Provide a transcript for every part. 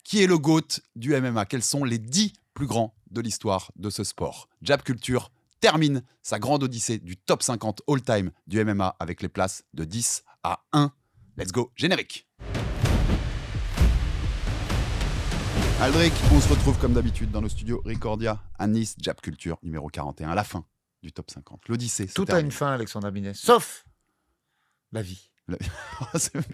Qui est le GOAT du MMA? Quels sont les 10 plus grands de l'histoire de ce sport? Jab Culture termine sa grande odyssée du top 50 all-time du MMA avec les places de 10 à 1. Let's go, générique. Aldric, on se retrouve comme d'habitude dans nos studios Ricordia à Nice, Jab Culture numéro 41, à la fin du top 50. L'odyssée, tout a une fin, Alexandre Binet, sauf la vie.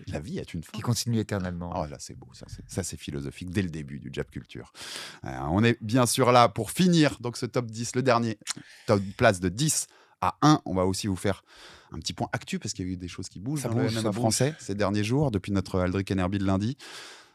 La vie est une fin. Qui continue éternellement. Oh là, c'est beau, ça c'est philosophique dès le début du Jab Culture. On est bien sûr là pour finir donc ce top 10, le dernier top place de 10 à 1. On va aussi vous faire un petit point actu parce qu'il y a eu des choses qui bougent dans le MMA français ces derniers jours depuis notre Aldric Enerby de lundi.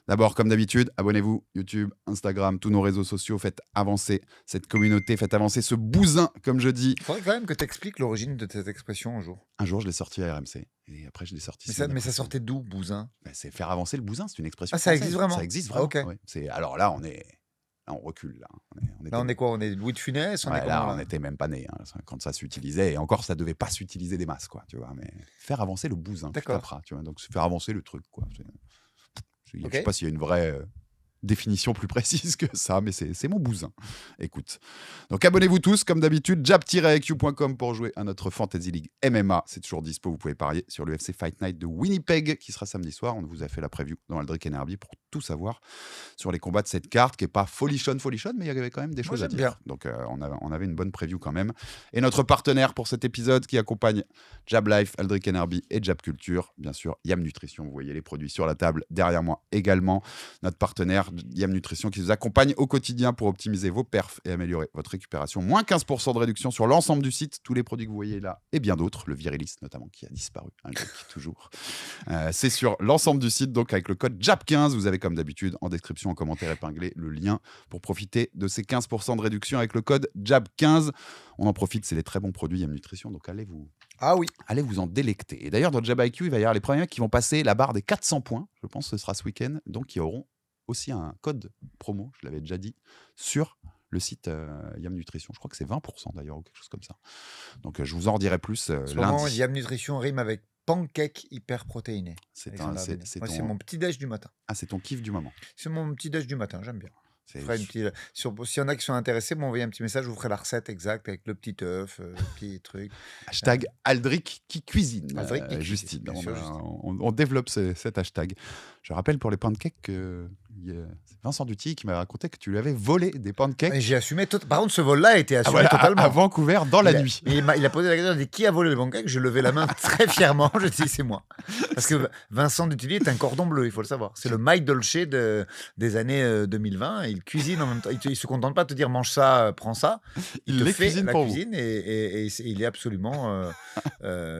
D'abord, comme d'habitude, abonnez-vous, YouTube, Instagram, tous nos réseaux sociaux, faites avancer cette communauté, faites avancer ce bousin, comme je dis. Il faudrait quand même que tu expliques l'origine de cette expression un jour. Un jour, je l'ai sorti à RMC, et après, je l'ai sorti... Mais ça sortait d'où, bousin? C'est faire avancer le bousin, c'est une expression ça française. Existe vraiment? Ça existe vraiment, okay. Ouais. On recule, là. On est Louis de Funès, on n'était même pas nés quand ça s'utilisait, et encore, ça devait pas s'utiliser des masses, quoi, tu vois, mais faire avancer le bousin, tu taperas, tu vois, donc faire avancer le truc, quoi. Je ne sais pas s'il y a une vraie définition plus précise que ça, mais c'est mon bousin. Écoute. Donc abonnez-vous tous, comme d'habitude, jab-iq.com pour jouer à notre Fantasy League MMA. C'est toujours dispo, vous pouvez parier sur l'UFC Fight Night de Winnipeg, qui sera samedi soir. On vous a fait la preview dans Aldric Enerby pour tout savoir sur les combats de cette carte, qui n'est pas folichonne, mais il y avait quand même des choses à dire. Bien. Donc on avait une bonne preview quand même. Et notre partenaire pour cet épisode qui accompagne Jab Life, Aldric Enerby et Jab Culture, bien sûr, Yam Nutrition. Vous voyez les produits sur la table derrière moi également. Notre partenaire Yam Nutrition qui vous accompagne au quotidien pour optimiser vos perfs et améliorer votre récupération. Moins 15% de réduction sur l'ensemble du site. Tous les produits que vous voyez là et bien d'autres. Le Virilis notamment qui a disparu. Toujours. C'est sur l'ensemble du site. Donc avec le code JAB15, vous avez comme d'habitude en description, en commentaire épinglé, le lien pour profiter de ces 15% de réduction avec le code JAB15. On en profite, c'est les très bons produits Yam Nutrition. Donc allez vous en délecter. Et d'ailleurs dans Jab IQ, il va y avoir les premiers mecs qui vont passer la barre des 400 points. Je pense que ce sera ce week-end. Donc ils auront aussi un code promo, je l'avais déjà dit, sur le site Yam Nutrition. Je crois que c'est 20% d'ailleurs, ou quelque chose comme ça. Donc je vous en redirai plus lundi. Yam Nutrition rime avec pancake hyper protéiné. C'est mon petit déj du matin. Ah, c'est ton kiff du moment. C'est mon petit déj du matin, j'aime bien. S'il y en a qui sont intéressés, m'envoyez un petit message, je vous ferai la recette exacte avec le petit œuf, le petit truc. Hashtag Aldric qui cuisine. Justine. On développe cet hashtag. Je rappelle pour les pancakes que c'est Vincent Duty qui m'a raconté que tu lui avais volé des pancakes. Et j'ai assumé. Par contre, ce vol-là a été assumé totalement. À Vancouver, dans la nuit. Il a posé la question, il a dit qui a volé les pancakes? Je levais la main très fièrement. Je dis c'est moi. Parce que Vincent Duty est un cordon bleu, il faut le savoir. C'est le Mike Dolce des années 2020. Il cuisine en même temps. Il se contente pas de te dire mange ça, prends ça. Il te fait la cuisine et il est absolument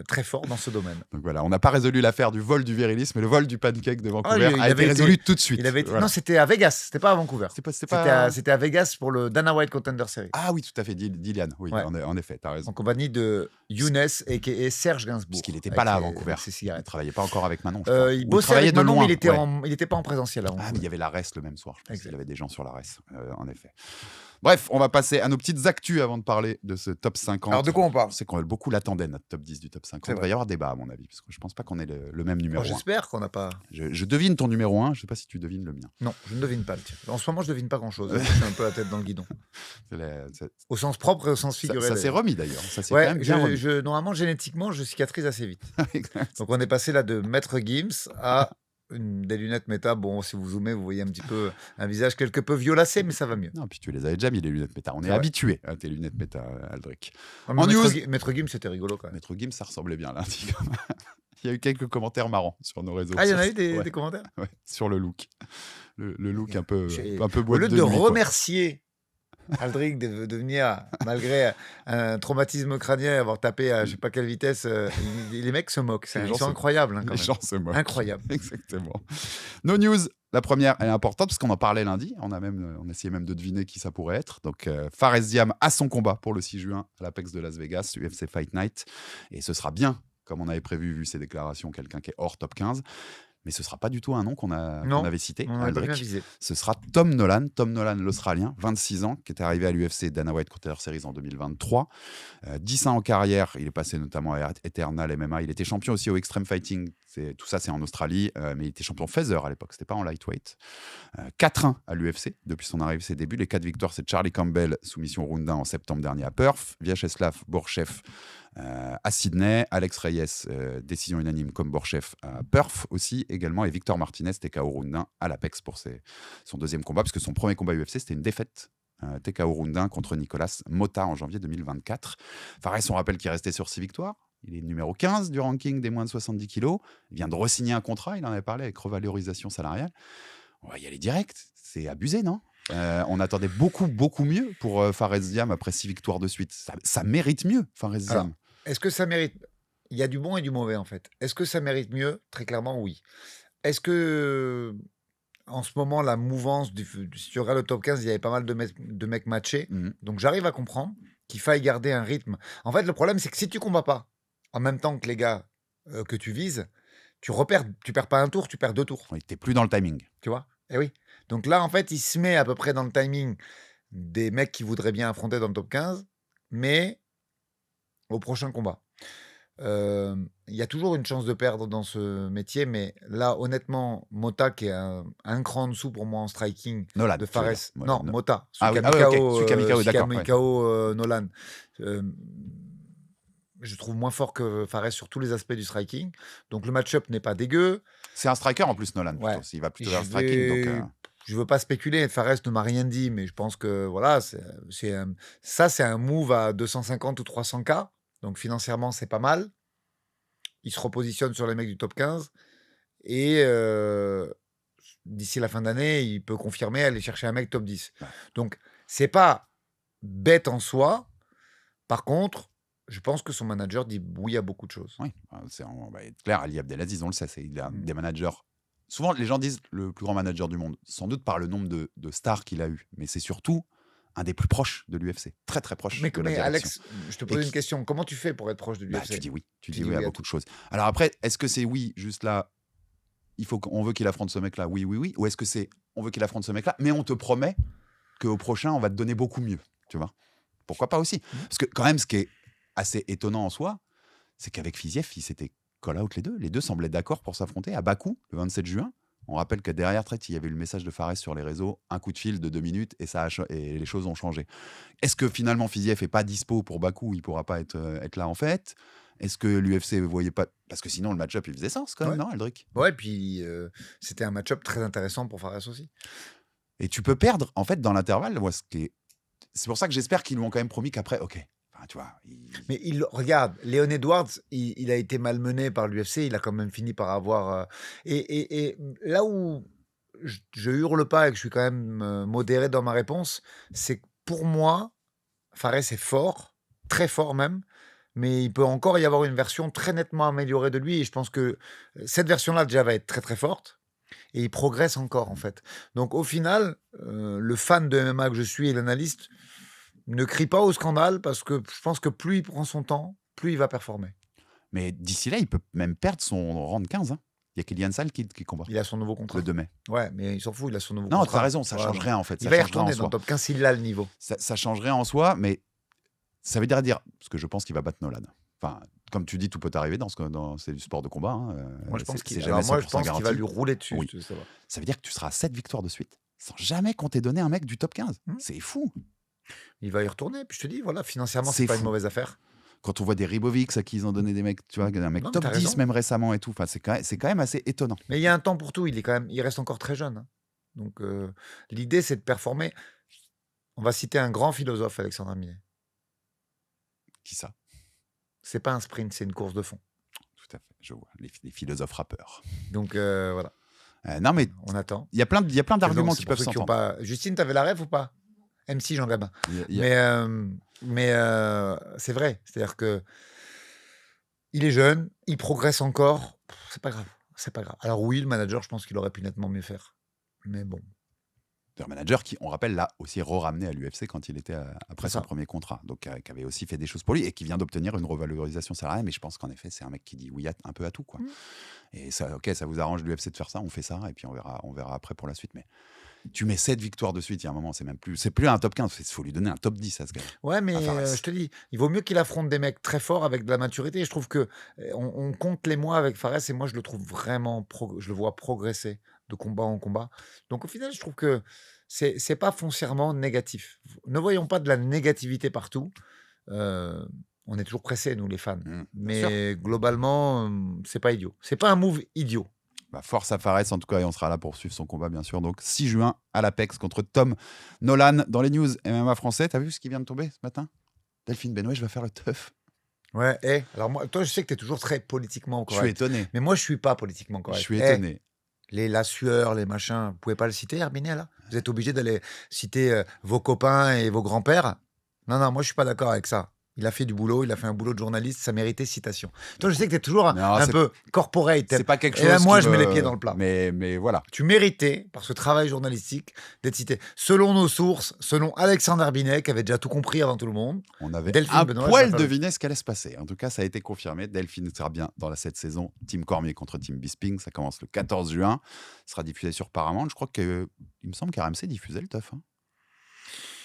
très fort dans ce domaine. Donc voilà, on n'a pas résolu l'affaire du vol du Virilis, mais le vol du pancake de Vancouver a été résolu tout de suite. Non, c'était à Vegas, c'était pas à Vancouver. C'était à Vegas pour le Dana White Contender Series. Ah oui, tout à fait, Dillian. Oui, ouais. en effet, t'as raison. En compagnie de Younes et Serge Gainsbourg. Parce qu'il n'était pas là à Vancouver. Il ne travaillait pas encore avec Manon. Il bossait avec Manon, mais il n'était pas en présentiel à Vancouver. Ah, mais il y avait la RES le même soir. Je pense qu'il y avait des gens sur la RES, en effet. Bref, on va passer à nos petites actus avant de parler de ce top 50. Alors de quoi on parle? C'est qu'on beaucoup l'attendaient, notre top 10 du top 50. Il va y avoir débat à mon avis, parce que je pense pas qu'on ait le même numéro 1. J'espère qu'on n'a pas... Je devine ton numéro 1, je sais pas si tu devines le mien. Non, je ne devine pas le tien. En ce moment, je ne devine pas grand-chose. Je suis un peu la tête dans le guidon. Au sens propre et au sens figuré. Ça s'est remis d'ailleurs. Ça s'est quand même bien remis. Normalement, génétiquement, je cicatrise assez vite. Donc on est passé là de Maître Gims à... des lunettes méta, bon, si vous zoomez, vous voyez un petit peu un visage quelque peu violacé, mais ça va mieux. Non, puis tu les avais déjà mis, les lunettes méta. On est habitué à tes lunettes méta, Aldric. En news, Maître Gims, c'était rigolo quand même. Maître Gims, ça ressemblait bien lundi. Il y a eu quelques commentaires marrants sur nos réseaux. Ah, il y en a eu des commentaires sur le look. Le look un peu boîte de nuit. Au lieu de remercier Aldric de venir, malgré un traumatisme crânien, avoir tapé à je sais pas quelle vitesse, les mecs se moquent. Ils sont incroyables. Les gens se moquent. Incroyable. Exactement. No news. La première est importante parce qu'on en parlait lundi. On essayait même de deviner qui ça pourrait être. Donc, Fares Diam a son combat pour le 6 juin à l'Apex de Las Vegas, UFC Fight Night. Et ce sera bien, comme on avait prévu, vu ses déclarations, quelqu'un qui est hors top 15. mais ce sera pas du tout un nom qu'on Non, avait cité, on avait pas bien Aldric. visé. Ce sera Tom Nolan, l'Australien, 26 ans, qui était arrivé à l'UFC Dana White Contender Series en 2023. 10 ans en carrière, il est passé notamment à Eternal MMA. Il était champion aussi au Extreme Fighting. Tout ça, c'est en Australie, mais il était champion feather à l'époque, c'était pas en lightweight. 4-1 à l'UFC depuis son arrivée, ses débuts. Les 4 victoires, c'est Charlie Campbell, soumission round 1 en septembre dernier à Perth, Vyacheslav Borchev à Sydney, Alex Reyes, décision unanime comme Borchev à Perth aussi également, et Victor Martinez, TKO round 1 à l'Apex pour son deuxième combat, parce que son premier combat UFC, c'était une défaite. TKO round 1 contre Nicolas Mota en janvier 2024. Fares, on rappelle qu'il est resté sur 6 victoires. Il est numéro 15 du ranking des moins de 70 kilos. Il vient de re-signer un contrat, il en avait parlé, avec revalorisation salariale. On va y aller direct. C'est abusé, non? On attendait beaucoup mieux pour Fares Ziam après 6 victoires de suite. Ça mérite mieux, Fares Alors, Ziam. est-ce que ça mérite... Il y a du bon et du mauvais, en fait. Est-ce que ça mérite mieux? Très clairement, oui. Est-ce que, en ce moment, la mouvance, si tu regardes le top 15, il y avait pas mal de mecs matchés. Mhm. Donc, j'arrive à comprendre qu'il faille garder un rythme. En fait, le problème, c'est que si tu combats pas en même temps que les gars que tu vises, tu perds pas un tour, tu perds 2 tours. Oui, t'es plus dans le timing. Tu vois? Eh oui. Donc là, en fait, il se met à peu près dans le timing des mecs qui voudraient bien affronter dans le top 15, mais au prochain combat. Il y a toujours une chance de perdre dans ce métier, mais là, honnêtement, Mota, qui est un cran en dessous pour moi en striking Nolan, de tu veux Fares. dire. Non, No- Mota. Ah oui, ok. Sukamikao, d'accord. Sukamikao, Nolan. Euh, je trouve moins fort que Fares sur tous les aspects du striking. Donc le match-up n'est pas dégueu. C'est un striker en plus, Nolan. Ouais. Plutôt. Il va plutôt vers le striking. Donc, Je veux pas spéculer. Fares ne m'a rien dit, mais je pense que voilà, c'est un move à 250 ou 300K. Donc financièrement, c'est pas mal. Il se repositionne sur les mecs du top 15. Et d'ici la fin d'année, il peut confirmer aller chercher un mec top 10. Ouais. Donc, c'est pas bête en soi. Par contre, je pense que son manager dit oui à beaucoup de choses. oui, on va être clair, Ali Abdelaziz, on le sait, il a des managers. Souvent, les gens disent le plus grand manager du monde, sans doute par le nombre de stars qu'il a eu, mais c'est surtout un des plus proches de l'UFC, très proche Mais, de la mais direction. Alex, je te pose une question. Comment tu fais pour être proche de Bah, l'UFC? tu dis oui, Tu dis dis oui à oui à beaucoup de choses. Alors après, est-ce que c'est oui, juste là, on veut qu'il affronte ce mec-là, oui, ou est-ce que c'est on veut qu'il affronte ce mec-là, mais on te promet qu'au prochain, on va te donner beaucoup mieux, tu vois? Pourquoi pas aussi? Parce que quand même, ce qui est assez étonnant en soi, c'est qu'avec Fiziev, ils s'étaient call-out les deux. Les deux semblaient d'accord pour s'affronter à Bakou, le 27 juin. On rappelle que derrière, il y avait eu le message de Fares sur les réseaux, un coup de fil de 2 minutes, et les choses ont changé. Est-ce que finalement Fiziev n'est pas dispo pour Bakou, il ne pourra pas être là en fait? Est-ce que l'UFC ne voyait pas... Parce que sinon, le match-up, il faisait sens quand même, Ouais. non, Aldric? Ouais, puis c'était un match-up très intéressant pour Fares aussi. Et tu peux perdre, en fait, dans l'intervalle. C'est pour ça que j'espère qu'ils lui ont quand même promis qu'après, ok, enfin, tu vois... Mais regarde, Leon Edwards, il a été malmené par l'UFC, il a quand même fini par avoir... et là où je hurle pas et que je suis quand même modéré dans ma réponse, c'est que pour moi, Fares est fort, très fort même, mais il peut encore y avoir une version très nettement améliorée de lui, et je pense que cette version-là déjà va être très très forte, et il progresse encore en fait. Donc au final, le fan de MMA que je suis et l'analyste ne crie pas au scandale, parce que je pense que plus il prend son temps, plus il va performer. Mais d'ici là, il peut même perdre son round 15. Hein. Il y a Kylian Sall qui combat Il a son nouveau contrat. le 2 mai. Ouais, mais il s'en fout, il a son nouveau Non, contrat. tu as raison, ça Ouais, change non. rien en fait. Il Ça va y change rien en retourner dans soi. le top 15 s'il a le niveau. Ça change rien en soi, mais ça veut dire, parce que je pense qu'il va battre Nolan. Enfin, comme tu dis, tout peut arriver c'est du sport de combat. Hein. Moi, je pense c'est jamais 100% qu'il va lui garanti. rouler dessus. Oui. Ça veut dire que tu seras à 7 victoires de suite, sans jamais qu'on t'ait donné un mec du top 15. C'est fou. Il va y retourner. Puis je te dis, voilà, financièrement, C'est c'est pas fou. une mauvaise affaire. Quand on voit des Ribovics à qui ils ont donné des mecs, tu vois, un mec Non, mais top t'as 10 raison. même récemment et tout. Enfin, c'est quand même assez étonnant. Mais il y a un temps pour tout. Il reste encore très jeune. Hein. Donc, l'idée, c'est de performer. On va citer un grand philosophe, Alexandre Minet. Qui ça? C'est pas un sprint, c'est une course de fond. Tout à fait, je vois. Les philosophes rappeurs. Donc, voilà. Non, mais On attend. il y a plein d'arguments qui peuvent s'entendre. Pas... Justine, t'avais la rêve ou pas? MC Jean Gabin. Il y a- Mais c'est vrai. C'est-à-dire que il est jeune, il progresse encore. C'est pas grave. C'est pas grave. Alors oui, le manager, je pense qu'il aurait pu nettement mieux faire. Mais bon. Leur manager qui, on rappelle, l'a aussi re-ramené à l'UFC quand il était après C'est son ça. premier contrat. Donc, qui avait aussi fait des choses pour lui et qui vient d'obtenir une revalorisation salariale. Mais je pense qu'en effet, c'est un mec qui dit oui un peu à tout, quoi. Mm. Et ça, ok, ça vous arrange l'UFC de faire ça, on fait ça et puis on verra après pour la suite. Mais tu mets 7 victoires de suite, il y a un moment, c'est plus un top 15, il faut lui donner un top 10 à ce gars. Ouais, mais À Fares. je te dis, il vaut mieux qu'il affronte des mecs très forts avec de la maturité. Je trouve que on compte les mois avec Fares et moi, je le trouve vraiment, je le vois progresser de combat en combat. Donc au final, je trouve que c'est pas foncièrement négatif. Ne voyons pas de la négativité partout. Euh, on est toujours pressés, nous, les fans. Bien sûr. Mais globalement, c'est pas idiot. C'est pas un move idiot. Bah, force à Fares en tout cas et on sera là pour suivre son combat bien sûr. Donc 6 juin à l'Apex contre Tom Nolan dans les news MMA français. T'as vu ce qui vient de tomber ce matin? Delphine Benoît va faire le teuf. Ouais, alors moi, toi, je sais que tu es toujours très politiquement Je suis correct. étonné. Mais moi, je suis pas politiquement Je correct. suis étonné. La sueur, les machins, vous pouvez pas le citer, Herminé, là? Vous êtes obligé d'aller citer vos copains et vos grands-pères? Non, moi, je suis pas d'accord avec ça. Il a fait du boulot, il a fait un boulot de journaliste, ça méritait citation. Toi, je sais que tu es toujours Non, un peu corporate. C'est pas quelque Et chose. là, moi, qui je mets me- les pieds dans le plat. Mais voilà. Tu méritais, par ce travail journalistique, d'être cité. Selon nos sources, selon Alexandre Binet, qui avait déjà tout compris avant tout le monde, On avait Delphine un Benoît, poil elle va faire le- deviné ce qu'allait se passer. En tout cas, ça a été confirmé. Delphine sera bien dans cette saison. Team Cormier contre Team Bisping. Ça commence le 14 juin. Ça sera diffusé sur Paramount. Je crois que il me semble qu'RMC diffusait le teuf. Hein.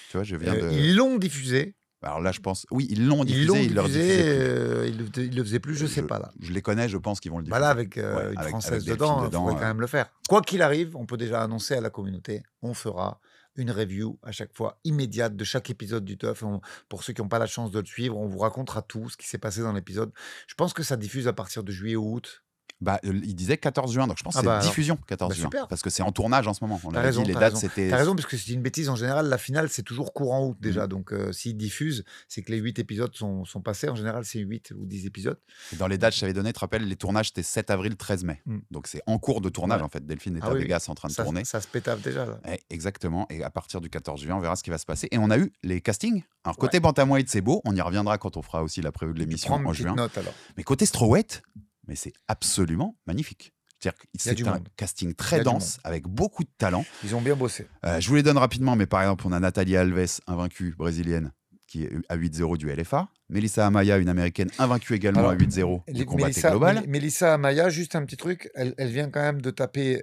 Tu vois, je viens de. Ils l'ont diffusé. Alors là, je pense. Oui, ils l'ont Ils l'ont diffusé. Ils leur diffusaient plus. ils le faisaient plus, je sais pas là. Je les connais. Je pense qu'ils vont le diffuser. Bah là, avec Ouais, une avec Française Delphine dedans, il dedans, faudrait quand même le faire. Quoi qu'il arrive, on peut déjà annoncer à la communauté, on fera une review à chaque fois immédiate de chaque épisode du Teuf. Pour ceux qui n'ont pas la chance de le suivre, on vous racontera tout ce qui s'est passé dans l'épisode. Je pense que ça diffuse à partir de juillet ou août. Bah, il disait 14 juin, donc je pense que c'est bah alors. diffusion 14 Bah juin. super. Parce que c'est en tournage en ce moment. On T'as avait raison, dit les t'as dates, raison. c'était. T'as raison, parce que c'est une bêtise. En général, la finale, c'est toujours courant août déjà. Donc, s'ils diffusent, c'est que les 8 épisodes sont passés. En général, c'est 8 ou 10 épisodes. Et dans les dates, je t'avais donné, tu te rappelles, les tournages, c'était 7 avril, 13 mai. Mm. Donc c'est en cours de tournage, Ouais. en fait. Delphine est Ah à oui, oui. Vegas en train de tourner. Ça se pétave déjà là. Exactement. Et à partir du 14 juin, on verra ce qui va se passer. Et on a eu les castings. Alors, côté bantamweight, c'est beau. On y reviendra quand on fera aussi la prévue de l'émission Prends une en petite juin. note alors. Mais côté strawweight, mais c'est absolument magnifique. C'est-à-dire que c'est du un monde. casting Il y très a du dense, avec beaucoup de talent. Ils ont bien bossé. Je vous les donne rapidement, mais par exemple, on a Nathalie Alves, invaincue brésilienne, qui est à 8-0 du LFA. Melissa Amaya, une américaine, invaincue également Alors, à 8-0 du combat global. Melissa Amaya, juste un petit truc, elle vient quand même de taper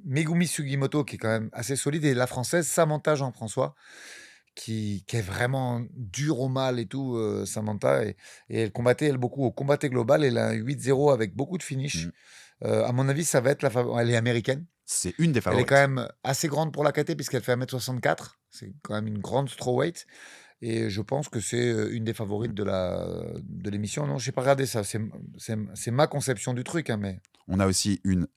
Megumi Sugimoto, qui est quand même assez solide, et la française Samantha Jean-François, qui est vraiment dure au mal et tout, Samantha, et elle combattait elle beaucoup au combat global. Elle a un 8-0 avec beaucoup de finish. À mon avis, ça va être elle est américaine. C'est une des Elle favorites. est quand même assez grande pour la KT puisqu'elle fait 1m64. C'est quand même une grande strawweight. Et je pense que c'est une des favorites de l'émission. Non, je n'ai pas regardé ça. C'est ma conception du truc. Hein, mais... On a aussi une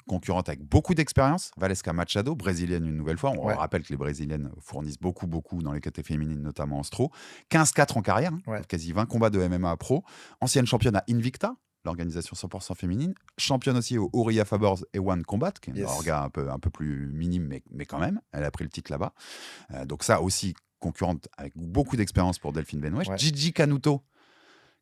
concurrente avec beaucoup d'expérience, Valesca Machado, brésilienne une nouvelle fois. On rappelle que les brésiliennes fournissent beaucoup dans les catégories féminines, notamment en stro. 15-4 en carrière, quasi 20 combats de MMA pro. Ancienne championne à Invicta, l'organisation 100% féminine. Championne aussi au Uriah Fabers et One Combat, qui est un orga un peu plus minime, mais quand même. Elle a pris le titre là-bas. Donc ça aussi, concurrente avec beaucoup d'expérience pour Delphine Benoît. Gigi Canuto,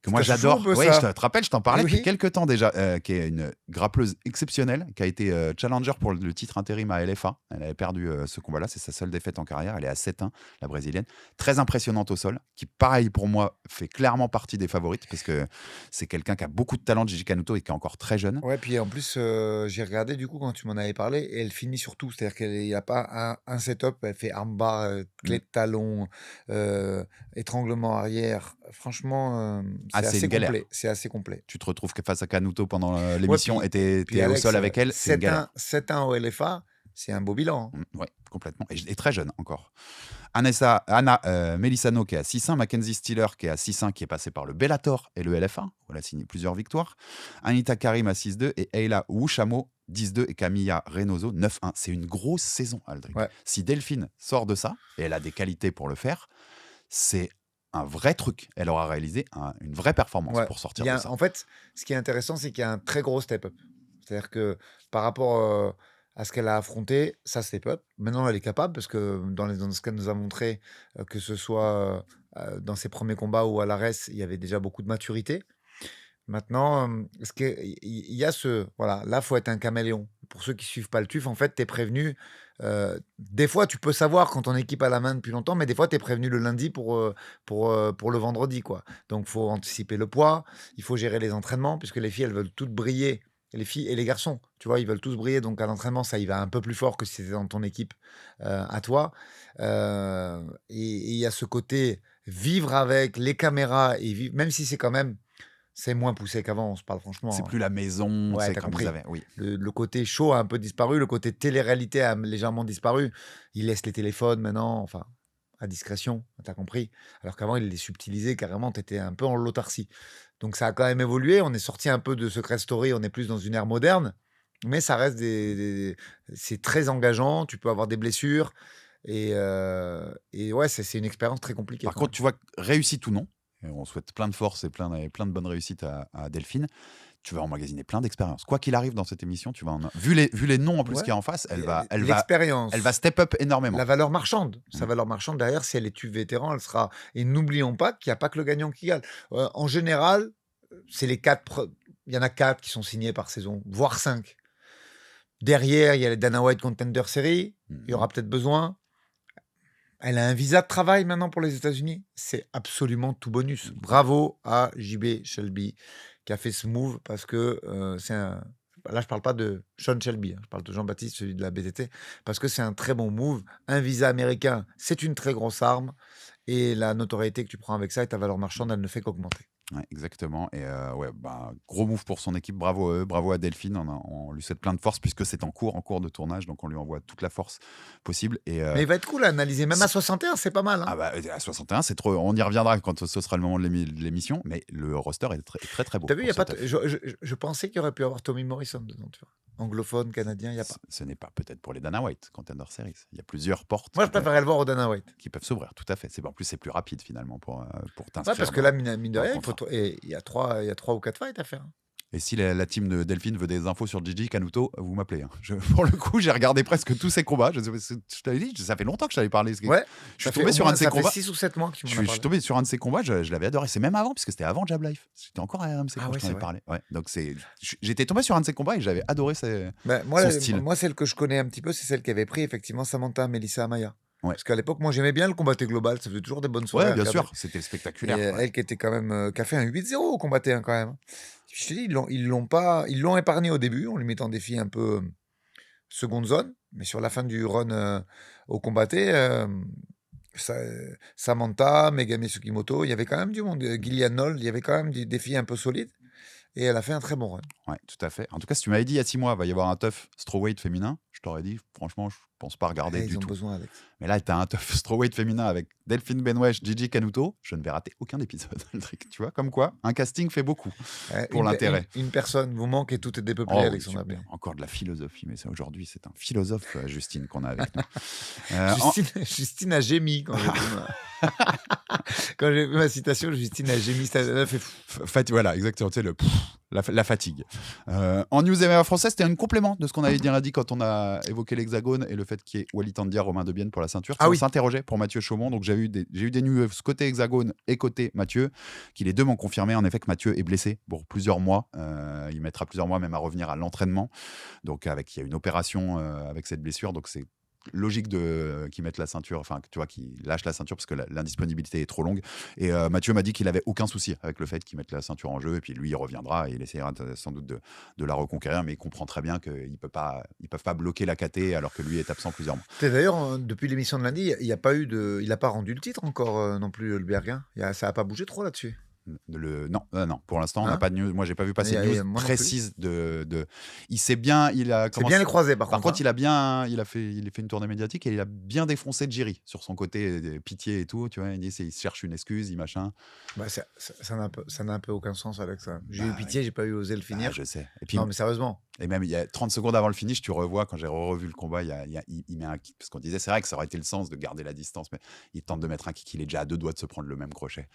que moi j'adore. Oui, je te rappelle, je t'en parlais depuis quelques temps déjà, qui est une grappleuse exceptionnelle, qui a été challenger pour le titre intérim à LFA. Elle avait perdu ce combat-là, c'est sa seule défaite en carrière. Elle est à 7-1, la brésilienne. Très impressionnante au sol, qui pareil pour moi fait clairement partie des favorites, parce que c'est quelqu'un qui a beaucoup de talent, Gigi Canuto, et qui est encore très jeune. Ouais, puis en plus, j'ai regardé du coup quand tu m'en avais parlé, et elle finit sur tout. C'est-à-dire qu'il n'y a pas un setup, elle fait armbar, clé de talon, étranglement arrière. Franchement, c'est assez complet. C'est assez complet. Tu te retrouves face à Canuto pendant l'émission et t'es au sol avec elle, c'est une galère. 7-1 au LFA, c'est un beau bilan. Oui, complètement. Et très jeune encore. Anna Melissano qui est à 6-1, Mackenzie Steeler qui est à 6-1, qui est passé par le Bellator et le LFA, où elle a signé plusieurs victoires. Anita Karim à 6-2 et Ayla Wushamo 10-2 et Camilla Reynoso 9-1. C'est une grosse saison, Aldric. Ouais. Si Delphine sort de ça, et elle a des qualités pour le faire, c'est un vrai truc. Elle aura réalisé une vraie performance pour sortir de ça. En fait, ce qui est intéressant, c'est qu'il y a un très gros step-up. C'est-à-dire que par rapport à ce qu'elle a affronté, ça step-up. Maintenant, elle est capable, parce que dans ce qu'elle nous a montré, que ce soit dans ses premiers combats ou à l'ARES, il y avait déjà beaucoup de maturité. Maintenant, il y a voilà, là, il faut être un caméléon. pour ceux qui suivent pas le TUF, en fait, tu es prévenu. Des fois, tu peux savoir quand ton équipe a la main depuis longtemps, mais des fois, tu es prévenu le lundi pour le vendredi, quoi. Donc, il faut anticiper le poids, il faut gérer les entraînements, puisque les filles, elles veulent toutes briller. Les filles et les garçons, tu vois, ils veulent tous briller. Donc, à l'entraînement, ça y va un peu plus fort que si c'était dans ton équipe à toi. Et il y a ce côté vivre avec les caméras, même si c'est quand même, c'est moins poussé qu'avant, on se parle franchement. C'est plus la maison, Ouais, c'est t'as comme vous compris. avez. Oui. Le côté show a un peu disparu, le côté télé-réalité a légèrement disparu. Ils laissent les téléphones maintenant, enfin, à discrétion, t'as compris. Alors qu'avant, ils les subtilisaient carrément, t'étais un peu en l'autarcie. Donc ça a quand même évolué, on est sorti un peu de Secret Story, on est plus dans une ère moderne, mais ça reste c'est très engageant, tu peux avoir des blessures, et ouais, c'est une expérience très compliquée Par quand contre, même. tu vois, réussite ou non, et on souhaite plein de force et plein de bonnes réussites à Delphine. Tu vas emmagasiner plein d'expériences. Quoi qu'il arrive dans cette émission, tu vas vu les noms en plus Ouais. qu'il y a en face, Et elle va l'expérience, step up énormément. la valeur marchande, sa Mm. valeur marchande derrière, si elle est tue vétéran, elle sera. Et n'oublions pas qu'il n'y a pas que le gagnant qui gagne. En général, c'est les il y en a 4 qui sont signés par saison, voire 5. Derrière, il y a les Dana White Contender Series. Il y aura peut-être besoin. Elle a un visa de travail maintenant pour les États-Unis. C'est absolument tout bonus. Bravo à JB Shelby qui a fait ce move parce que c'est un. Là, je parle pas de Sean Shelby, hein, je parle de Jean-Baptiste, celui de la BTT, parce que c'est un très bon move. Un visa américain, c'est une très grosse arme. Et la notoriété que tu prends avec ça et ta valeur marchande, elle ne fait qu'augmenter. Ouais, exactement. Et ouais, gros move pour son équipe. Bravo à eux, bravo à Delphine. On lui souhaite plein de force puisque c'est en cours de tournage. Donc on lui envoie toute la force possible. Et, Mais il va être cool à analyser. Même à 61, c'est pas mal. Hein. ah bah, à 61, c'est trop. On y reviendra quand ce sera le moment de l'émission. Mais le roster est très, très, très beau. T'as vu, pour y a pas cette œuvre. je pensais qu'il y aurait pu avoir Tommy Morrison dedans, tu vois. Anglophone, canadien, il n'y a pas. Ce n'est pas peut-être pour les Dana White Contender Series. Il y a plusieurs portes Moi, je préférerais le voir au Dana White. qui peuvent s'ouvrir. Tout à fait. En plus, c'est plus rapide finalement pour Ouais, t'inscrire. parce que là, mine de dans le rien, contrat. il y a 3 ou 4 fights à faire. Hein. Et si la team de Delphine veut des infos sur Gigi Canuto, vous m'appelez. Hein. Pour le coup, j'ai regardé presque tous ses combats. Je t'avais dit, ça fait longtemps que je t'avais parlé. Ouais, Je suis tombé sur un de ses combats. Ça fait 6 ou 7 mois que tu m'en as Je suis parlé. tombé sur un de ses combats, je l'avais adoré. C'est même avant, puisque c'était avant Jab Life. C'était encore à RMC Ah quand ouais, je t'en c'est avais vrai. parlé. Ouais, donc j'étais tombé sur un de ses combats et j'avais adoré son style. Moi, celle que je connais un petit peu, c'est celle qui avait pris effectivement Samantha Melissa Amaya. Ouais. Parce qu'à l'époque, moi, j'aimais bien le combaté global. Ça faisait toujours des bonnes soirées. Ouais, à bien regarder. sûr, c'était Et spectaculaire. Ouais. elle qui était quand même, qui a fait un 8-0 au combatté hein, quand même. Je te dis, ils l'ont épargné au début en lui mettant des filles un peu seconde zone, mais sur la fin du run au combatté, Samantha, Megami Tsukimoto, il y avait quand même du monde. Gillian Noll, il y avait quand même des filles un peu solides. Et elle a fait un très bon run. Ouais, tout à fait. En tout cas, si tu m'avais dit il y a 6 mois, il va y avoir un tough strawweight féminin, je t'aurais dit, franchement, je pense pas regarder Ils du ont tout. besoin, Alex. Mais là, tu as un tough strawweight féminin avec Delphine Benwesh, Gigi Canuto. Je ne vais rater aucun épisode, Aldric. Tu vois, comme quoi, un casting fait beaucoup pour l'intérêt. Une personne vous manque et tout est dépeuplé, Oh, Alexandre Abbé. encore de la philosophie, mais ça aujourd'hui, c'est un philosophe, Justine, qu'on a avec nous. Justine a gémi quand j'ai vu quand j'ai vu ma citation. Justine a gémi. Elle a fait. Voilà, exactement. Tu sais, la fatigue. En news MMA français, c'était un complément de ce qu'on avait dit quand on a évoqué l'Hexagone et le fait qu'il y ait Walid Tandia, Romain Debienne pour la ceinture. Ah on oui. s'interrogeait pour Mathieu Chaumont. Donc j'ai eu des news côté Hexagone et côté Mathieu, qui les deux m'ont confirmé en effet que Mathieu est blessé pour plusieurs mois. Il mettra plusieurs mois même à revenir à l'entraînement. Donc il y a une opération avec cette blessure. Donc c'est logique qu'ils mettent la ceinture, enfin tu vois, qu'ils lâchent la ceinture parce que l'indisponibilité est trop longue. Et Mathieu m'a dit qu'il avait aucun souci avec le fait qu'ils mettent la ceinture en jeu, et puis lui il reviendra et il essaiera sans doute de la reconquérir, mais il comprend très bien qu'ils peuvent pas bloquer la KT alors que lui est absent plusieurs mois. D'ailleurs, depuis l'émission de lundi, il n'a pas rendu le titre encore non plus, le Berguin. Ça n'a pas bougé trop là-dessus. Non, pour l'instant on n'a pas de news. Moi j'ai pas vu passer de news précise de. Il sait bien, il a commencé. C'est bien les croisés par contre. Par contre, hein. il a fait une tournée médiatique et il a bien défoncé Jiri sur son côté pitié et tout. Tu vois, il cherche une excuse, machin. Ça n'a un peu aucun sens avec ça. J'ai eu pitié, j'ai pas eu osé le finir. Je sais. Et puis, non mais sérieusement. Et même il y a 30 secondes avant le finish, tu revois quand j'ai revu le combat, il met un kick parce qu'on disait c'est vrai que ça aurait été le sens de garder la distance, mais il tente de mettre un kick, il est déjà à 2 doigts de se prendre le même crochet.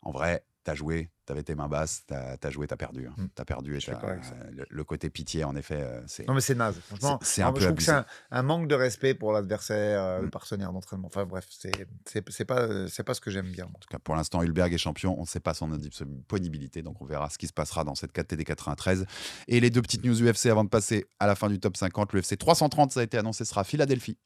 En vrai, t'as joué, t'avais tes mains basses, t'as joué, t'as perdu. Hein. T'as perdu et Je suis d'accord avec ça. le côté pitié, en effet, c'est Non, mais c'est naze. Franchement, c'est un peu je trouve que c'est abusé. un manque de respect pour l'adversaire, le Mm. partenaire d'entraînement. Enfin bref, c'est pas ce que j'aime bien, moi. En tout cas, pour l'instant, Hulberg est champion. On ne sait pas son disponibilité, donc on verra ce qui se passera dans cette 4TD 93. Et les deux petites news UFC avant de passer à la fin du top 50. L'UFC 330, ça a été annoncé, sera à Philadelphie,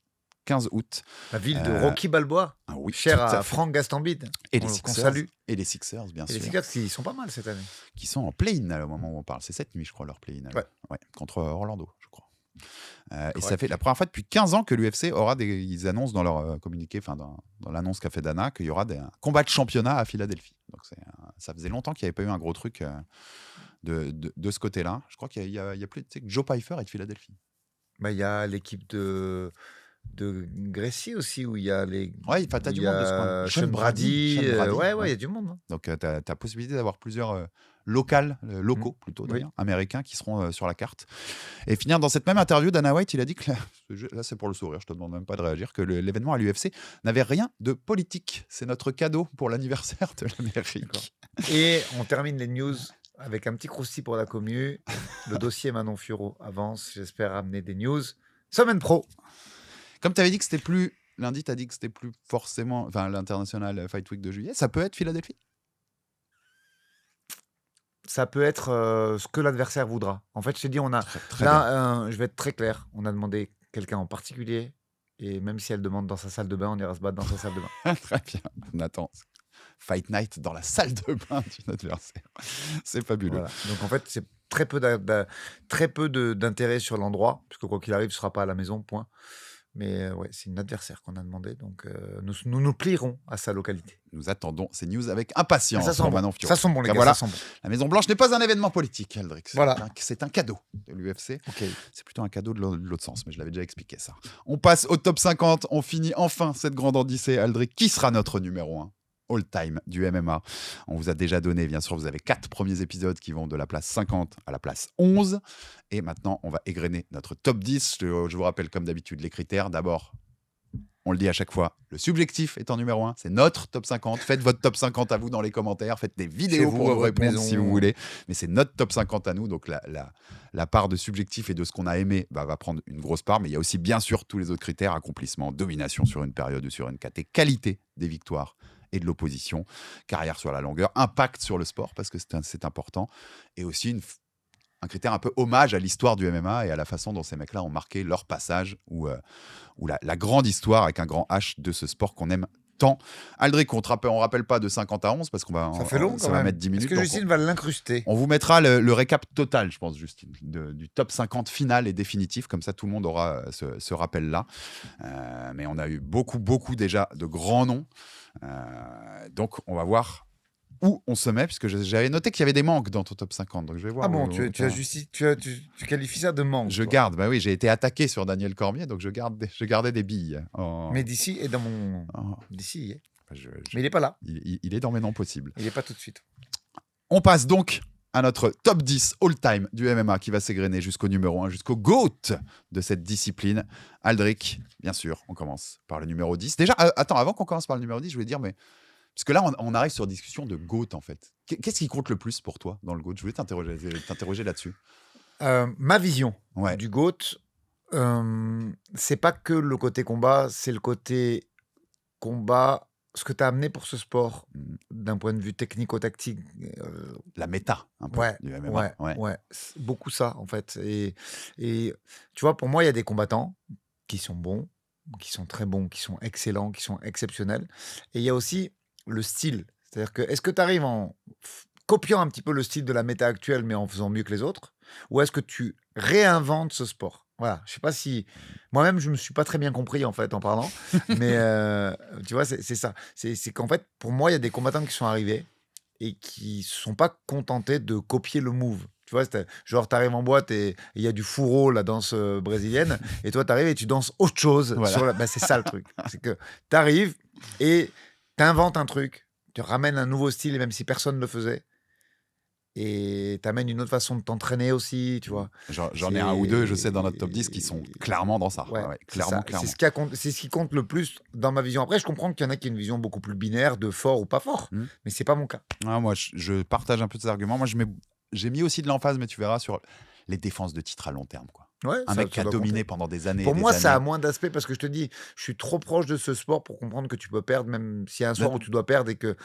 15 août. La ville de Euh, Rocky Balboa, Ah oui, chère tout à à fait. Franck Gastambide, Et les qu'on Sixers, salue. et les Sixers, bien Et les sûr, Sixers, ils sont pas mal cette année. qui sont en play-in au moment où on parle. C'est cette nuit, je crois, leur play-in. Ouais. Ouais, contre Orlando, je crois. Et ça Correct. fait la première fois depuis 15 ans que l'UFC aura ils annoncent dans leur communiqué, enfin dans l'annonce qu'a fait Dana, qu'il y aura un combat de championnat à Philadelphie. Donc ça faisait longtemps qu'il n'y avait pas eu un gros truc de ce côté-là. Je crois qu'il y a plus, tu sais, que Joe Pyfer est de Philadelphie. Bah, il y a l'équipe de Gracie aussi, où il y a les. Ouais, enfin, t'as où du il y monde de ce a coin. Sean Brady. Sean Brady, Ouais, il ouais. y a du monde. Hein. Donc, tu as possibilité d'avoir plusieurs locaux plutôt Oui. d'ailleurs, américains qui seront sur la carte. Et finir dans cette même interview, Dana White, il a dit que là c'est pour le sourire, je te demande même pas de réagir, que l'événement à l'UFC n'avait rien de politique. C'est notre cadeau pour l'anniversaire de l'Amérique. Et on termine les news avec un petit croustillant pour la commu. Le dossier Manon Furo avance. J'espère amener des news. Semaine pro. Comme tu avais dit que c'était plus lundi, tu as dit que c'était plus forcément l'International Fight Week de juillet, ça peut être Philadelphie. Ça peut être ce que l'adversaire voudra. En fait, je t'ai dit, on a Très bien. là, je vais être très clair. On a demandé quelqu'un en particulier. Et même si elle demande dans sa salle de bain, on ira se battre dans sa salle de bain. Très bien. On attend. Fight Night dans la salle de bain d'une adversaire. C'est fabuleux. Voilà. Donc en fait, c'est très peu d'intérêt sur l'endroit, puisque quoi qu'il arrive, ce ne sera pas à la maison, point. Mais ouais, c'est une adversaire qu'on a demandé, donc nous plierons à sa localité. Nous attendons ces news avec impatience. Ça sent pour bon. Manon Fiorot. Ça sent bon, les gars. Voilà. Ça sent bon. La Maison Blanche n'est pas un événement politique, Aldrich. Voilà. C'est un cadeau de l'UFC. Ok. C'est plutôt un cadeau de l'autre sens, mais je l'avais déjà expliqué ça. On passe au top 50. On finit enfin cette grande odyssée, Aldrich. Qui sera notre numéro 1 all-time du MMA? On vous a déjà donné, bien sûr, vous avez 4 premiers épisodes qui vont de la place 50 à la place 11. Et maintenant, on va égrener notre top 10. Je vous rappelle, comme d'habitude, les critères. D'abord, on le dit à chaque fois, le subjectif est en numéro 1. C'est notre top 50. Faites votre top 50 à vous dans les commentaires. Faites des vidéos vous, pour à nous votre répondre maison. si vous voulez. Mais c'est notre top 50 à nous. Donc la part de subjectif et de ce qu'on a aimé va prendre une grosse part. Mais il y a aussi bien sûr tous les autres critères. Accomplissement, domination sur une période ou sur une caté, qualité des victoires et de l'opposition, carrière sur la longueur, impact sur le sport parce que c'est important. Et aussi un critère un peu hommage à l'histoire du MMA et à la façon dont ces mecs-là ont marqué leur passage ou la grande histoire avec un grand H de ce sport qu'on aime tant. Aldrich, on rappelle pas de 50 à 11 parce qu'on va, Ça fait long ça quand va même. mettre 10 minutes. Est-ce que donc Justine va l'incruster? on vous mettra le récap total, je pense, Justine, du top 50 final et définitif. Comme ça, tout le monde aura ce rappel-là. Mais on a eu beaucoup déjà de grands noms. Donc, on va voir où on se met, puisque j'avais noté qu'il y avait des manques dans ton top 50. Donc, je vais voir. Ah bon, tu qualifies ça de manque. Je toi. garde, bah oui, j'ai été attaqué sur Daniel Cormier, donc je gardais des billes. Mais d'ici et dans mon. Oh. D'ici, il y est. Je- Mais il n'est pas là. il est dans mes noms possibles. Il n'est pas tout de suite. On passe donc à notre top 10 all-time du MMA qui va s'égrener jusqu'au numéro 1, jusqu'au GOAT de cette discipline. Aldrich, bien sûr, on commence par le numéro 10. Déjà, attends, avant qu'on commence par le numéro 10, je voulais dire, mais... Parce que là, on arrive sur discussion de GOAT, en fait. Qu'est-ce qui compte le plus pour toi dans le GOAT? Je voulais t'interroger là-dessus. Ma vision Ouais. du GOAT, c'est pas que le côté combat, c'est le côté combat, ce que tu as amené pour ce sport, d'un point de vue technico-tactique. La méta, un peu, Ouais, du MMA. ouais. C'est beaucoup ça, en fait. Et tu vois, pour moi, il y a des combattants qui sont bons, qui sont très bons, qui sont excellents, qui sont exceptionnels. Et il y a aussi le style. C'est-à-dire que, est-ce que tu arrives en copiant un petit peu le style de la méta actuelle, mais en faisant mieux que les autres, ou est-ce que tu réinventes ce sport? Voilà, je sais pas si... Moi-même, je me suis pas très bien compris, en fait, en parlant. Mais tu vois, c'est ça. C'est qu'en fait, pour moi, il y a des combattants qui sont arrivés et qui sont pas contentés de copier le move. Tu vois, genre, t'arrives en boîte et il y a du fourreau, la danse brésilienne, et toi, t'arrives et tu danses autre chose. Voilà. Ben, c'est ça le truc. C'est que t'arrives et t'inventes un truc, tu ramènes un nouveau style, même si personne ne le faisait. et t'amènes une autre façon de t'entraîner aussi, tu vois. J'en ai un ou deux, je sais, dans notre top 10 qui sont clairement dans ça. Ouais, Ouais, c'est ça. clairement. C'est ce qui compte le plus dans ma vision. Après, je comprends qu'il y en a qui ont une vision beaucoup plus binaire de fort ou pas fort, Hmm. mais c'est pas mon cas. Ah, moi, je partage un peu tes arguments. Moi, j'ai mis aussi de l'emphase, mais tu verras, sur les défenses de titre à long terme, quoi. Ouais, Un mec qui ça a doit dominé compter. pendant des années et Pour des moi, ça a années. moins d'aspect parce que je te dis, je suis trop proche de ce sport pour comprendre que tu peux perdre, même s'il y a un soir Non, où tu dois perdre et que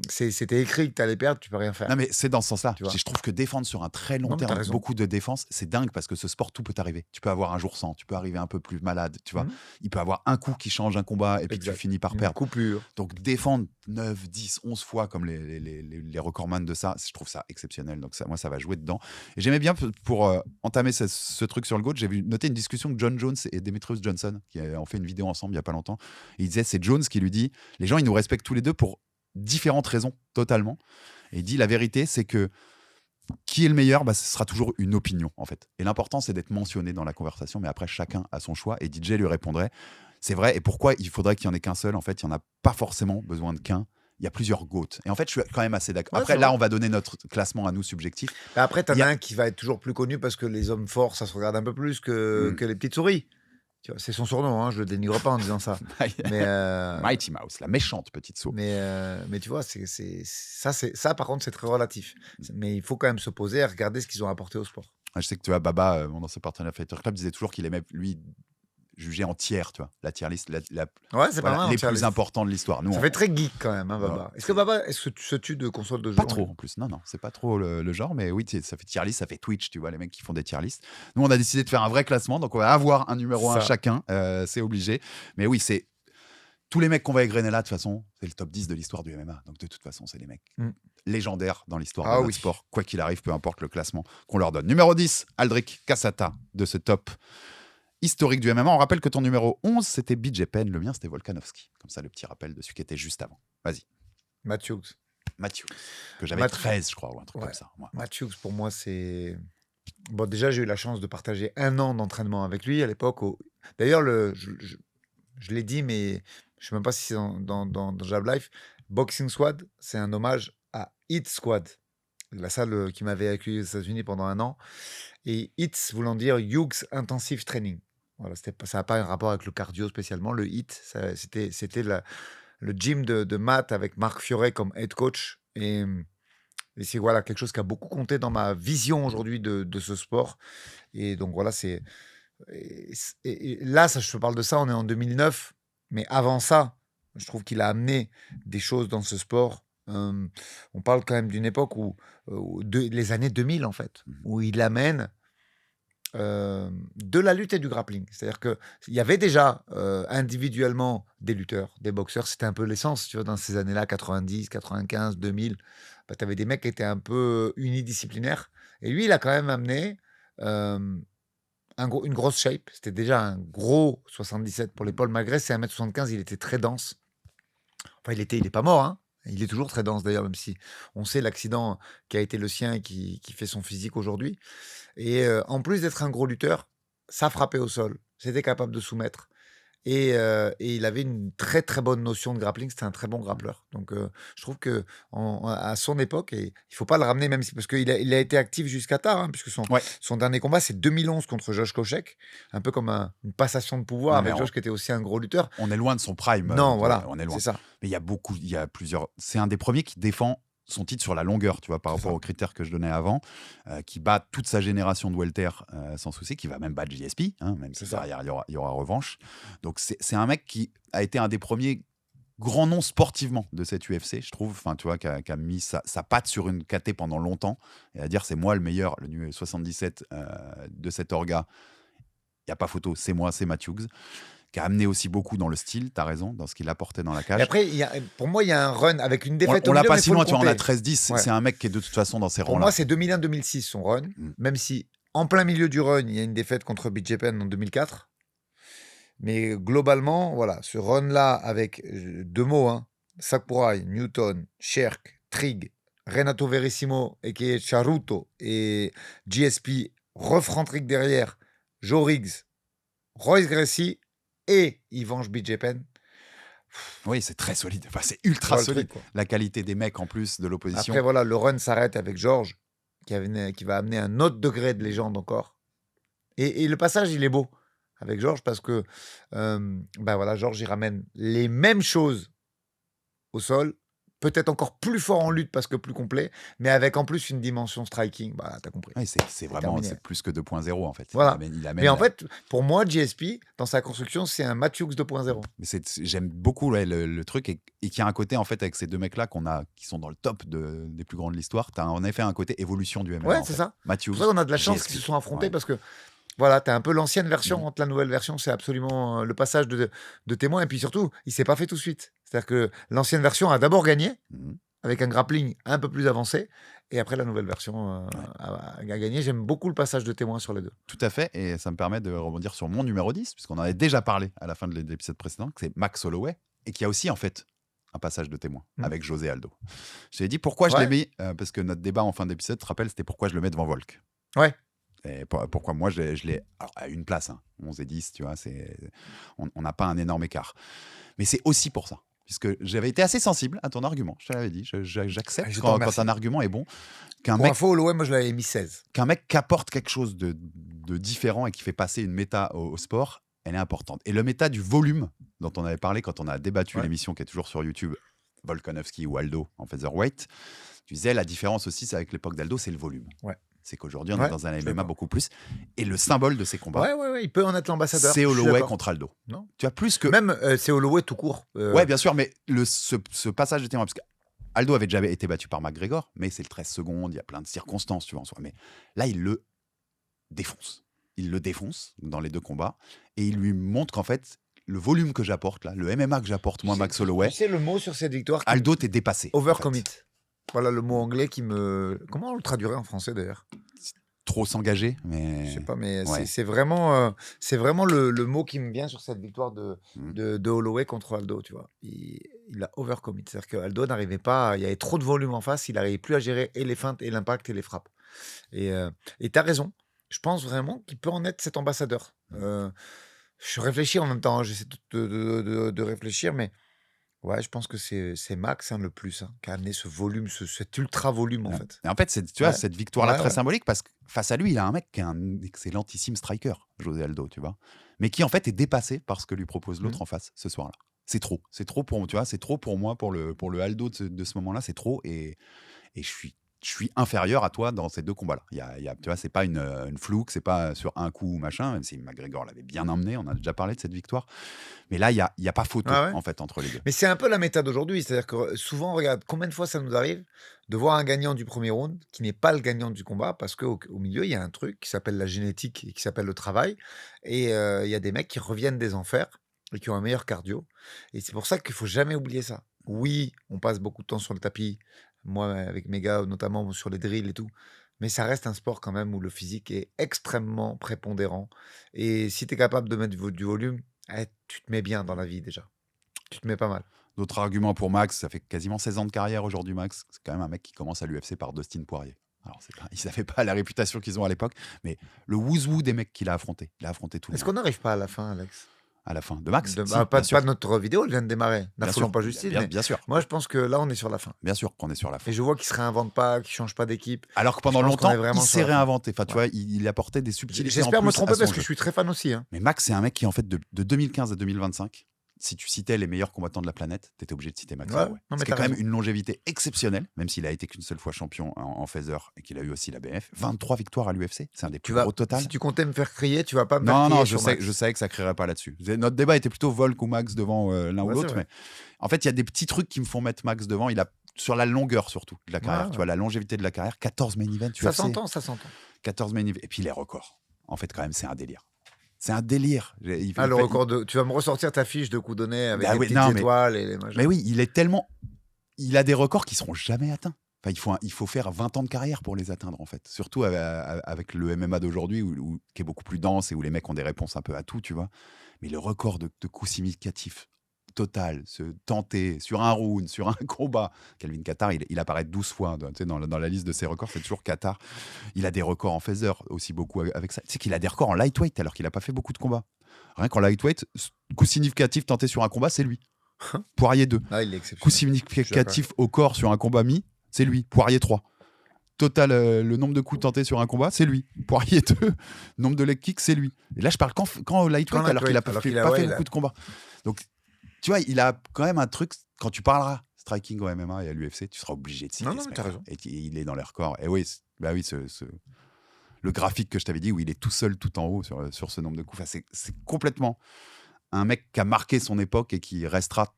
c'était écrit que tu allais perdre, tu peux rien faire. non, mais c'est dans ce sens-là. Tu vois. Je trouve que défendre sur un très long Non, mais t'as terme, raison. beaucoup de défense, c'est dingue parce que ce sport, tout peut arriver. Tu peux avoir un jour sans, tu peux arriver un peu plus malade, tu vois. Mhm. Il peut avoir un coup qui change un combat et puis tu Exact. finis par Une perdre. coupure. Donc défendre 9, 10, 11 fois comme les recordman de ça, je trouve ça exceptionnel. Donc moi, ça va jouer dedans. Et j'aimais bien, pour entamer ce truc sur le GOAT, j'ai noté une discussion que John Jones et Demetrius Johnson, qui ont fait une vidéo ensemble il n'y a pas longtemps. Et il disait, c'est Jones qui lui dit, les gens, ils nous respectent tous les deux pour différentes raisons, totalement. Et il dit, la vérité, c'est que qui est le meilleur, ce sera toujours une opinion, en fait. Et l'important, c'est d'être mentionné dans la conversation, mais après, chacun a son choix. Et DJ lui répondrait, c'est vrai, et pourquoi il faudrait qu'il n'y en ait qu'un seul? En fait, il n'y en a pas forcément besoin de qu'un. Il y a plusieurs GOAT. Et en fait, je suis quand même assez d'accord. Ouais, Après, c'est là, vrai. on va donner notre classement à nous subjectif. Mais après, t'en Il y as a- un qui va être toujours plus connu parce que les hommes forts, ça se regarde un peu plus que les petites souris. Tu vois, c'est son surnom, hein, je le dénigre pas en disant ça. Mais, Mighty Mouse, la méchante petite souris. mais tu vois, ça, par contre, c'est très relatif. Mais il faut quand même se poser et regarder ce qu'ils ont apporté au sport. Je sais que tu vois, Baba, mon ancien partenaire Fighter Club, disait toujours qu'il aimait, lui, juger en tiers, tu vois, la tier list, Ouais, c'est voilà, pas mal. les en tier plus list. importants de l'histoire. Nous, Ça fait très geek quand même, hein, Baba. Est-ce que tu se tue de console de jeu pas trop en plus. Non, c'est pas trop le genre, mais oui, ça fait tier list, ça fait Twitch, tu vois, les mecs qui font des tier lists. Nous, on a décidé de faire un vrai classement, donc on va avoir un numéro 1 Ça. chacun, c'est obligé. Mais oui, c'est tous les mecs qu'on va égrener là, de toute façon, c'est le top 10 de l'histoire du MMA. Donc de toute façon, c'est des mecs légendaires dans l'histoire de notre sport, quoi qu'il arrive, peu importe le classement qu'on leur donne. Numéro 10, Aldric Cassata de ce top historique du MMA. On rappelle que ton numéro 11, c'était BJ Penn, le mien, c'était Volkanovski. Comme ça, le petit rappel de celui qui était juste avant. Vas-y. Matthews, que j'avais 13, je crois, ou un truc Ouais. comme ça. Moi. Matthews, pour moi, c'est. Bon, déjà, j'ai eu la chance de partager 1 an d'entraînement avec lui à l'époque. D'ailleurs, je l'ai dit, mais je ne sais même pas si c'est dans Jab Life. Boxing Squad, c'est un hommage à Hit Squad, la salle qui m'avait accueilli aux États-Unis pendant 1 an. Et HITS voulant dire Hughes Intensive Training. Voilà, ça n'a pas un rapport avec le cardio spécialement. Le HIT, c'était le gym de Matt avec Marc Fioret comme head coach. Et c'est voilà, quelque chose qui a beaucoup compté dans ma vision aujourd'hui de ce sport. Et donc voilà, et là, je te parle de ça, on est en 2009. Mais avant ça, je trouve qu'il a amené des choses dans ce sport. On parle quand même d'une époque les années 2000 en fait, où il amène de la lutte et du grappling. C'est-à-dire qu'il y avait déjà individuellement des lutteurs, des boxeurs. C'était un peu l'essence, tu vois, dans ces années-là, 90, 95, 2000. Tu avais des mecs qui étaient un peu unidisciplinaires. Et lui, il a quand même amené une grosse shape. C'était déjà un gros 77 pour l'épaule. Malgré c'est 1m75, il était très dense. Enfin, il n'est pas mort, hein. Il est toujours très dense d'ailleurs, même si on sait l'accident qui a été le sien et qui fait son physique aujourd'hui. Et en plus d'être un gros lutteur, ça frappait au sol. C'était capable de soumettre. Et il avait une très très bonne notion de grappling. C'était un très bon grappleur. Donc je trouve que à son époque, et il faut pas le ramener même si parce qu'il il a été actif jusqu'à tard, hein, puisque son dernier combat c'est 2011 contre Josh Koscheck, un peu comme une passation de pouvoir avec Josh qui était aussi un gros lutteur. On est loin de son prime. Non, voilà, on est loin. c'est ça. Mais il y a plusieurs. C'est un des premiers qui défend son titre sur la longueur, tu vois, par rapport aux critères que je donnais avant, qui bat toute sa génération de welter sans souci, qui va même battre JSP, hein, même si derrière il y aura revanche. Donc c'est un mec qui a été un des premiers grands noms sportivement de cette UFC, je trouve, enfin tu vois, qui a mis sa patte sur une KT pendant longtemps et à dire c'est moi le meilleur, le numéro 77 de cet orga. Il n'y a pas photo, c'est moi, c'est Matthews. Qui a amené aussi beaucoup dans le style, t'as raison, dans ce qu'il apportait dans la cage. Et après, pour moi, il y a un run avec une défaite. On l'a pas si loin, tu vois, on a 13-10. C'est un mec qui est de toute façon dans ces rangs-là. Pour moi, c'est 2001-2006 son run, même si en plein milieu du run, il y a une défaite contre BJ Penn en 2004. Mais globalement, voilà, ce run-là avec 2 mots, hein, Sakurai, Newton, Sherk, Trigg, Renato Verissimo, et Charuto, et GSP, refrant Trigg derrière, Joe Riggs, Royce Gracie, et il venge BJ Penn. Oui, c'est très solide. Enfin, c'est ultra Voilà le solide. truc, quoi. La qualité des mecs en plus de l'opposition. Après, voilà, le run s'arrête avec Georges, qui va amener un autre degré de légende encore. Et le passage, il est beau avec Georges parce que, bah voilà, Georges, il ramène les mêmes choses au sol, peut-être encore plus fort en lutte parce que plus complet, mais avec en plus une dimension striking. Bah, t'as compris. Oui, c'est vraiment terminé. plus que 2.0 en fait. Voilà. Il amène Mais en fait, pour moi, GSP, dans sa construction, c'est un Matthews 2.0. mais j'aime beaucoup le truc et qu'il y a un côté en fait avec ces deux mecs là qui sont dans le top des plus grands de l'histoire. T'as en effet un côté évolution du MMA. Ouais, en c'est fait. ça. Matthews. C'est pour ça qu'on a de la chance GSP. qu'ils se sont affrontés Ouais. parce que voilà, t'as un peu l'ancienne version Mhm. entre la nouvelle version, c'est absolument le passage de témoin. Et puis surtout, il s'est pas fait tout de suite. C'est-à-dire que l'ancienne version a d'abord gagné Mhm. avec un grappling un peu plus avancé, et après la nouvelle version a gagné. J'aime beaucoup le passage de témoin sur les deux. Tout à fait, et ça me permet de rebondir sur mon numéro 10, puisqu'on en avait déjà parlé à la fin de l'épisode précédent, que c'est Max Holloway, et qui a aussi en fait un passage de témoin avec José Aldo. Je t'ai dit pourquoi je l'ai mis, parce que notre débat en fin d'épisode, tu te rappelles, c'était pourquoi je le mets devant Volk. Ouais. Et pourquoi moi je l'ai à une place, 11 et 10, tu vois, on n'a pas un énorme écart. Mais c'est aussi pour ça. Puisque j'avais été assez sensible à ton argument, je te l'avais dit, j'accepte quand un argument est bon. Pour info, Holloway, moi je l'avais mis 16. Qu'un mec qui apporte quelque chose de différent et qui fait passer une méta au sport, elle est importante. Et le méta du volume dont on avait parlé quand on a débattu l'émission qui est toujours sur YouTube, Volkanovski ou Aldo en featherweight, tu disais la différence aussi c'est avec l'époque d'Aldo, c'est le volume. Ouais. C'est qu'aujourd'hui, on est dans un MMA beaucoup plus. Et le symbole de ces combats, il peut en être l'ambassadeur. c'est Holloway contre Aldo. Non. Tu as plus que... Même c'est Holloway tout court. Ouais, bien sûr, mais ce passage de témoin, parce que Aldo avait déjà été battu par McGregor, mais c'est le 13 secondes, il y a plein de circonstances, tu vois, en soi. Mais là, il le défonce. Il le défonce dans les deux combats, et il lui montre qu'en fait, le volume que j'apporte, là, le MMA que j'apporte, moi, Max Holloway... Tu sais le mot sur cette victoire Aldo, t'es dépassé. Overcommit. En fait. Voilà le mot anglais qui me... Comment on le traduirait en français, d'ailleurs ? Trop s'engager, mais... Je sais pas, mais c'est vraiment le mot qui me vient sur cette victoire de Holloway contre Aldo, tu vois. Il a overcommit. C'est-à-dire qu'Aldo n'arrivait pas... Il y avait trop de volume en face, il n'arrivait plus à gérer et les feintes, et l'impact, et les frappes. Et tu as raison. Je pense vraiment qu'il peut en être cet ambassadeur. Je réfléchis en même temps, hein, j'essaie de réfléchir, mais ouais, je pense que c'est Max le plus, qui a amené ce volume, cet ultra volume en fait. Et en fait, tu vois, cette victoire-là très symbolique, parce que face à lui, il a un mec qui est un excellentissime striker, José Aldo, tu vois, mais qui en fait est dépassé par ce que lui propose l'autre en face ce soir-là. C'est trop pour, tu vois, c'est trop pour moi, pour le Aldo de ce moment-là, c'est trop, et je suis inférieur à toi dans ces deux combats-là. Tu vois, c'est pas une flouque, c'est pas sur un coup ou machin, même si McGregor l'avait bien emmené, on a déjà parlé de cette victoire. Mais là, il y a pas photo, en fait, entre les deux. Mais c'est un peu la méta d'aujourd'hui, c'est-à-dire que souvent, regarde, combien de fois ça nous arrive de voir un gagnant du premier round qui n'est pas le gagnant du combat, parce qu'au milieu, il y a un truc qui s'appelle la génétique et qui s'appelle le travail, et il y a des mecs qui reviennent des enfers et qui ont un meilleur cardio. Et c'est pour ça qu'il faut jamais oublier ça. Oui, on passe beaucoup de temps sur le tapis, moi avec mes gars, notamment sur les drills et tout, mais ça reste un sport quand même où le physique est extrêmement prépondérant. Et si tu es capable de mettre du volume, tu te mets bien dans la vie déjà. Tu te mets pas mal. D'autres arguments pour Max, ça fait quasiment 16 ans de carrière aujourd'hui, Max. C'est quand même un mec qui commence à l'UFC par Dustin Poirier. Alors, ils n'avaient pas la réputation qu'ils ont à l'époque, mais le who's-who des mecs qu'il a affronté. Il a affronté tout le monde. Est-ce qu'on n'arrive pas à la fin, Alex ? À la fin de Max pas notre vidéo, elle vient de démarrer. N'affolons pas justice. Bien sûr. Moi, je pense que là, on est sur la fin. Bien sûr qu'on est sur la fin. Et je vois qu'il ne se réinvente pas, qu'il ne change pas d'équipe. Alors que pendant longtemps, il s'est réinventé. Enfin, tu vois, il apportait des subtilités. J'espère me tromper parce que je suis très fan aussi. Mais Max, c'est un mec qui, en fait, de 2015 à 2025, si tu citais les meilleurs combattants de la planète, tu étais obligé de citer Max Holloway. C'est quand même une longévité exceptionnelle, même s'il a été qu'une seule fois champion en feather et qu'il a eu aussi la BF. 23 victoires à l'UFC, c'est un des plus gros total. Si tu comptais me faire crier, tu vas pas me faire crier. Non, je savais que ça crierait pas là-dessus. Notre débat était plutôt Volk ou Max devant l'un ou l'autre. Mais en fait, il y a des petits trucs qui me font mettre Max devant. Il a, sur la longueur surtout de la carrière, tu vois, la longévité de la carrière, 14 main events. Ça s'entend. 14 main events. Et puis les records. En fait, quand même, c'est un délire. C'est un délire. Le record tu vas me ressortir ta fiche de coups donnés avec les petites étoiles et les machins. Mais oui, il a des records qui seront jamais atteints. Enfin, il faut faire 20 ans de carrière pour les atteindre, en fait. Surtout avec le MMA d'aujourd'hui, qui est beaucoup plus dense et où les mecs ont des réponses un peu à tout, tu vois. Mais le record de coups significatifs total, se tenter sur un round, sur un combat. Calvin Kattar, il apparaît 12 fois dans la liste de ses records, c'est toujours Kattar. Il a des records en feather aussi beaucoup avec ça. Tu sais qu'il a des records en lightweight alors qu'il n'a pas fait beaucoup de combats. Rien qu'en lightweight, coup significatif tenté sur un combat, c'est lui. Poirier 2. Ah, il est Coup exceptionnel. significatif au corps sur un combat mis, c'est lui. Poirier 3. Total, le nombre de coups tentés sur un combat, c'est lui. Poirier 2, nombre de leg kicks, c'est lui. Et là, je parle quand lightweight, alors qu'il a pas fait beaucoup de combats. Donc, tu vois, il a quand même un truc, quand tu parleras striking au MMA et à l'UFC, tu seras obligé de citer Non, ce mais t'as mec. raison. Et il est dans les records. Et oui, le graphique que je t'avais dit, où il est tout seul, tout en haut sur ce nombre de coups, enfin, c'est complètement un mec qui a marqué son époque et qui restera,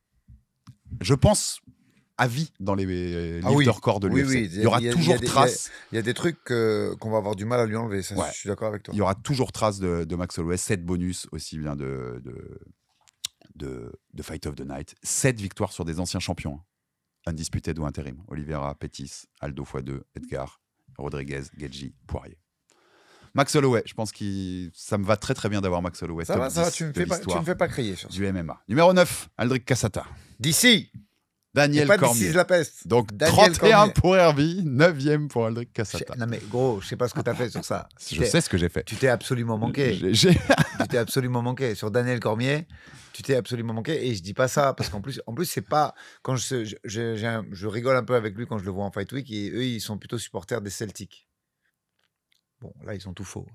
je pense, à vie dans les livres de records de l'UFC. Oui. Il y aura toujours trace. Il y a des trucs qu'on va avoir du mal à lui enlever. Ça, Ouais. je suis d'accord avec toi. Il y aura toujours trace de Max Holloway. 7 bonus aussi bien de Fight of the Night. 7 victoires sur des anciens champions. Undisputed ou intérim. Oliveira, Pettis, Aldo x2, Edgar, Rodriguez, Gedji, Poirier. Max Holloway, je pense que ça me va très très bien d'avoir Max Holloway. Ça va, tu me fais pas crier sur ça. Du MMA. Numéro 9, Aldric Cassata. D'ici Daniel pas Cormier. d'ici la peste. Donc Daniel 31 Cormier. pour Herbie, 9e pour Aldric Cassata. Non mais gros, je sais pas ce que t'as fait sur ça. Je sais ce que j'ai fait. Tu t'es absolument manqué. Tu t'es absolument manqué. Sur Daniel Cormier, tu t'es absolument manqué. Et je dis pas ça parce qu'en plus c'est pas. Quand je rigole un peu avec lui quand je le vois en Fight Week, et eux, ils sont plutôt supporters des Celtics. Bon, là, ils sont tout faux.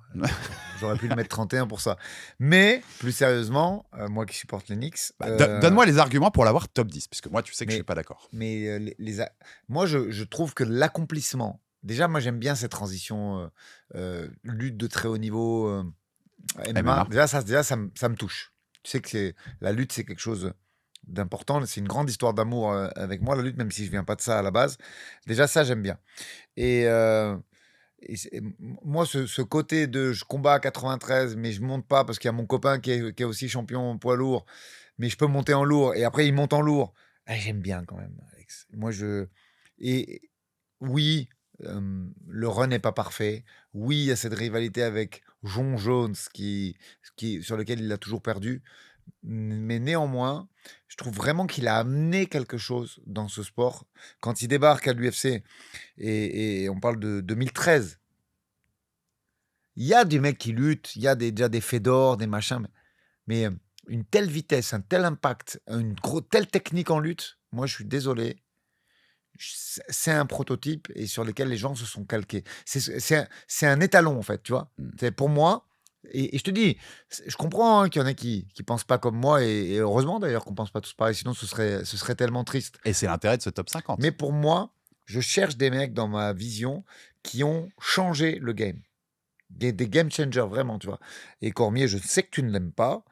J'aurais pu le mettre 31 pour ça. Mais, plus sérieusement, moi qui supporte les Knicks... Donne-moi les arguments pour l'avoir top 10, puisque moi, tu sais que je suis pas d'accord. Mais moi, je trouve que l'accomplissement... Déjà, moi, j'aime bien cette transition lutte de très haut niveau, MMA. Déjà, ça me touche. Tu sais que la lutte, c'est quelque chose d'important. C'est une grande histoire d'amour avec moi, la lutte, même si je viens pas de ça à la base. Déjà, ça, j'aime bien. Et moi, ce côté de je combats à 93, mais je monte pas parce qu'il y a mon copain qui est aussi champion poids lourd, mais je peux monter en lourd et après il monte en lourd. J'aime bien quand même, Alex. Moi, et oui, le run n'est pas parfait. Oui, il y a cette rivalité avec Jon Jones sur lequel il a toujours perdu. Mais néanmoins, je trouve vraiment qu'il a amené quelque chose dans ce sport. Quand il débarque à l'UFC, et on parle de 2013, il y a des mecs qui luttent, il y a déjà des Fedor, des machins, mais une telle vitesse, un tel impact, une telle technique en lutte, moi je suis désolé, c'est un prototype et sur lequel les gens se sont calqués. C'est un étalon en fait, tu vois. C'est pour moi. Et je te dis, je comprends qu'il y en a qui pensent pas comme moi, et heureusement d'ailleurs qu'on pense pas tous pareil, sinon ce serait tellement triste. Et c'est l'intérêt de ce top 50. Mais pour moi, je cherche des mecs dans ma vision qui ont changé le game. Des game changers, vraiment, tu vois. Et Cormier, je sais que tu ne l'aimes pas.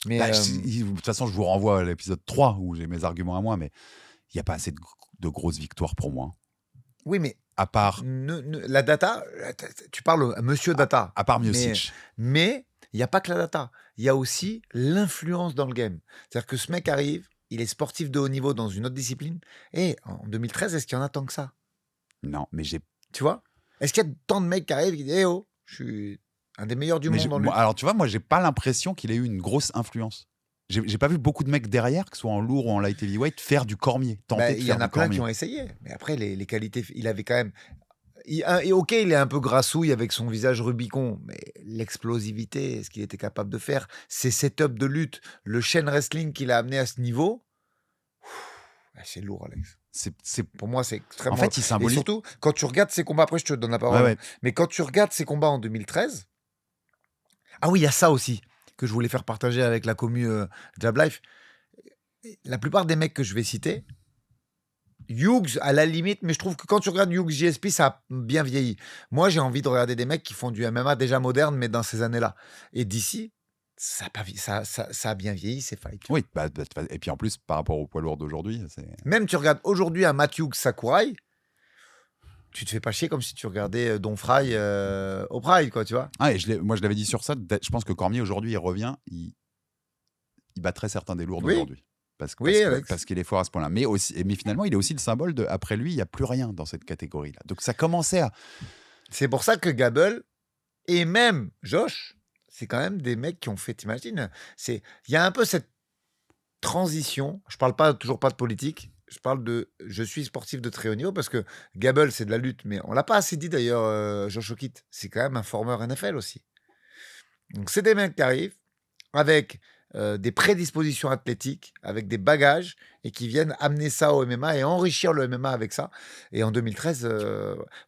Mais de toute façon, je vous renvoie à l'épisode 3 où j'ai mes arguments à moi, mais il n'y a pas assez de grosses victoires pour moi. Oui, mais à part la data, tu parles Monsieur Data. À part Miocic. Mais il n'y a pas que la data. Il y a aussi l'influence dans le game. C'est-à-dire que ce mec arrive, il est sportif de haut niveau dans une autre discipline. Et en 2013, est-ce qu'il y en a tant que ça? Non, mais j'ai... Tu vois? Est-ce qu'il y a tant de mecs qui arrivent et qui disent « Eh oh, je suis un des meilleurs du monde dans le lutte ». Alors, tu vois, moi, j'ai pas l'impression qu'il ait eu une grosse influence. J'ai pas vu beaucoup de mecs derrière, que ce soit en lourd ou en light heavyweight, faire du Cormier. Il y en a plein qui ont essayé. Mais après, les qualités, il avait quand même... Et ok, il est un peu grassouille avec son visage Rubicon, mais l'explosivité, ce qu'il était capable de faire, ses setups de lutte, le chain wrestling qu'il a amené à ce niveau, c'est lourd, Alex. Pour moi, c'est extrêmement... En fait, il symbolise... Et surtout, quand tu regardes ses combats, après je te donne la parole, ouais. Mais quand tu regardes ses combats en 2013... Ah oui, il y a ça aussi, que je voulais faire partager avec la commu Jab Life. La plupart des mecs que je vais citer... Hughes, à la limite, mais je trouve que quand tu regardes Hughes GSP, ça a bien vieilli. Moi, j'ai envie de regarder des mecs qui font du MMA déjà moderne, mais dans ces années-là. Et d'ici, ça a bien vieilli, ces fights. Oui, et puis en plus, par rapport au poids lourd d'aujourd'hui... Même tu regardes aujourd'hui un Matthew Sakurai, tu te fais pas chier comme si tu regardais Don Fry au Pride, quoi, tu vois. Ah, moi, je l'avais dit sur ça, je pense que Cormier, aujourd'hui, il revient, il battrait certains des lourds d'aujourd'hui. Parce qu'il est fort à ce point-là. Mais finalement, il est aussi le symbole de après lui, il n'y a plus rien dans cette catégorie-là. Donc ça commençait à... C'est pour ça que Gable et même Josh, c'est quand même des mecs qui ont fait, t'imagines, il y a un peu cette transition. Je parle toujours pas de politique. Je parle de je suis sportif de très haut niveau parce que Gable, c'est de la lutte. Mais on l'a pas assez dit d'ailleurs, Josh O'Keefe. C'est quand même un formeur NFL aussi. Donc c'est des mecs qui arrivent avec des prédispositions athlétiques, avec des bagages, et qui viennent amener ça au MMA et enrichir le MMA avec ça. Et en 2013,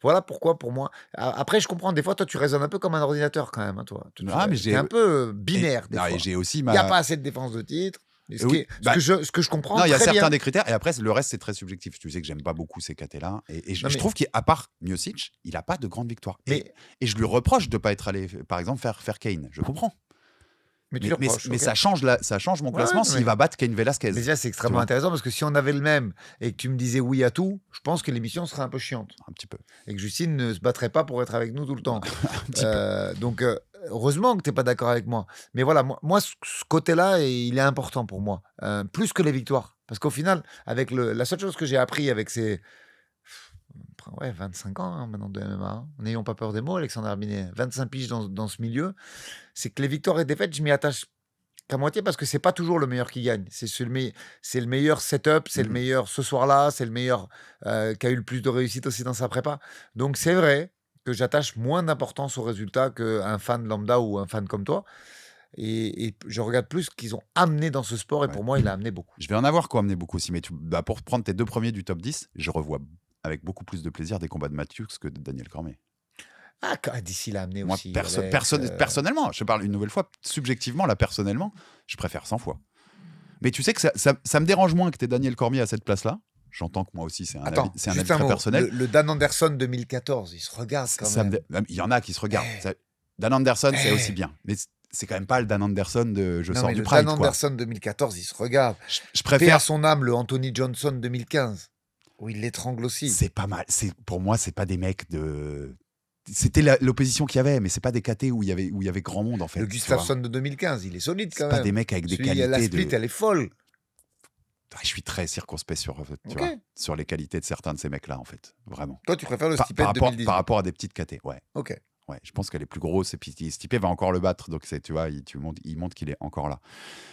voilà pourquoi pour moi. Après, je comprends, des fois, toi, tu raisonnes un peu comme un ordinateur quand même, hein, toi. Ah, mais T'es un peu et, binaire des non, et fois. j'ai aussi Il n'y a ma. pas assez de défense de titre. Ce, Oui, ce que je comprends non, il y a très certains bien. des critères, et après, le reste, c'est très subjectif. Tu sais que j'aime pas beaucoup ces KT-là. Et Non, je mais, trouve qu'à part Miocic, il n'a pas de grande victoire. mais, Et je lui reproche de ne pas être allé, par exemple, faire Kane. Je comprends. mais tu le Mais reproches, ok. ça change mon Ouais, classement non, s'il va battre Cain Velasquez. mais déjà, c'est Tu extrêmement vois, intéressant parce que si on avait le même et que tu me disais oui à tout, je pense que l'émission serait un peu chiante un petit peu. et que Justine ne se battrait pas pour être avec nous tout le temps. Un petit peu. Donc, heureusement que tu n'es pas d'accord avec moi. Mais voilà, moi ce côté-là, il est important pour moi, plus que les victoires. Parce qu'au final, avec la seule chose que j'ai appris avec ces 25 ans hein, maintenant de MMA, hein, n'ayons pas peur des mots, Alexandre Herbinet, 25 piges dans ce milieu, c'est que les victoires et défaites, je m'y attache qu'à moitié parce que c'est pas toujours le meilleur qui gagne. C'est le meilleur setup, c'est le meilleur ce soir-là, c'est le meilleur qui a eu le plus de réussite aussi dans sa prépa. Donc c'est vrai que j'attache moins d'importance au résultat qu'un fan lambda ou un fan comme toi. Et je regarde plus ce qu'ils ont amené dans ce sport et Ouais. pour moi, il a amené beaucoup. Je vais en avoir quoi amener beaucoup aussi. Mais pour prendre tes deux premiers du top 10, je revois avec beaucoup plus de plaisir des combats de Matthews que de Daniel Cormier. Ah, d'ici l'a amené Moi, aussi. Alex, personnellement, je parle une nouvelle fois, subjectivement, là, personnellement, je préfère 100 fois. Mais tu sais que ça me dérange moins que tu aies Daniel Cormier à cette place-là. J'entends que moi aussi, c'est un Attends, avis, juste très mot. personnel. Le Dan Anderson 2014, il se regarde quand même. Il y en a qui se regardent. Dan Anderson, c'est aussi bien. Mais c'est quand même pas le Dan Anderson de Je sors du le Pride. Dan Anderson 2014, il se regarde. Je Paix à préfère. son âme, le Anthony Johnson 2015, où il l'étrangle aussi. C'est pas mal. Pour moi, c'est pas des mecs de. C'était l'opposition qu'il y avait, mais c'est pas des KT où il y avait grand monde en fait. Le Gustafsson de 2015, il est solide quand même. C'est pas des mecs avec des qualités. La split, elle est folle. Je suis très circonspect sur les qualités de certains de ces mecs-là, en fait. Vraiment. Toi, tu préfères le Stipe de 2018 par rapport à des petites KT, ouais. Ok. Ouais, je pense qu'elle est plus grosse et puis Stipe va encore le battre, donc tu vois, il montre qu'il est encore là.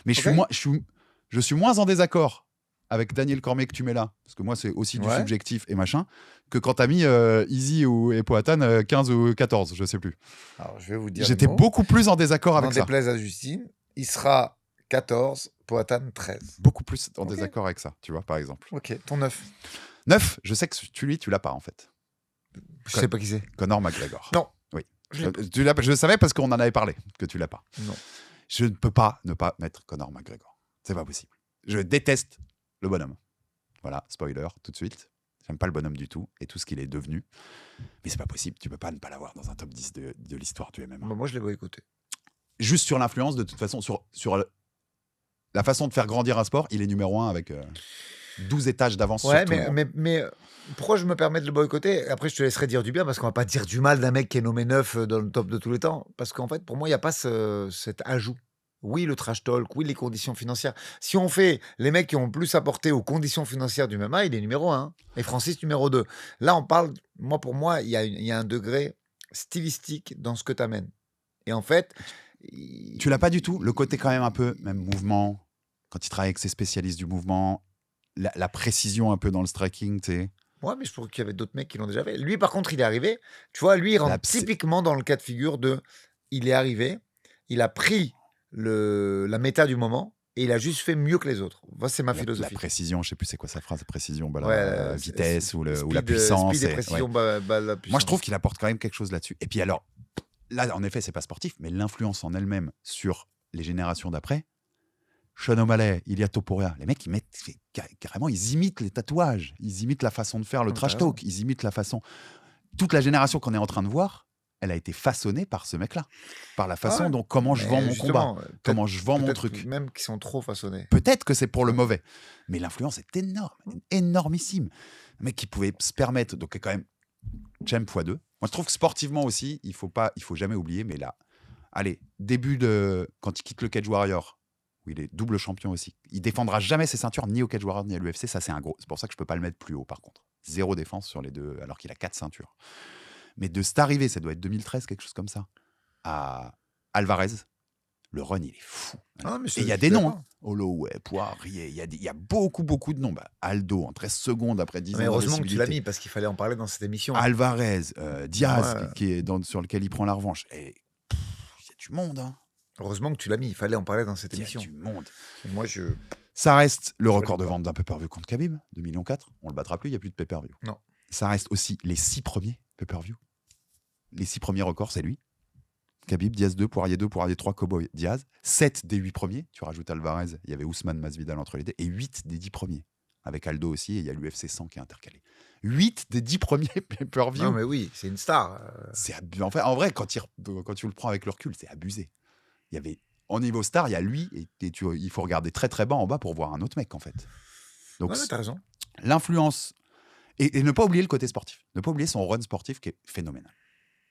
Mais je suis moins en désaccord avec Daniel Cormier que tu mets là, parce que moi c'est aussi du subjectif et machin, que quand t'as mis Easy et Poatan 15 ou 14, je sais plus. Alors je vais vous dire. J'étais beaucoup plus en désaccord avec ça. N'en déplaise à Justine, il sera 14, Poatan 13. Beaucoup plus en désaccord avec ça, tu vois, par exemple. Ok, ton 9. 9, je sais que tu l'as pas en fait. Je sais pas qui c'est. Conor McGregor. Non. Oui. Je savais parce qu'on en avait parlé que tu l'as pas. Non. Je ne peux pas ne pas mettre Conor McGregor. C'est pas possible. Je déteste le bonhomme. Voilà, spoiler tout de suite. J'aime pas le bonhomme du tout et tout ce qu'il est devenu. Mais c'est pas possible. Tu peux pas ne pas l'avoir dans un top 10 de l'histoire du MMA. Moi, je l'ai boycotté. Juste sur l'influence, de toute façon, sur la façon de faire grandir un sport, il est numéro 1 avec 12 étages d'avance sur tout le monde. Mais pourquoi je me permets de le boycotter? Après, je te laisserai dire du bien, parce qu'on va pas dire du mal d'un mec qui est nommé 9 dans le top de tous les temps. Parce qu'en fait, pour moi, il n'y a pas cet ajout. Oui, le trash talk, oui, les conditions financières. Si on fait les mecs qui ont plus apporté aux conditions financières du MMA, il est numéro 1. Et Francis, numéro 2. Là, on parle, pour moi, il y a un degré stylistique dans ce que tu amènes. Et en fait... Tu l'as pas du tout. Le côté quand même un peu, même mouvement, quand il travaille avec ses spécialistes du mouvement, la précision un peu dans le striking, tu sais. Ouais, mais je trouve qu'il y avait d'autres mecs qui l'ont déjà fait. Lui, par contre, il est arrivé. Tu vois, lui, il rentre typiquement dans le cas de figure de... Il est arrivé, il a pris la méta du moment et il a juste fait mieux que les autres. Moi, c'est ma philosophie. La précision, je sais plus c'est quoi sa phrase, précision, la vitesse ou la puissance. Speed et précision, la puissance. Moi, je trouve qu'il apporte quand même quelque chose là-dessus. Et puis alors, là, en effet, c'est pas sportif, mais l'influence en elle-même sur les générations d'après, Sean O'Malley, Ilia Topuria, les mecs, carrément, ils imitent les tatouages, ils imitent la façon de faire le trash talk, ils imitent la façon... Toute la génération qu'on est en train de voir, elle a été façonnée par ce mec-là, par la façon dont comment je vends mon combat, comment je vends mon truc. Même qui sont trop façonnés. Peut-être que c'est pour le mauvais, mais l'influence est énorme, énormissime. Un mec qui pouvait se permettre, donc quand même, champ x2. Moi, je trouve que sportivement aussi, il faut jamais oublier, mais là, allez, quand il quitte le Cage Warrior, où il est double champion aussi, il défendra jamais ses ceintures, ni au Cage Warrior, ni à l'UFC, ça c'est un gros. C'est pour ça que je peux pas le mettre plus haut, par contre. 0 défense sur les deux, alors qu'il a 4 ceintures. Mais de cette arrivée, ça doit être 2013, quelque chose comme ça, à Alvarez, le run, il est fou. Et il y a des noms. Holloway, Poirier, il y a beaucoup, beaucoup de noms. Aldo, en 13 secondes, après 10 ans. Mais heureusement que tu l'as mis, parce qu'il fallait en parler dans cette émission. Alvarez, Diaz, sur lequel il prend la revanche. Et il y a du monde. Hein. Heureusement que tu l'as mis, il fallait en parler dans cette Il y a émission. du monde. Et moi, je. Ça reste le Je record de valide pas. vente d'un pay-per-view contre Khabib, 2,4 millions. On le battra plus, il n'y a plus de pay-per-view. Non. Ça reste aussi les 6 premiers pay-per-view. Les 6 premiers records, c'est lui. Khabib, Diaz 2, Poirier 2, Poirier 3, Cowboy, Diaz. 7 des 8 premiers. Tu rajoutes Alvarez, il y avait Ousmane Masvidal entre les deux. Et 8 des 10 premiers. Avec Aldo aussi, et il y a l'UFC 100 qui est intercalé. 8 des 10 premiers pay-per-view. Non, mais oui, c'est une star. C'est en vrai, quand tu le prends avec le recul, c'est abusé. Il y avait, en niveau star, il y a lui, et il faut regarder très très bas en bas pour voir un autre mec, en fait. Donc, Ouais, t'as raison. l'influence, et ne pas oublier le côté sportif. Ne pas oublier son run sportif qui est phénoménal.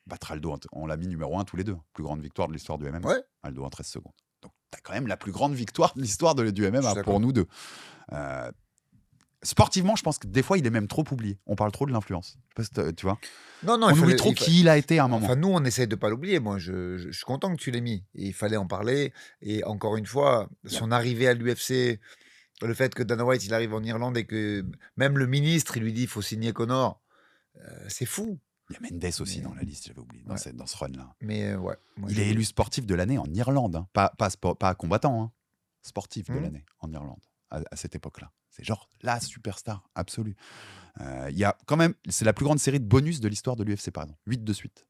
Battre Aldo, on l'a mis numéro 1 tous les deux. Plus grande victoire de l'histoire du MMA. Ouais. Aldo en 13 secondes. Donc, tu as quand même la plus grande victoire de l'histoire du Je suis MMA d'accord. pour nous deux. Sportivement, je pense que des fois, il est même trop oublié. On parle trop de l'influence. Je sais pas si tu vois. Non, On oublie trop qui il a été à un moment. Enfin, nous, on essaye de pas l'oublier. Moi, je suis content que tu l'aies mis. Et il fallait en parler. Et encore une fois, son arrivée à l'UFC, le fait que Dana White, il arrive en Irlande et que même le ministre, il lui dit, il faut signer Connor. C'est fou. Il y a Mendes aussi Mais- dans la liste, j'avais oublié, Ouais. dans ce run-là. Mais ouais. moi, Il j'ai- est élu sportif de l'année en Irlande. Hein. Pas combattant, hein. Sportif de Mhm. l'année en Irlande, à cette époque-là. C'est genre la superstar absolue. Il y a quand même, c'est la plus grande série de bonus de l'histoire de l'UFC, par exemple. 8 de suite.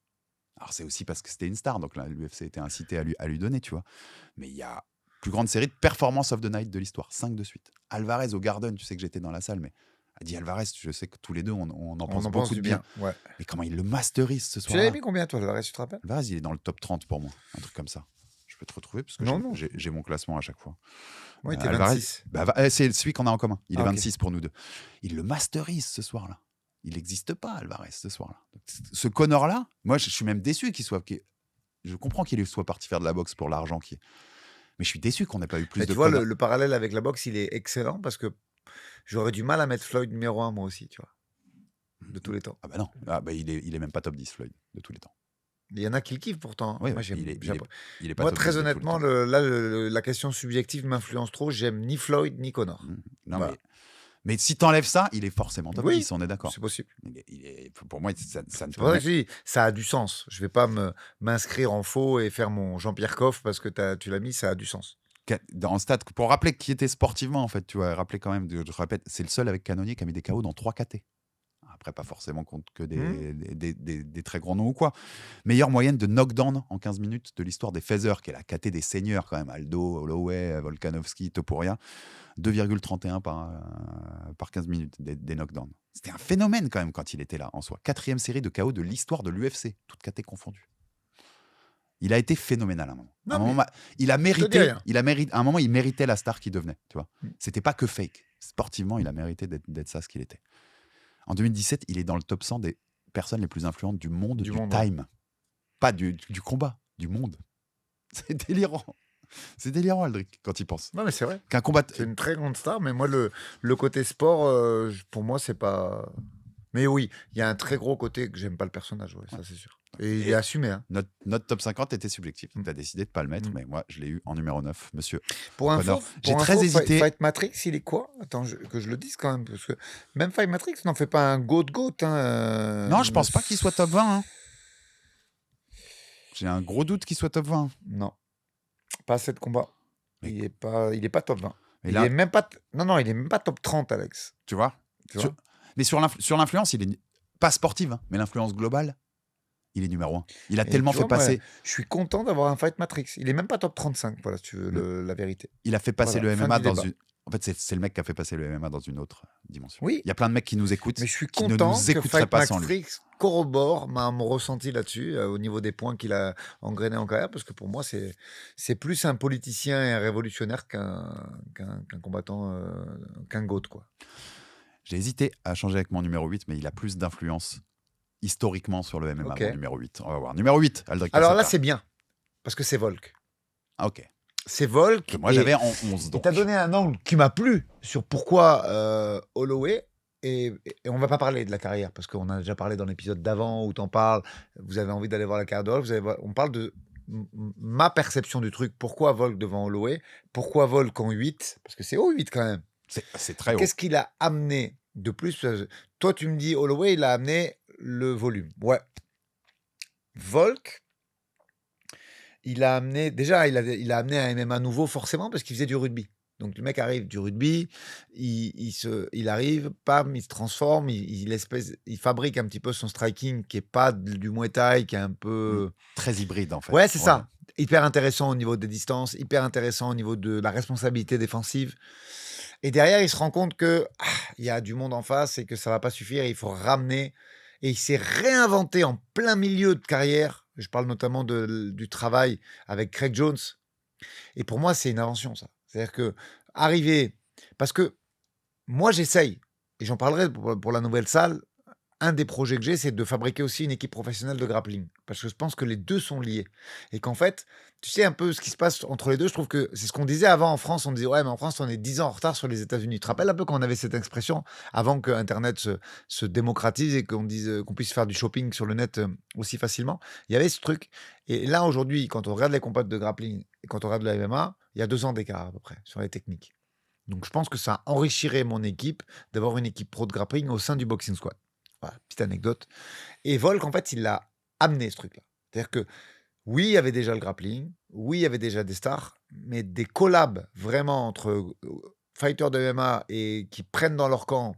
Alors, c'est aussi parce que c'était une star, donc là, l'UFC était incité à lui donner, tu vois. Mais il y a plus grande série de performance of the night de l'histoire. 5 de suite. Alvarez au Garden, tu sais que j'étais dans la salle, mais a dit Alvarez, je sais que tous les deux, on en On pense en beaucoup pense de du bien. bien. Ouais. Mais comment il le masterise ce Tu soir-là. l'avais mis combien, toi, Alvarez, tu te rappelles? Alvarez, il est dans le top 30 pour moi. Un truc comme ça. Je peux te retrouver parce que Non. j'ai mon classement à chaque fois. Moi, il était Alvarez, 26. c'est celui qu'on a en commun. Il est Ah, ok. 26 pour nous deux. Il le masterise ce soir-là. Il n'existe pas, Alvarez, ce soir-là. Donc, ce Connor-là, moi, je suis même déçu qu'il soit. Je comprends qu'il soit parti faire de la boxe pour l'argent mais je suis déçu qu'on n'ait pas eu plus Mais de tu vois, Connor. le parallèle avec la boxe, il est excellent parce que j'aurais du mal à mettre Floyd numéro 1, moi aussi, tu vois, de tous les temps. Ah bah non, il est même pas top 10, Floyd, de tous les temps. Il y en a qui le kiffent pourtant. Oui, Moi, il est j'aime- pas Moi, top très 10 de tous les honnêtement, temps. la question subjective m'influence trop. J'aime ni Floyd ni Connor. Non, Voilà. mais si t'enlèves ça, il est forcément top Oui, 10, on est d'accord. C'est possible. Pour moi, ça ne C'est peut pour ça que mettre- je dis, ça a du sens. Je vais pas m'inscrire en faux et faire mon Jean-Pierre Coff parce que tu l'as mis, ça a du sens. Dans stade, pour rappeler qui était sportivement, en fait, tu vois, rappeler quand même, je répète, c'est le seul avec Cannonier qui a mis des KO dans 3 KT. Après, pas forcément contre que des très grands noms ou quoi. Meilleure moyenne de knockdown en 15 minutes de l'histoire des Feather, qui est la KT des seigneurs quand même. Aldo, Holloway, Volkanovski, Topuria. 2,31 par 15 minutes des knockdowns. C'était un phénomène quand même quand il était là en soi. 4e série de KO de l'histoire de l'UFC, toutes KT confondues. Il a été phénoménal à un moment. Non, À un mais moment, il a dis mérité, rien. à un moment, il méritait la star qu'il devenait. Tu vois. Mm. C'était pas que fake. Sportivement, il a mérité d'être ça, ce qu'il était. En 2017, il est dans le top 100 des personnes les plus influentes du monde, du monde, time. Pas du combat, du monde. C'est délirant. C'est délirant, Aldric, quand il pense. Non, mais c'est vrai. Qu'un combat. C'est une très grande star, mais moi, le côté sport, pour moi, c'est pas. Mais oui, il y a un très gros côté que j'aime pas le personnage, ouais, ça c'est sûr. Et il est assumé. Hein. Notre top 50 était subjectif. Mm. Tu as décidé de pas le mettre, Mm. mais moi, je l'ai eu en numéro 9, monsieur. Pour info, Connor. J'ai très hésité. Fight Matrix, il est quoi? Attends, que je le dise quand même, parce que même Fight Matrix n'en fait pas un GOAT. Hein, Non, je pense pas qu'il soit top 20. Hein. J'ai un gros doute qu'il soit top 20. Non, pas assez de combat. Mais- Il est pas top 20. Et Il là, est même pas. Non, il est même pas top 30, Alex. tu vois, Tu vois mais sur l'influence, il est pas sportive, hein, mais l'influence globale, il est numéro 1. Il a Et tellement tu fait vois, moi, passer. je suis content d'avoir un Fight Matrix. Il est même pas top 35, voilà, si tu veux la vérité. Il a fait passer Voilà, le fin MMA du dans débat. une. En fait, c'est le mec qui a fait passer le MMA dans une autre dimension. Oui. Il y a plein de mecs qui nous écoutent, Mais je suis qui ne content nous que écouteraient Fight pas sans lui. Matrix corrobore mon ressenti là-dessus, au niveau des points qu'il a engrainés en carrière, parce que pour moi, c'est plus un politicien et un révolutionnaire qu'un combattant, qu'un GOAT, quoi. J'ai hésité à changer avec mon numéro 8, mais il a plus d'influence historiquement sur le MMA, Ok. mon numéro 8. On va voir. Numéro 8, Aldric Alors là, Cassata. c'est bien, parce que c'est Volk. Ah, ok. C'est Volk. Que moi, et j'avais en 11. il Donc. t'a donné un angle qui m'a plu sur pourquoi Holloway. Et on va pas parler de la carrière, parce qu'on a déjà parlé dans l'épisode d'avant où t'en parles. Vous avez envie d'aller voir la carrière de Volk. On parle de ma perception du truc. Pourquoi Volk devant Holloway? Pourquoi Volk en 8? Parce que c'est haut 8 quand même. C'est très haut. Qu'est-ce qu'il a amené de plus? Toi, tu me dis Holloway, il a amené le volume. Ouais. Volk, il a amené déjà, il a amené un MMA nouveau forcément parce qu'il faisait du rugby. Donc le mec arrive du rugby, il arrive, pam, il se transforme, il fabrique un petit peu son striking qui est pas du Muay Thai, qui est un peu... Très hybride, en fait. Ouais, c'est ça. Hyper intéressant au niveau des distances, hyper intéressant au niveau de la responsabilité défensive. Et derrière, il se rend compte que il y a du monde en face et que ça va pas suffire, il faut ramener. Et il s'est réinventé en plein milieu de carrière. Je parle notamment du travail avec Craig Jones. Et pour moi, c'est une invention, ça. C'est-à-dire que arriver... Parce que moi, j'essaye, et j'en parlerai pour la nouvelle salle, un des projets que j'ai, c'est de fabriquer aussi une équipe professionnelle de grappling. Parce que je pense que les deux sont liés. Et qu'en fait, tu sais un peu ce qui se passe entre les deux. Je trouve que c'est ce qu'on disait avant en France. On disait, ouais, mais en France, on est 10 ans en retard sur les États-Unis. Tu te rappelles un peu quand on avait cette expression avant que Internet se démocratise et qu'on puisse faire du shopping sur le net aussi facilement. Il y avait ce truc. Et là, aujourd'hui, quand on regarde les combats de grappling et quand on regarde le MMA, il y a 2 ans d'écart à peu près sur les techniques. Donc, je pense que ça enrichirait mon équipe d'avoir une équipe pro de grappling au sein du Boxing Squad. Voilà, petite anecdote. Et Volk, en fait, il l'a amené, ce truc-là. C'est-à-dire que, oui, il y avait déjà le grappling, oui, il y avait déjà des stars, mais des collabs vraiment entre fighters de MMA et qui prennent dans leur camp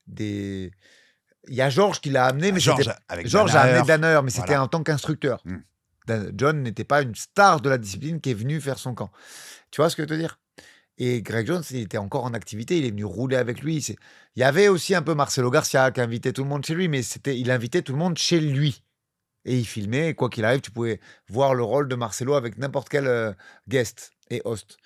des... Il y a Georges qui l'a amené, mais Georges a amené Danner, mais c'était Voilà. en tant qu'instructeur. John n'était pas une star de la discipline qui est venu faire son camp. Tu vois ce que je veux te dire? Et Greg Jones, il était encore en activité, il est venu rouler avec lui. Il y avait aussi un peu Marcelo Garcia qui invitait tout le monde chez lui, mais il invitait tout le monde chez lui. Et il filmait, et quoi qu'il arrive, tu pouvais voir le rôle de Marcelo avec n'importe quel guest et host.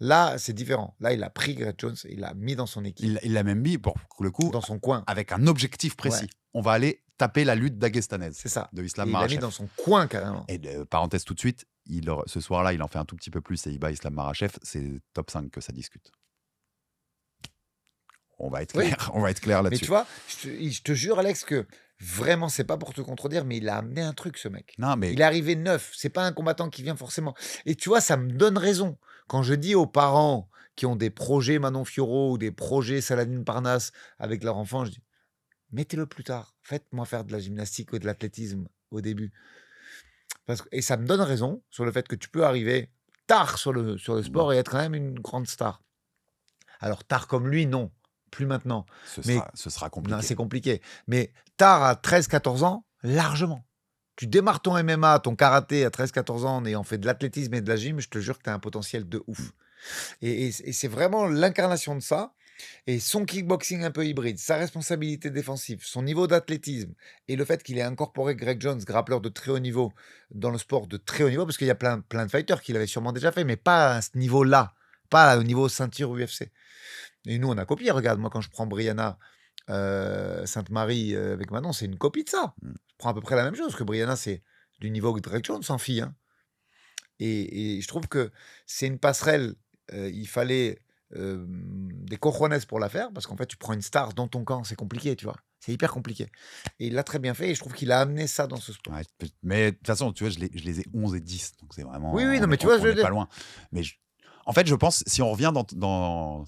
Là, c'est différent. Là, il a pris Greg Jones et il l'a mis dans son équipe. Il l'a même mis, pour le coup, dans son coin. Avec un objectif précis. Ouais. On va aller taper la lutte dagestanaise. C'est ça. De Islam Makhachev. Il l'a mis dans son coin, carrément. Et parenthèse tout de suite, ce soir-là, il en fait un tout petit peu plus et il bat Islam Makhachev. C'est top 5 que ça discute. On va être clair, on va être clair là-dessus. Mais tu vois, je te jure, Alex, que vraiment, c'est pas pour te contredire, mais il a amené un truc, ce mec. Non, mais... Il est arrivé neuf. C'est pas un combattant qui vient forcément. Et tu vois, ça me donne raison. Quand je dis aux parents qui ont des projets Manon Fiorot ou des projets Saladin Parnasse avec leur enfant, je dis, mettez-le plus tard. Faites-moi faire de la gymnastique ou de l'athlétisme au début. Et ça me donne raison sur le fait que tu peux arriver tard sur le sport et être quand même une grande star. Alors, tard comme lui, non. Plus maintenant. Ce sera compliqué. Non, c'est compliqué. Mais tard, à 13-14 ans, largement. Tu démarres ton MMA, ton karaté à 13-14 ans en ayant fait de l'athlétisme et de la gym, je te jure que tu as un potentiel de ouf. Et c'est vraiment l'incarnation de ça. Et son kickboxing un peu hybride, sa responsabilité défensive, son niveau d'athlétisme et le fait qu'il ait incorporé Greg Jones, grappleur de très haut niveau, dans le sport de très haut niveau, parce qu'il y a plein de fighters qui l'avaient sûrement déjà fait, mais pas à ce niveau-là, pas au niveau ceinture UFC. Et nous, on a copié. Regarde, moi, quand je prends Brianna Sainte-Marie avec Manon, c'est une copie de ça. Je prends à peu près la même chose, parce que Brianna, c'est du niveau de Greg Jones en fille. Hein. Et je trouve que c'est une passerelle. Il fallait des cojones pour la faire, parce qu'en fait, tu prends une star dans ton camp, c'est compliqué, tu vois. C'est hyper compliqué. Et il l'a très bien fait, et je trouve qu'il a amené ça dans ce sport. Ouais, mais de toute façon, tu vois, je les ai 11 et 10, donc c'est vraiment... Oui, non, mais tu vois, je veux dire... pas loin. Mais en fait, je pense, si on revient dans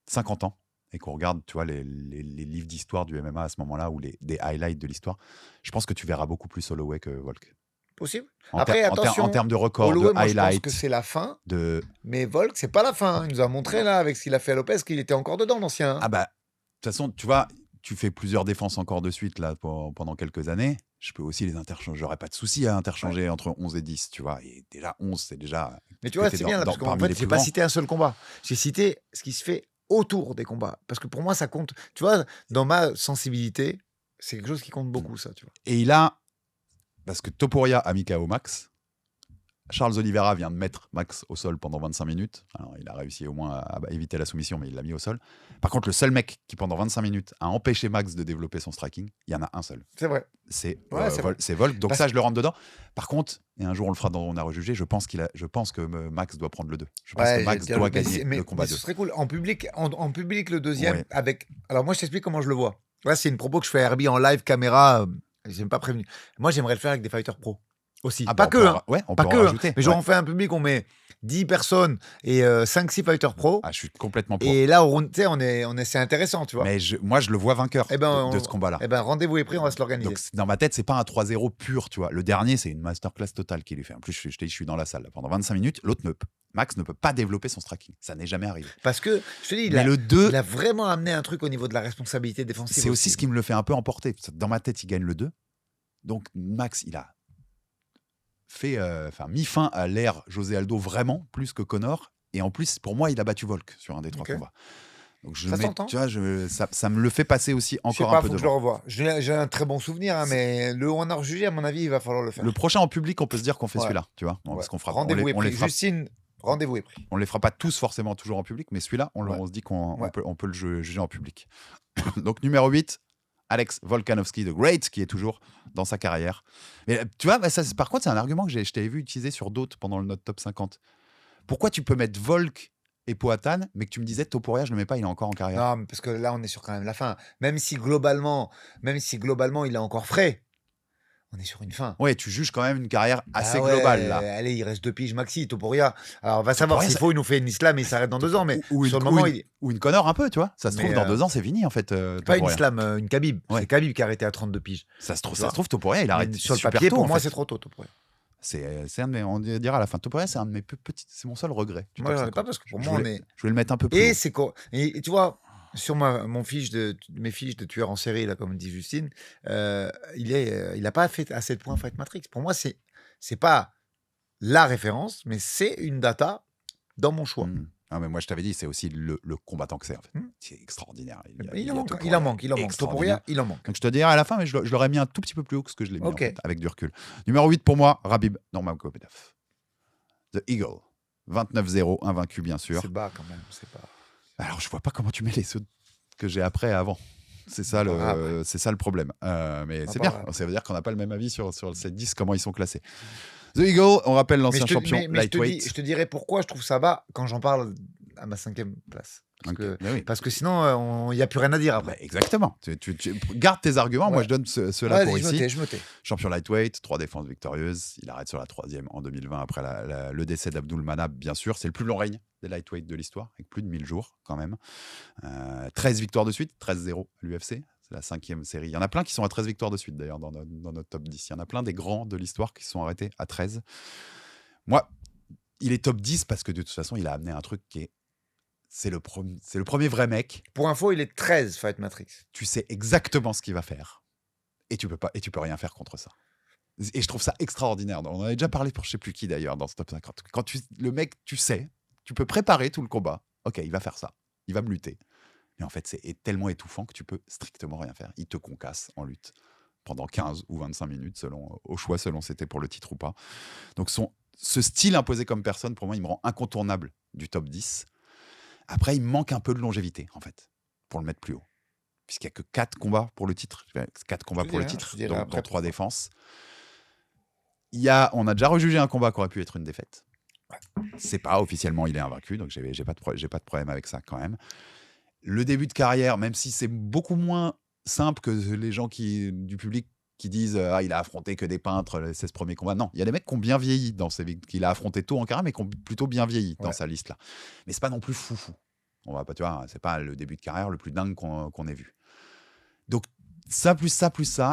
50 ans, et qu'on regarde, tu vois, les livres d'histoire du MMA à ce moment-là, ou des highlights de l'histoire, je pense que tu verras beaucoup plus Holloway que Volk. Possible. Après, attention, en termes de records, Holloway, de highlights... je pense que c'est la fin, mais Volk, c'est pas la fin. Il nous a montré, là, avec ce qu'il a fait à Lopez, qu'il était encore dedans, l'ancien. Ah bah, de toute façon, tu vois, tu fais plusieurs défenses encore de suite, là, pendant quelques années. Je peux aussi les interchanger. J'aurais pas de souci à interchanger entre 11 et 10, tu vois. Et déjà, 11, c'est déjà... Mais tu vois, c'est bien, là, parce qu'en fait, j'ai pas cité un seul combat. J'ai cité ce qui se fait autour des combats. Parce que pour moi, ça compte. Tu vois, dans ma sensibilité, c'est quelque chose qui compte beaucoup, ça, tu vois. Et il a... Parce que Topuria a mis KO Max. Charles Oliveira vient de mettre Max au sol pendant 25 minutes. Alors, il a réussi au moins à éviter la soumission, mais il l'a mis au sol. Par contre, le seul mec qui, pendant 25 minutes, a empêché Max de développer son striking, il y en a un seul. C'est vrai. C'est Volk. Donc ça, je le rentre dedans. Par contre, et un jour, on le fera dans On a rejugé, je pense que Max doit prendre le 2. Je pense que Max doit gagner le combat 2. Ce serait cool. En public, le deuxième, avec... Alors moi, je t'explique comment je le vois. Là, c'est une propos que je fais à Herbie en live, caméra... Je n'ai pas prévenu. Moi, j'aimerais le faire avec des fighters pro aussi. Ah pas bah que, hein. Ouais, on pas peut que, en rajouter. Mais genre, on fait un public, on met 10 personnes et 5-6 fighters pro. Ah, je suis complètement pour. Et là, tu sais, c'est intéressant, tu vois. Mais moi, je le vois vainqueur Eh ben, de ce combat-là. Eh ben, rendez-vous est pris, on va se l'organiser. Donc, dans ma tête, c'est pas un 3-0 pur, tu vois. Le dernier, c'est une masterclass totale qu'il lui fait. En plus, je t'ai dit, je suis dans la salle là, pendant 25 minutes. Max ne peut pas développer son striking. Ça n'est jamais arrivé. Parce que, je te dis, Mais le 2, il a vraiment amené un truc au niveau de la responsabilité défensive. c'est aussi ce qui me le fait un peu emporter. Dans ma tête, il gagne le 2. Donc, Max, il a fait, mis fin à l'ère José Aldo vraiment, plus que Conor. Et en plus, pour moi, il a battu Volk sur un des 3 combats. Donc Ça s'entend. tu vois, ça me le fait passer aussi encore un peu peu devant. Je le revois. J'ai un très bon souvenir, mais le honneur jugé, à mon avis, il va falloir le faire. Le prochain en public, on peut se dire qu'on fait celui-là, tu vois. Parce qu'on fera, rendez-vous est pris. Justine, rendez-vous est pris. On les fera pas tous forcément toujours en public, mais celui-là, on se dit qu'on peut le juger en public. Donc numéro 8, Alex Volkanovski, The Great, qui est toujours dans sa carrière. Mais tu vois, par contre, c'est un argument que je t'avais vu utiliser sur d'autres pendant le Note Top 50. Pourquoi tu peux mettre Volk et Poatan, mais que tu me disais Topuria, je ne le mets pas, il est encore en carrière? Non, mais parce que là, on est sur quand même la fin. Même si globalement, il est encore frais, on est sur une fin. Ouais, tu juges quand même une carrière assez globale, là. Allez, il reste 2 piges maxi, Topuria. Alors, on va savoir s'il faut, il nous fait une islam et il s'arrête dans 2 ans. Mais sur le moment, ou une Conor un peu, tu vois. Ça se trouve, dans 2 ans, c'est fini, en fait. Pas une islam, une Khabib. Ouais. C'est Khabib qui a arrêté à 32 piges. Ça se trouve, Topuria, il arrête sur le super papier, tôt, pour moi, c'est trop tôt, Topuria. C'est un de mes, on dira à la fin. Topuria, c'est un de mes petits, c'est mon seul regret. Moi, j'en ai pas parce que pour moi, je voulais le mettre un peu plus haut. Et tu vois, sur mes fiches de tueur en série, là, comme dit Justine, il a pas fait assez de points Fight Matrix. Pour moi, c'est pas la référence, mais c'est une data dans mon choix. Ah, mais moi, je t'avais dit, c'est aussi le combattant que c'est, en fait. C'est extraordinaire. Il en manque. Topuria, il en manque. Donc, je te dirai à la fin, mais je l'aurais mis un tout petit peu plus haut que ce que je l'ai mis, en fait, avec du recul. Numéro 8 pour moi, Rabib Nurmagomedov. The Eagle. 29-0, invaincu, bien sûr. C'est bas, quand même. C'est pas... Alors, je vois pas comment tu mets les sauts que j'ai après et avant. C'est ça le problème. Mais c'est bien. Ça veut dire qu'on n'a pas le même avis sur ces 10, comment ils sont classés. The Eagle, on rappelle l'ancien champion lightweight. Je te dirais pourquoi je trouve ça bas quand j'en parle à ma 5e place. Parce que sinon, il n'y a plus rien à dire après. Bah, exactement. Tu gardes tes arguments. Moi, je donne ceux-là pour ici. Je me tais. Champion lightweight, 3 défenses victorieuses. Il arrête sur la 3e en 2020 après le décès d'Abdul Manab, bien sûr. C'est le plus long règne des lightweight de l'histoire, avec plus de 1000 jours quand même. 13 victoires de suite, 13-0 à l'UFC. C'est la 5e série. Il y en a plein qui sont à 13 victoires de suite, d'ailleurs, dans notre top 10. Il y en a plein des grands de l'histoire qui se sont arrêtés à 13. Moi, il est top 10 parce que de toute façon, il a amené un truc qui est... C'est le premier vrai mec. Pour info, il est 13 Fight Matrix. Tu sais exactement ce qu'il va faire. Et tu peux rien faire contre ça. Et je trouve ça extraordinaire. On en avait déjà parlé pour je sais plus qui, d'ailleurs, dans ce top 50. Quand le mec, tu sais, tu peux préparer tout le combat. Ok, il va faire ça. Il va me lutter. Mais en fait, c'est tellement étouffant que tu peux strictement rien faire. Il te concasse en lutte pendant 15 ou 25 minutes, au choix, selon si c'était pour le titre ou pas. Donc, ce style imposé comme personne, pour moi, il me rend incontournable du top 10. Après, il me manque un peu de longévité, en fait, pour le mettre plus haut. Puisqu'il n'y a que 4 combats pour le titre. 4 combats pour le titre, dans 3 défenses. On a déjà rejugé un combat qui aurait pu être une défaite. C'est pas officiellement, il est invaincu, donc j'ai pas de problème avec ça quand même. Le début de carrière, même si c'est beaucoup moins simple que les gens du public qui disent il a affronté que des peintres les 16 premiers combats. Non, il y a des mecs qui ont bien vieilli qu'il a affronté tôt en carrière, mais qui ont plutôt bien vieilli dans sa liste là. Mais c'est pas non plus foufou. On va pas, tu vois, c'est pas le début de carrière le plus dingue qu'on ait vu. Donc ça,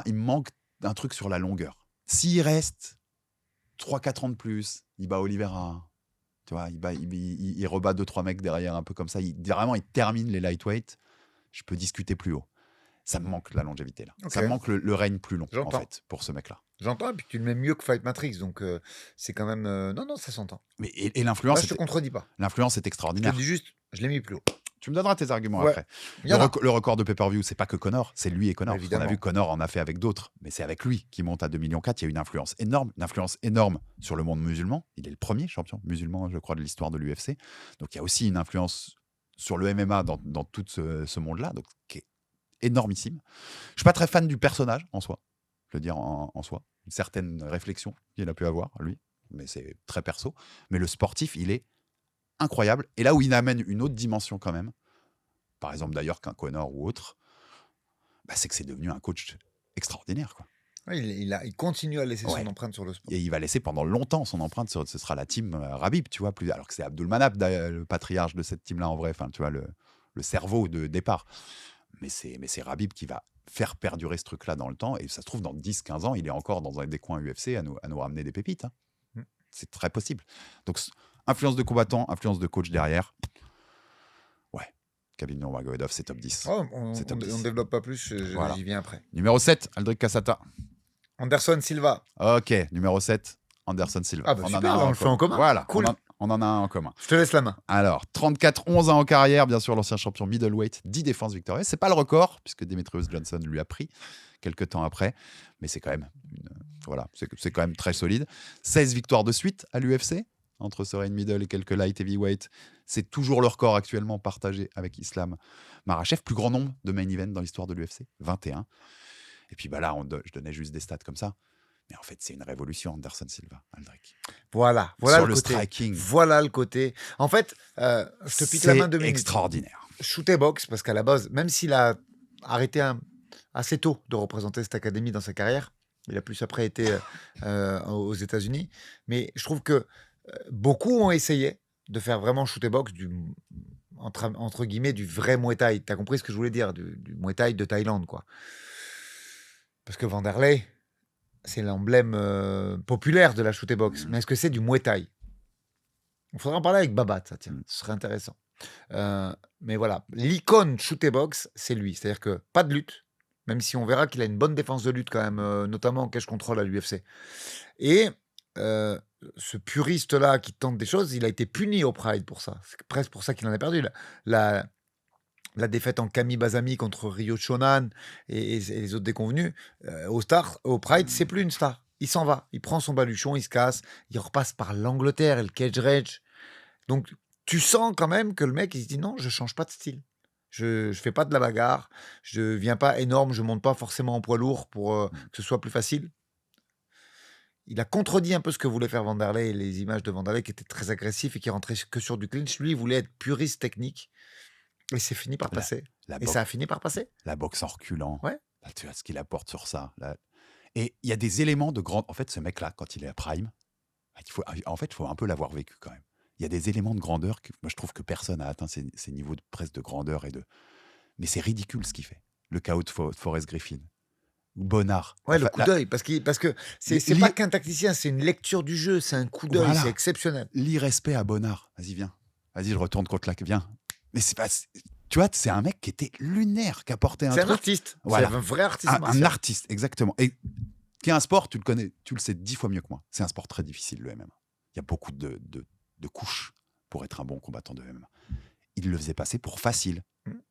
il me manque un truc sur la longueur. S'il reste 3-4 ans de plus, il bat Oliveira. Tu vois, il rebat 2-3 mecs derrière, un peu comme ça. Vraiment, il termine les lightweight. Je peux discuter plus haut. Ça me manque la longévité, là. Okay. Ça me manque le règne plus long, en fait, pour ce mec-là. J'entends, et puis tu le mets mieux que Fight Matrix, donc c'est quand même... Non, ça s'entend. Mais, et l'influence... Là, je te contredis pas. L'influence est extraordinaire. Je te dis juste, je l'ai mis plus haut. Tu me donneras tes arguments après. Le record de pay-per-view, c'est pas que Conor, c'est lui et Conor. On a vu Conor en a fait avec d'autres, mais c'est avec lui qui monte à 2,4 millions. Il y a une influence énorme sur le monde musulman. Il est le premier champion musulman, je crois, de l'histoire de l'UFC. Donc il y a aussi une influence sur le MMA dans tout ce monde-là, donc qui est énormissime. Je suis pas très fan du personnage en soi, je veux dire en soi. Une certaine réflexion qu'il a pu avoir, lui, mais c'est très perso. Mais le sportif, il est incroyable. Et là où il amène une autre dimension quand même, par exemple d'ailleurs qu'un Conor ou autre, c'est que c'est devenu un coach extraordinaire, quoi. Ouais, il continue à laisser Ouais. son empreinte sur le sport. Et il va laisser pendant longtemps son empreinte ce sera la team Rabib, tu vois, alors que c'est Abdulmanap, le patriarche de cette team-là en vrai, enfin, tu vois, le cerveau de départ. Mais c'est Rabib qui va faire perdurer ce truc-là dans le temps. Et ça se trouve, dans 10-15 ans, il est encore dans un des coins UFC à nous ramener des pépites. Hein. Mm. C'est très possible. Donc, influence de combattant, influence de coach derrière. Ouais, Khabib Nurmagomedov, c'est top 10. Oh, on C'est top 10. ne développe pas plus, Voilà. j'y viens après. Numéro 7, Aldric Cassata. Anderson Silva. Ok, numéro 7, Anderson Silva. Ah bah super, on le fait en commun. Voilà, Cool. on en a un en commun. Je te laisse la main. Alors, 34-11 ans en carrière, bien sûr, l'ancien champion middleweight, 10 défenses victorieuses. C'est pas le record, puisque Demetrius Johnson lui a pris quelques temps après, mais c'est quand même c'est quand même très solide. 16 victoires de suite à l'UFC, entre Soren Middle et quelques light heavyweight. C'est toujours le record actuellement partagé avec Islam Makhachev. Plus grand nombre de main events dans l'histoire de l'UFC, 21. Et puis là, je donnais juste des stats comme ça. Mais en fait, c'est une révolution, Anderson Silva, Aldric. Voilà Sur le côté. striking. Voilà le côté. En fait, je te pique la main 2 minutes. C'est extraordinaire. Shooter box, parce qu'à la base, même s'il a arrêté assez tôt de représenter cette académie dans sa carrière, il a plus après été aux États-Unis, mais je trouve que beaucoup ont essayé de faire vraiment shooter box entre guillemets du vrai Muay Thai. T'as compris ce que je voulais dire, du Muay Thai de Thaïlande, quoi. Parce que Vanderlei, c'est l'emblème populaire de la shooter box. Mais est-ce que c'est du Muay Thai? Il faudra en parler avec Babat, ça, tiens, ce serait intéressant. Mais voilà, l'icône shooter box, c'est lui. C'est-à-dire que pas de lutte, même si on verra qu'il a une bonne défense de lutte quand même, notamment en cage contrôle à l'UFC. Et ce puriste-là qui tente des choses, il a été puni au Pride pour ça. C'est presque pour ça qu'il en a perdu. La défaite en Kami Bazami contre Ryo Shonan et les autres déconvenus, au Pride, c'est plus une star. Il s'en va, il prend son baluchon, il se casse, il repasse par l'Angleterre et le cage rage. Donc, tu sens quand même que le mec, il se dit non, je change pas de style. Je fais pas de la bagarre, je viens pas énorme, je monte pas forcément en poids lourd pour que ce soit plus facile. Il a contredit un peu ce que voulait faire Vanderlei et les images de Vanderlei qui étaient très agressifs et qui rentraient que sur du clinch. Lui, il voulait être puriste technique. Et c'est fini par passer. Et ça a fini par passer. La boxe en reculant. Ouais. Là, tu vois ce qu'il apporte sur ça. Là. Et il y a des éléments de grande... En fait, ce mec-là, quand il est à Prime, il faut un peu l'avoir vécu quand même. Il y a des éléments de grandeur que moi, je trouve que personne n'a atteint ces niveaux presque de grandeur. Mais c'est ridicule ce qu'il fait. Le KO de Forrest Griffin. Bonnard. Ouais, le coup d'œil. Parce que c'est pas qu'un tacticien, c'est une lecture du jeu. C'est un coup d'œil, c'est exceptionnel. L'irrespect à Bonnard. Vas-y, viens. Vas-y, je retourne contre la... Viens. Mais c'est pas... Tu vois, c'est un mec qui était lunaire, qui apportait un truc. C'est un artiste. Voilà. C'est un vrai artiste. Un artiste, exactement. Et qui est un sport, tu le connais, tu le sais 10 fois mieux que moi. C'est un sport très difficile, le MMA. Il y a beaucoup de couches pour être un bon combattant de MMA. Il le faisait passer pour facile.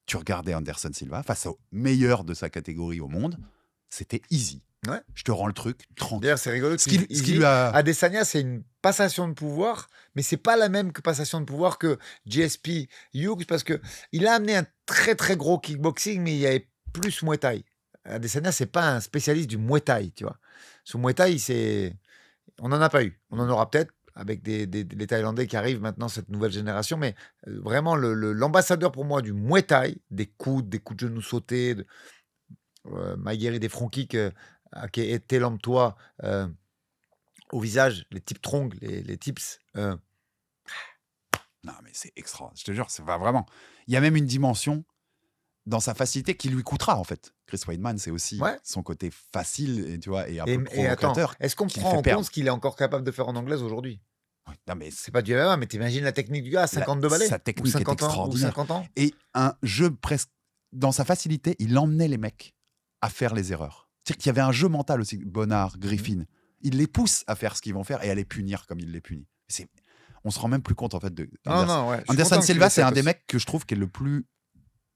Tu regardais Anderson Silva face au meilleur de sa catégorie au monde, c'était easy. Ouais. Je te rends le truc tranquille. D'ailleurs, c'est rigolo. Adesanya, c'est une passation de pouvoir, mais c'est pas la même que passation de pouvoir que GSP Hughes, parce que il a amené un très très gros kickboxing, mais il y avait plus Muay Thai. Adesanya, c'est pas un spécialiste du Muay Thai, tu vois. Ce Muay Thai, on n'en a pas eu. On en aura peut-être avec les Thaïlandais qui arrivent maintenant, cette nouvelle génération, mais vraiment l'ambassadeur pour moi du Muay Thai, des coups de genoux sautés, Maguire des front kicks, qui était l'homme-toi au visage, les tips troncs, les tips. Non, mais c'est extra. Je te jure, c'est pas vraiment. Il y a même une dimension dans sa facilité qui lui coûtera, en fait. Chris Weidman, c'est aussi son côté facile et, tu vois, et un peu provocateur. Attends, est-ce qu'on prend en compte ce qu'il est encore capable de faire en anglaise aujourd'hui? Non, mais c'est pas du MMA, mais t'imagines la technique du gars à 52 balais. Sa technique est extraordinaire. Ou 50 ans. Et un jeu presque... Dans sa facilité, il emmenait les mecs à faire les erreurs. C'est-à-dire qu'il y avait un jeu mental aussi. Bonnard, Griffin, il les pousse à faire ce qu'ils vont faire et à les punir comme il les punit. On se rend même plus compte en fait de Anderson Silva, c'est un des mecs que je trouve qui est le plus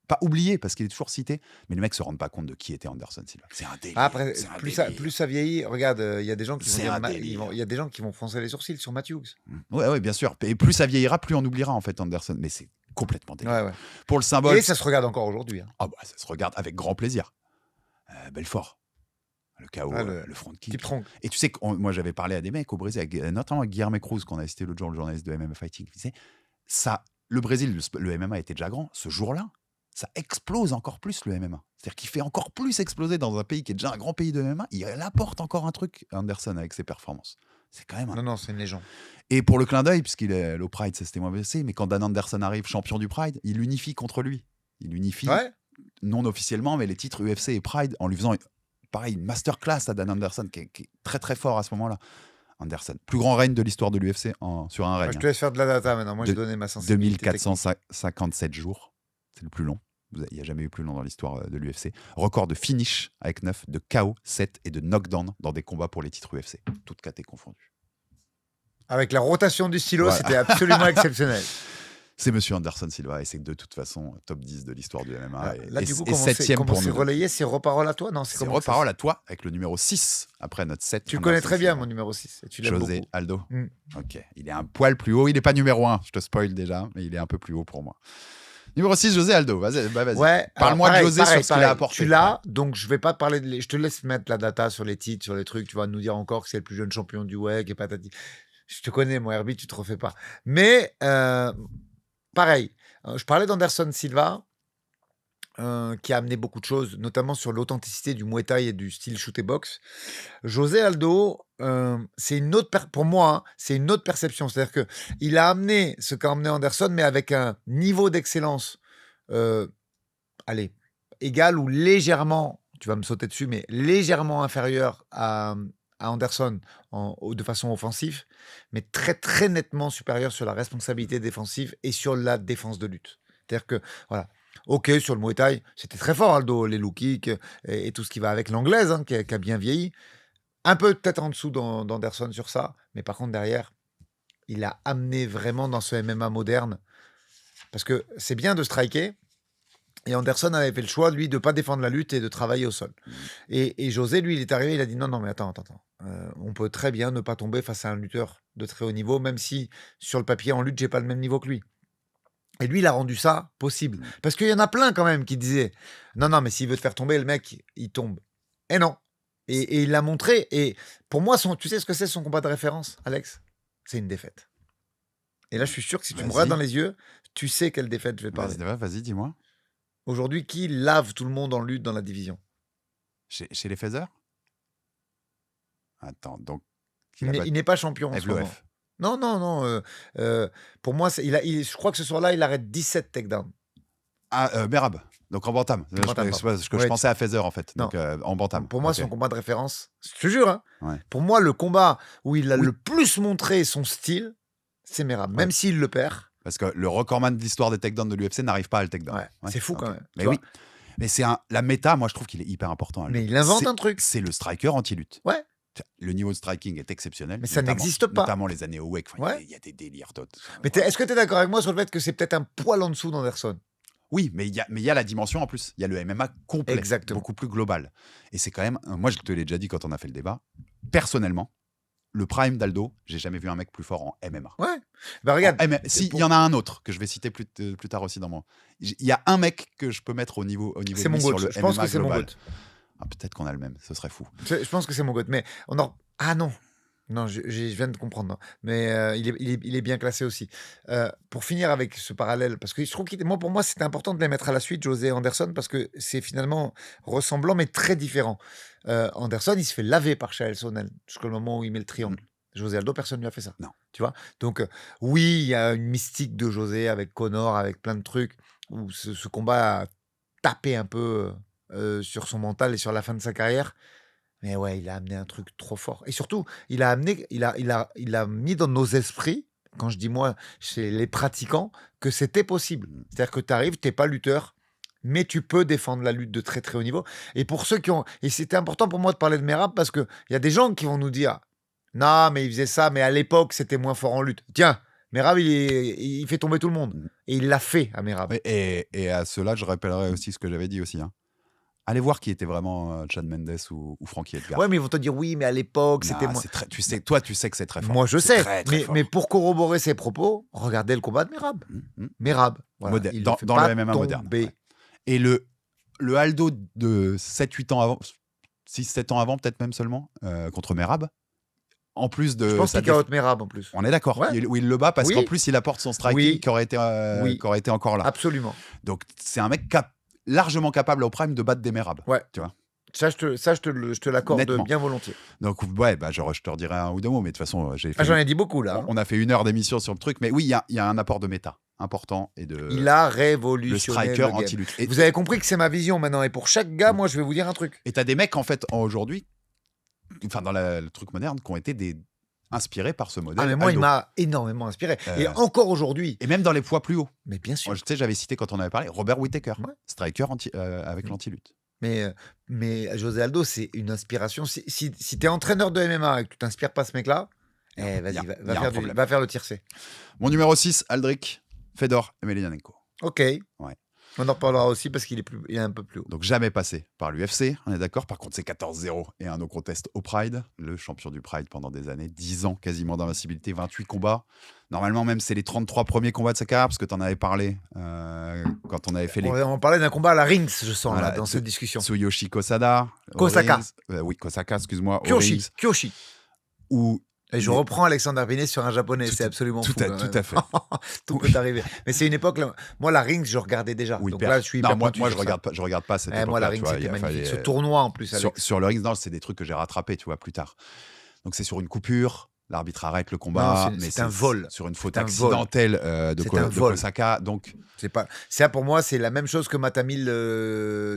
pas oublié parce qu'il est toujours cité, mais les mecs se rendent pas compte de qui était Anderson Silva. C'est un délire. Après, plus ça vieillit, regarde, il y a des gens qui vont froncer les sourcils sur Matthews. Ouais, bien sûr. Et plus ça vieillira, plus on oubliera en fait Anderson. Mais c'est complètement délire. Ouais. Pour le symbole. Et ça se regarde encore aujourd'hui. Hein. Ah bah ça se regarde avec grand plaisir. Belfort. Le KO, le front kick. Et tu sais que moi j'avais parlé à des mecs au Brésil, notamment avec Guilherme Cruz qu'on a cité l'autre jour, le journaliste de MMA Fighting. Le Brésil, le MMA était déjà grand. Ce jour-là, ça explose encore plus le MMA. C'est-à-dire qu'il fait encore plus exploser dans un pays qui est déjà un grand pays de MMA. Il apporte encore un truc, Anderson, avec ses performances. C'est quand même Non, c'est une légende. Et pour le clin d'œil, puisqu'il est au Pride, c'était moins blessé, mais quand Dan Anderson arrive champion du Pride, il unifie contre lui. Il unifie, non officiellement, mais les titres UFC et Pride en lui faisant, pareil, une masterclass à Dan Anderson qui est très très fort à ce moment-là. Anderson, plus grand règne de l'histoire de l'UFC sur un règne. Je te laisse faire de la data maintenant. Moi, j'ai donné ma sensibilité. 2457 jours, c'est le plus long. Il n'y a jamais eu plus long dans l'histoire de l'UFC. Record de finish avec 9, de KO, 7 et de knockdown dans des combats pour les titres UFC. Toutes catés confondues. Avec la rotation du stylo, c'était absolument exceptionnel. C'est Monsieur Anderson Silva et c'est de toute façon top 10 de l'histoire du MMA. Là, du coup, et 7e pour nous. Relayé, c'est Reparole à toi? Non, c'est Reparole à toi avec le numéro 6 après notre 7. Tu connais très bien mon numéro 6. Et tu l'aimes José beaucoup. Aldo. Ok, il est un poil plus haut. Il n'est pas numéro 1, je te spoil déjà, mais il est un peu plus haut pour moi. Numéro 6, José Aldo. Vas-y. Ouais, parle-moi de José sur ce qu'il a apporté. Tu l'as, donc je vais pas te parler de. Je te laisse mettre la data sur les titres, sur les trucs. Tu vas nous dire encore que c'est le plus jeune champion du WEC et patati. Je te connais, mon Herbie, tu te refais pas. Mais pareil, je parlais d'Anderson Silva, qui a amené beaucoup de choses, notamment sur l'authenticité du Muay Thai et du style shoot et box. José Aldo, c'est une autre pour moi, c'est une autre perception. C'est-à-dire que il a amené ce qu'a amené Anderson, mais avec un niveau d'excellence, égal ou légèrement, tu vas me sauter dessus, mais légèrement inférieur à Anderson de façon offensive, mais très très nettement supérieur sur la responsabilité défensive et sur la défense de lutte. C'est-à-dire que, voilà, ok, sur le Muay Thai, c'était très fort, Aldo, les low kicks et tout ce qui va avec l'anglaise, qui a bien vieilli. Un peu peut-être en dessous d'Anderson sur ça, mais par contre, derrière, il a amené vraiment dans ce MMA moderne, parce que c'est bien de striker, et Anderson avait fait le choix, lui, de ne pas défendre la lutte et de travailler au sol. Et José, lui, il est arrivé, il a dit non, mais attends. On peut très bien ne pas tomber face à un lutteur de très haut niveau, même si, sur le papier, en lutte, j'ai pas le même niveau que lui. Et lui, il a rendu ça possible. Parce qu'il y en a plein, quand même, qui disaient non, mais s'il veut te faire tomber, le mec, il tombe. Et non. Et il l'a montré. Et pour moi, tu sais ce que c'est son combat de référence, Alex? C'est une défaite. Et là, je suis sûr que si tu me regardes dans les yeux, tu sais quelle défaite je vais parler. Vas-y, dis-moi. Aujourd'hui, qui lave tout le monde en lutte dans la division? Chez les Feathers? Attends, donc... Il n'est pas champion en ce moment. Non. Pour moi, je crois que ce soir-là, il arrête 17 takedowns. Merab, donc en bantam. Je pensais à Feather, en fait. Donc en bantam. Pour moi, son combat de référence, je te jure, pour moi, le combat où il a le plus montré son style, c'est Merab, même s'il le perd. Parce que le recordman de l'histoire des takedowns de l'UFC n'arrive pas à le takedown. C'est fou quand même. Mais oui. Mais c'est la méta, moi je trouve qu'il est hyper important. Mais il invente un truc. C'est le striker anti-lutte. Ouais. Le niveau de striking est exceptionnel. Mais ça n'existe pas. Notamment les années au WEC. Il y a des délires. Mais est-ce que tu es d'accord avec moi sur le fait que c'est peut-être un poil en dessous d'Anderson? Oui, mais il y a la dimension en plus. Il y a le MMA complet. Exactement. Beaucoup plus global. Et c'est quand même. Moi, je te l'ai déjà dit quand on a fait le débat. Personnellement, le prime d'Aldo, j'ai jamais vu un mec plus fort en MMA. Ouais. Bah regarde. Il y en a un autre que je vais citer plus tard aussi dans mon. Il y a un mec que je peux mettre au niveau c'est mon sur le je pense MMA que c'est global. mon goat. Peut-être qu'on a le même, ce serait fou. Je pense que c'est mon goat, mais ah non. Non, je viens de comprendre. Non. Mais il est bien classé aussi. Pour finir avec ce parallèle, parce que je trouve pour moi, c'était important de les mettre à la suite, José et Anderson, parce que c'est finalement ressemblant, mais très différent. Anderson, il se fait laver par Chael Sonnen jusqu'au moment où il met le triangle. José Aldo, personne ne lui a fait ça. Non. Tu vois? Donc, oui, il y a une mystique de José avec Connor, avec plein de trucs, où ce combat a tapé un peu sur son mental et sur la fin de sa carrière. Mais ouais, il a amené un truc trop fort. Et surtout, il a mis dans nos esprits, quand je dis moi, chez les pratiquants, que c'était possible. C'est-à-dire que tu arrives, tu n'es pas lutteur, mais tu peux défendre la lutte de très très haut niveau. Et pour ceux qui ont... Et c'était important pour moi de parler de Merab, parce qu'il y a des gens qui vont nous dire « Non, mais il faisait ça, mais à l'époque, c'était moins fort en lutte. » Tiens, Merab, il fait tomber tout le monde. Et il l'a fait à Merab. Et à cela, je rappellerai aussi ce que j'avais dit aussi, Allez voir qui était vraiment Chad Mendes ou Frankie Edgar. Ouais, mais ils vont te dire oui, mais à l'époque, c'était moins. Tu sais que c'est très fort. Moi, je sais. Très fort. Mais pour corroborer ses propos, regardez le combat de Merab. Merab. Voilà, dans le MMA moderne. Ouais. Et le Aldo de 7-8 ans avant, 6-7 ans avant, peut-être même seulement, contre Merab, en plus Je de pense sa qu'il KO Merab en plus. On est d'accord. Ouais. Où il le bat parce Oui. qu'en plus, il apporte son striking Oui. qui aurait été encore là. Absolument. Donc, c'est un mec largement capable au prime de battre des Merab. Ouais. Tu vois. Ça, je te l'accorde Nettement. bien volontiers. Donc, ouais, je te redirai un ou deux mots, mais de toute façon, j'en ai dit beaucoup là. On a fait 1 heure d'émission sur le truc, mais oui, il y a un apport de méta important et de. Il a Le révolutionné striker le game. anti-lutte. Et Vous avez compris que c'est ma vision maintenant. Et pour chaque gars, moi, je vais vous dire un truc. t'as des mecs, en fait, aujourd'hui, enfin, dans le truc moderne, qui ont été inspirés par ce modèle. Ah, mais moi, Aldo. il m'a énormément inspiré. Et encore aujourd'hui. Et même dans les poids plus hauts. Mais bien sûr. Moi, tu sais, j'avais cité quand on avait parlé Robert Whittaker, Ouais. striker avec l'anti-lutte. Mais José Aldo, c'est une inspiration. Si t'es entraîneur de MMA et que tu t'inspires pas ce mec-là, vas-y, va faire le tiercé. Mon numéro 6, Aldric, Fedor Emelianenko. Ok. Ouais. On en reparlera aussi parce qu'il est un peu plus haut. Donc jamais passé par l'UFC, on est d'accord. Par contre, c'est 14-0 et un no contest au Pride, le champion du Pride pendant des années, 10 ans quasiment d'invincibilité, 28 combats. Normalement, même, c'est les 33 premiers combats de sa carrière, parce que tu en avais parlé quand on avait fait les. On parlait d'un combat à la Rings, je sens, Voilà, là, dans cette discussion. Tsuyoshi Kosada. Kosaka. Oui, Kosaka, excuse-moi. Kyoshi. Ou. Et je reprends Alexander Binet sur un japonais, c'est absolument fou. Tout à fait. Tout peut arriver. Mais c'est une époque, là, moi, la Rings, je regardais déjà. Oui, donc là, je suis hyper moi, pointu je regarde pas cette époque. moi, la Rings, c'était magnifique. Ce tournoi, en plus, Alex. Sur le Rings, non, c'est des trucs que j'ai rattrapés, tu vois, plus tard. Donc, c'est sur une coupure. L'arbitre arrête le combat, mais c'est un vol. Sur une faute accidentelle de Kosaka. Donc, ça, pour moi, c'est la même chose que Matamil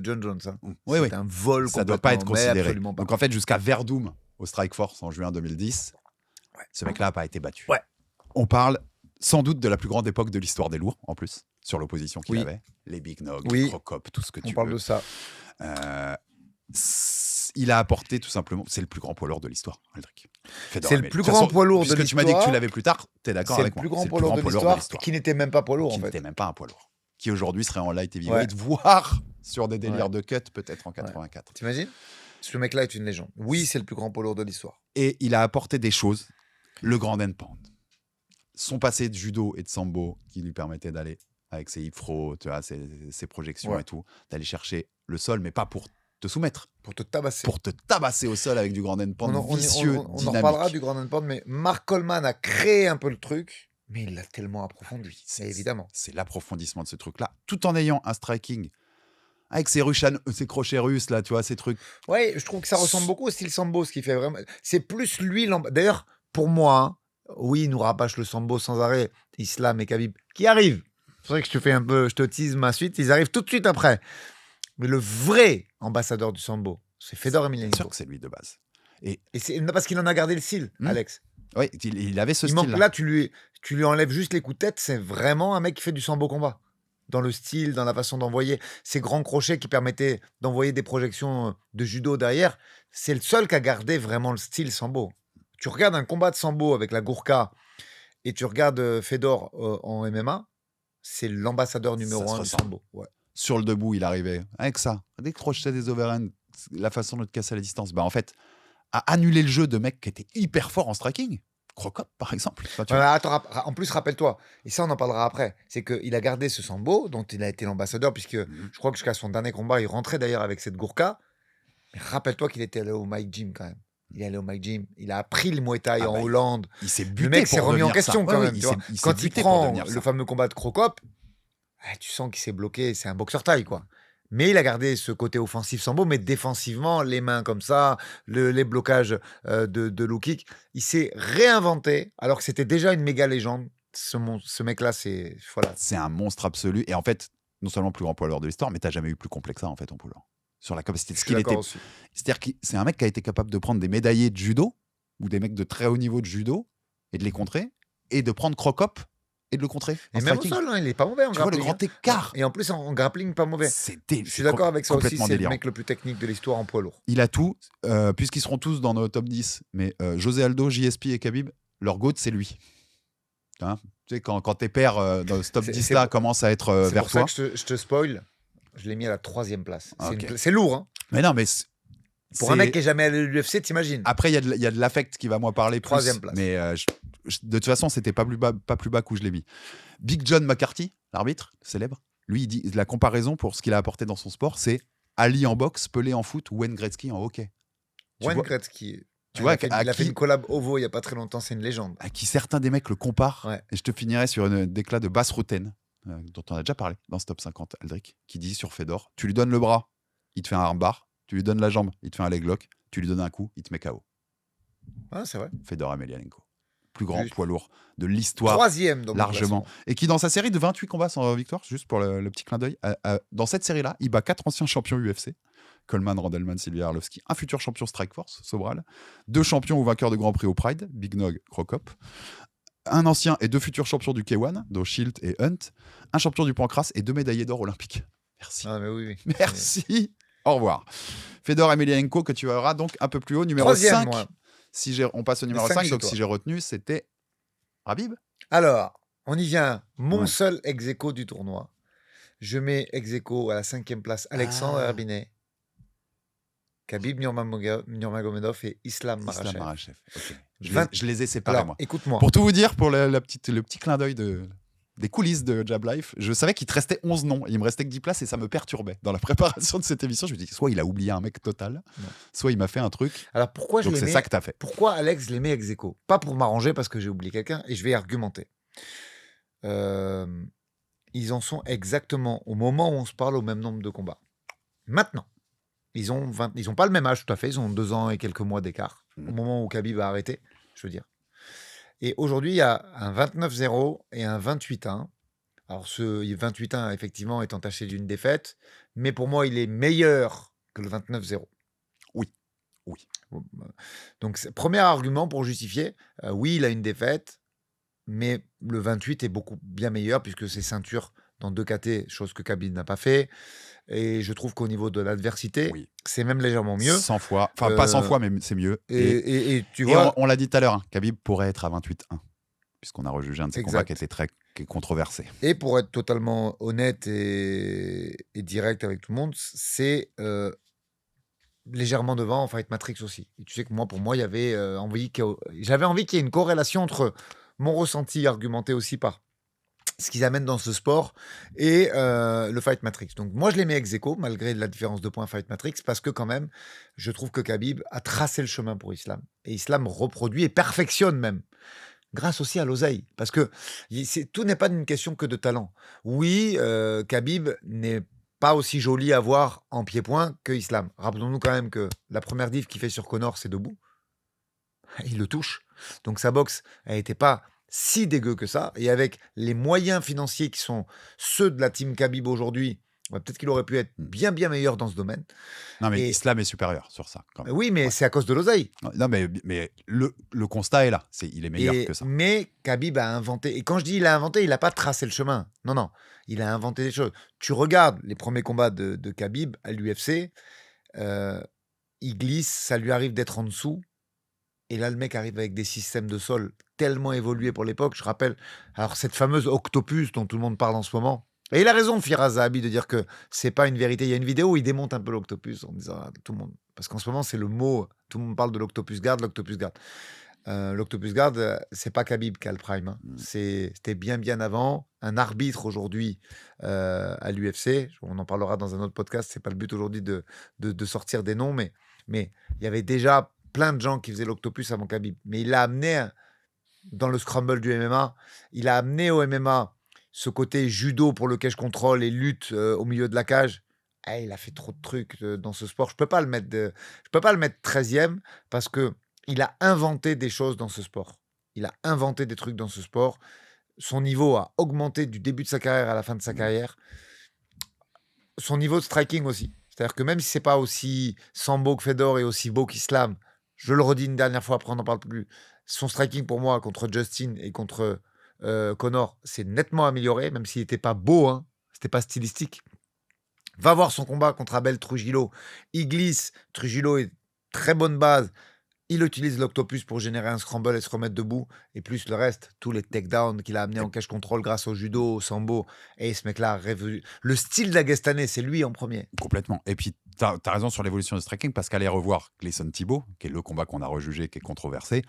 John Jones. Hein. Oui, c'est un vol. Ça ne doit pas être considéré. Pas. Donc, en fait, jusqu'à Verdum au Strike Force en juin 2010, ce mec-là n'a pas été battu. Ouais. On parle sans doute de la plus grande époque de l'histoire des lourds, en plus, sur l'opposition qu'il avait. Les Big Nog, les Crocop, tout ce que tu veux. On parle de ça. Il a apporté tout simplement, c'est le plus grand poids lourd de l'histoire, Aldric. C'est le plus grand poids lourd de l'histoire. Puisque tu m'as dit que tu l'avais plus tard, tu es d'accord avec moi. C'est le plus grand poids lourd de l'histoire, qui n'était même pas poids lourd, en fait. Qui n'était même pas un poids lourd. Qui aujourd'hui serait en light heavyweight, voire sur des délires de cut, peut-être en 84. T'imagines ? Ce mec-là est une légende. Oui, c'est le plus grand poids lourd de l'histoire. Et il a apporté des choses, le grand end pound. Son passé de judo et de sambo qui lui permettait d'aller, avec ses hip throws, tu vois, ses projections et tout, d'aller chercher le sol, mais pas pour te soumettre. Pour te tabasser. Pour te tabasser au sol avec du grand end pound vicieux, on dynamique. en reparlera du grand end pound, mais Mark Coleman a créé un peu le truc, mais il l'a tellement approfondi, évidemment. C'est l'approfondissement de ce truc-là, tout en ayant un striking avec ses crochets russes, là, tu vois, ces trucs. Ouais, je trouve que ça ressemble beaucoup au style sambo, ce qui fait vraiment... C'est plus lui... D'ailleurs, pour moi, oui, il nous rabâche le sambo sans arrêt, Islam et Khabib, qui arrivent. C'est vrai que je te tease ma suite, ils arrivent tout de suite après. Mais le vrai ambassadeur du sambo, c'est Fedor Emelianenko. C'est sûr que c'est lui de base. Et c'est parce qu'il en a gardé le style, Alex. Oui, il avait ce style-là. Là, tu lui enlèves juste les coups de tête, c'est vraiment un mec qui fait du sambo combat. Dans le style, dans la façon d'envoyer. Ces grands crochets qui permettaient d'envoyer des projections de judo derrière, c'est le seul qui a gardé vraiment le style sambo. Tu regardes un combat de sambo avec la Gourka et tu regardes Fedor en MMA, c'est l'ambassadeur numéro 1 du sambo. Ouais. Sur le debout, il arrivait avec ça, des crochets, des overhands, la façon de te casser à la distance. Bah, en fait, à annuler le jeu de mecs qui étaient hyper forts en striking. Crocop, par exemple. Attends, en plus, rappelle-toi, et ça, on en parlera après, c'est qu'il a gardé ce sambo dont il a été l'ambassadeur, puisque je crois que jusqu'à son dernier combat, il rentrait d'ailleurs avec cette Gourka. Mais rappelle-toi qu'il était allé au Mike Gym quand même. Il est allé au Mike Gym, il a appris le Muay Thai en Hollande. Il s'est buté. Le mec s'est remis en question quand même. Quand il prend le fameux combat de Crocop, tu sens qu'il s'est bloqué, c'est un boxeur taille, quoi. Mais il a gardé ce côté offensif sambo, mais défensivement, les mains comme ça, les blocages de low kick. Il s'est réinventé, alors que c'était déjà une méga légende. Ce mec-là, c'est un monstre absolu. Et en fait, non seulement le plus grand poids lourd de l'histoire, mais tu n'as jamais eu plus complet que ça, en fait, en poids lourd. Sur la capacité de ce qu'il était. C'est-à-dire que c'est un mec qui a été capable de prendre des médaillés de judo, ou des mecs de très haut niveau de judo, et de les contrer, et de prendre Crocop et de le contrer. Et même au sol, il est pas mauvais en grappling. Tu vois le grand écart. Et en plus, en grappling, pas mauvais. Je suis d'accord avec ça aussi, c'est le mec le plus technique de l'histoire en poids lourd. Il a tout, puisqu'ils seront tous dans nos top 10. Mais José Aldo, JSP et Khabib, leur GOAT, c'est lui. Hein, tu sais, quand tes pairs dans ce top 10-là commencent à être vers toi. C'est pour ça que je te spoil, je l'ai mis à la 3e place. C'est lourd, hein. Mais non, mais... Pour un mec qui n'est jamais allé à l'UFC, t'imagines. Après, il y a de l'affect qui va moi parler plus. 3e place. Mais de toute façon, c'était pas plus bas où je l'ai mis. Big John McCarthy, l'arbitre célèbre, lui, il dit la comparaison pour ce qu'il a apporté dans son sport, c'est Ali en boxe, Pelé en foot ou Wayne Gretzky en hockey. Wayne Gretzky. Tu vois, Il a fait une collab OVO il n'y a pas très longtemps, c'est une légende. à qui certains des mecs le comparent. Ouais. Et je te finirai sur une déclat de Bass Routen, dont on a déjà parlé dans ce top 50, Aldric, qui dit sur Fedor, tu lui donnes le bras, il te fait un armbar, tu lui donnes la jambe, il te fait un leg lock, tu lui donnes un coup, il te met KO. Ah, c'est vrai. Fedor Emelianenko. Plus grand Juste. poids lourd de l'histoire. 3e dans mon Largement. classement. Et qui, dans sa série de 28 combats sans victoire, juste pour le petit clin d'œil, dans cette série-là, il bat 4 anciens champions UFC. Coleman, Randleman, Sylvia Arlovski, un futur champion Strikeforce, Sobral, 2 champions ou vainqueurs de Grand Prix au Pride, Big Nog, Crocop, un ancien et 2 futurs champions du K1, dont Shield et Hunt, un champion du Pancras et 2 médaillés d'or olympiques. Merci. Ah, mais oui. Merci. Au revoir. Fedor Emelianenko, que tu auras donc un peu plus haut, numéro 3e, 5. moi. On passe au numéro 5 5, chez donc toi. si j'ai retenu, c'était Khabib. Alors, on y vient. Mon Ouais. seul ex-aequo du tournoi. Je mets ex-aequo à la 5e place Alexandre Herbinet, Khabib Nurmagomedov et Islam Islam Makhachev. Makhachev. Ok. Vingt- Je les ai séparés, Alors, moi. écoute-moi. Pour tout vous dire, pour le petit clin d'œil des coulisses de Jab Life, je savais qu'il te restait 11 noms. Il me restait que 10 places et ça me perturbait. Dans la préparation de cette émission, je me dis soit il a oublié un mec total, soit il m'a fait un truc. Alors, pourquoi je Donc les c'est mets ça que t'as fait. Pourquoi Alex les met ex-aequo? Pas pour m'arranger parce que j'ai oublié quelqu'un et je vais argumenter. Ils en sont exactement au moment où on se parle au même nombre de combats. Maintenant, ils ont pas le même âge tout à fait, ils ont 2 ans et quelques mois d'écart au moment où Khabib a arrêté, je veux dire. Et aujourd'hui, il y a un 29-0 et un 28-1. Alors ce 28-1 effectivement est entaché d'une défaite, mais pour moi, il est meilleur que le 29-0. Oui. Donc, premier argument pour justifier, oui, il a une défaite, mais le 28 est bien meilleur puisque c'est ceinture dans 2 KT, chose que Khabib n'a pas fait. Et je trouve qu'au niveau de l'adversité, Oui. c'est même légèrement mieux. 100 fois. Enfin, pas 100 fois, mais c'est mieux. Et tu Et vois, on l'a dit tout à l'heure, hein, Khabib pourrait être à 28-1, puisqu'on a rejugé un de ses combats Exact. qui est controversé. et pour être totalement honnête et direct avec tout le monde, c'est légèrement devant en Fight Matrix aussi. Et tu sais que pour moi, j'avais envie qu'il y ait une corrélation entre mon ressenti argumenté aussi par ce qu'ils amènent dans ce sport et le Fight Matrix. Donc moi, je les mets ex-aequo, malgré la différence de points Fight Matrix, parce que quand même, je trouve que Khabib a tracé le chemin pour Islam. Et Islam reproduit et perfectionne même, grâce aussi à l'oseille. Parce que tout n'est pas une question que de talent. Oui, Khabib n'est pas aussi joli à voir en pied-point que Islam. Rappelons-nous quand même que la première div qu'il fait sur Conor, c'est debout. Il le touche. Donc sa boxe, elle n'était pas si dégueu que ça. Et avec les moyens financiers qui sont ceux de la team Khabib aujourd'hui, peut-être qu'il aurait pu être bien meilleur dans ce domaine. Non, mais Et- Islam est supérieur sur ça, quand même. Oui, mais Ouais. c'est à cause de l'oseille. Non, mais le constat est là. Il est meilleur que ça. Mais Khabib a inventé. Et quand je dis il a inventé, il n'a pas tracé le chemin. Non. Il a inventé des choses. Tu regardes les premiers combats de Khabib à l'UFC, il glisse, ça lui arrive d'être en dessous. Et là, le mec arrive avec des systèmes de sol tellement évolués pour l'époque. Je rappelle, alors cette fameuse octopus dont tout le monde parle en ce moment. Et il a raison, Firas Zahabi, de dire que c'est pas une vérité. Il y a une vidéo où il démonte un peu l'octopus en disant à tout le monde. Parce qu'en ce moment, c'est le mot. Tout le monde parle de l'octopus guard, l'octopus guard. L'octopus guard, c'est pas Khabib qui a le prime. Hein. C'était bien avant. Un arbitre aujourd'hui à l'UFC. On en parlera dans un autre podcast. C'est pas le but aujourd'hui de sortir des noms, mais il y avait déjà plein de gens qui faisaient l'octopus avant Khabib. Mais il l'a amené dans le scramble du MMA. Il a amené au MMA ce côté judo pour le cage control et lutte au milieu de la cage. Il a fait trop de trucs dans ce sport. Je peux pas le mettre 13e parce que il a inventé des choses dans ce sport. Il a inventé des trucs dans ce sport. Son niveau a augmenté du début de sa carrière à la fin de sa carrière. Son niveau de striking aussi. C'est-à-dire que même si c'est pas aussi sambo que Fedor et aussi beau qu'Islam, je le redis une dernière fois, après on n'en parle plus, son striking pour moi contre Justin et contre Conor, c'est nettement amélioré, même s'il n'était pas beau, hein, c'était pas stylistique. Va voir son combat contre Abel Trujillo. Il glisse, Trujillo est très bonne base. Il utilise l'octopus pour générer un scramble et se remettre debout. Et plus le reste, tous les takedowns qu'il a amenés en cage control grâce au judo, au sambo. Et ce mec-là a révolu. Le style d'Agestané, c'est lui en premier. Complètement. Et puis, tu as raison sur l'évolution du striking, parce qu'aller revoir Gleison Thibault, qui est le combat qu'on a rejugé, qui est controversé,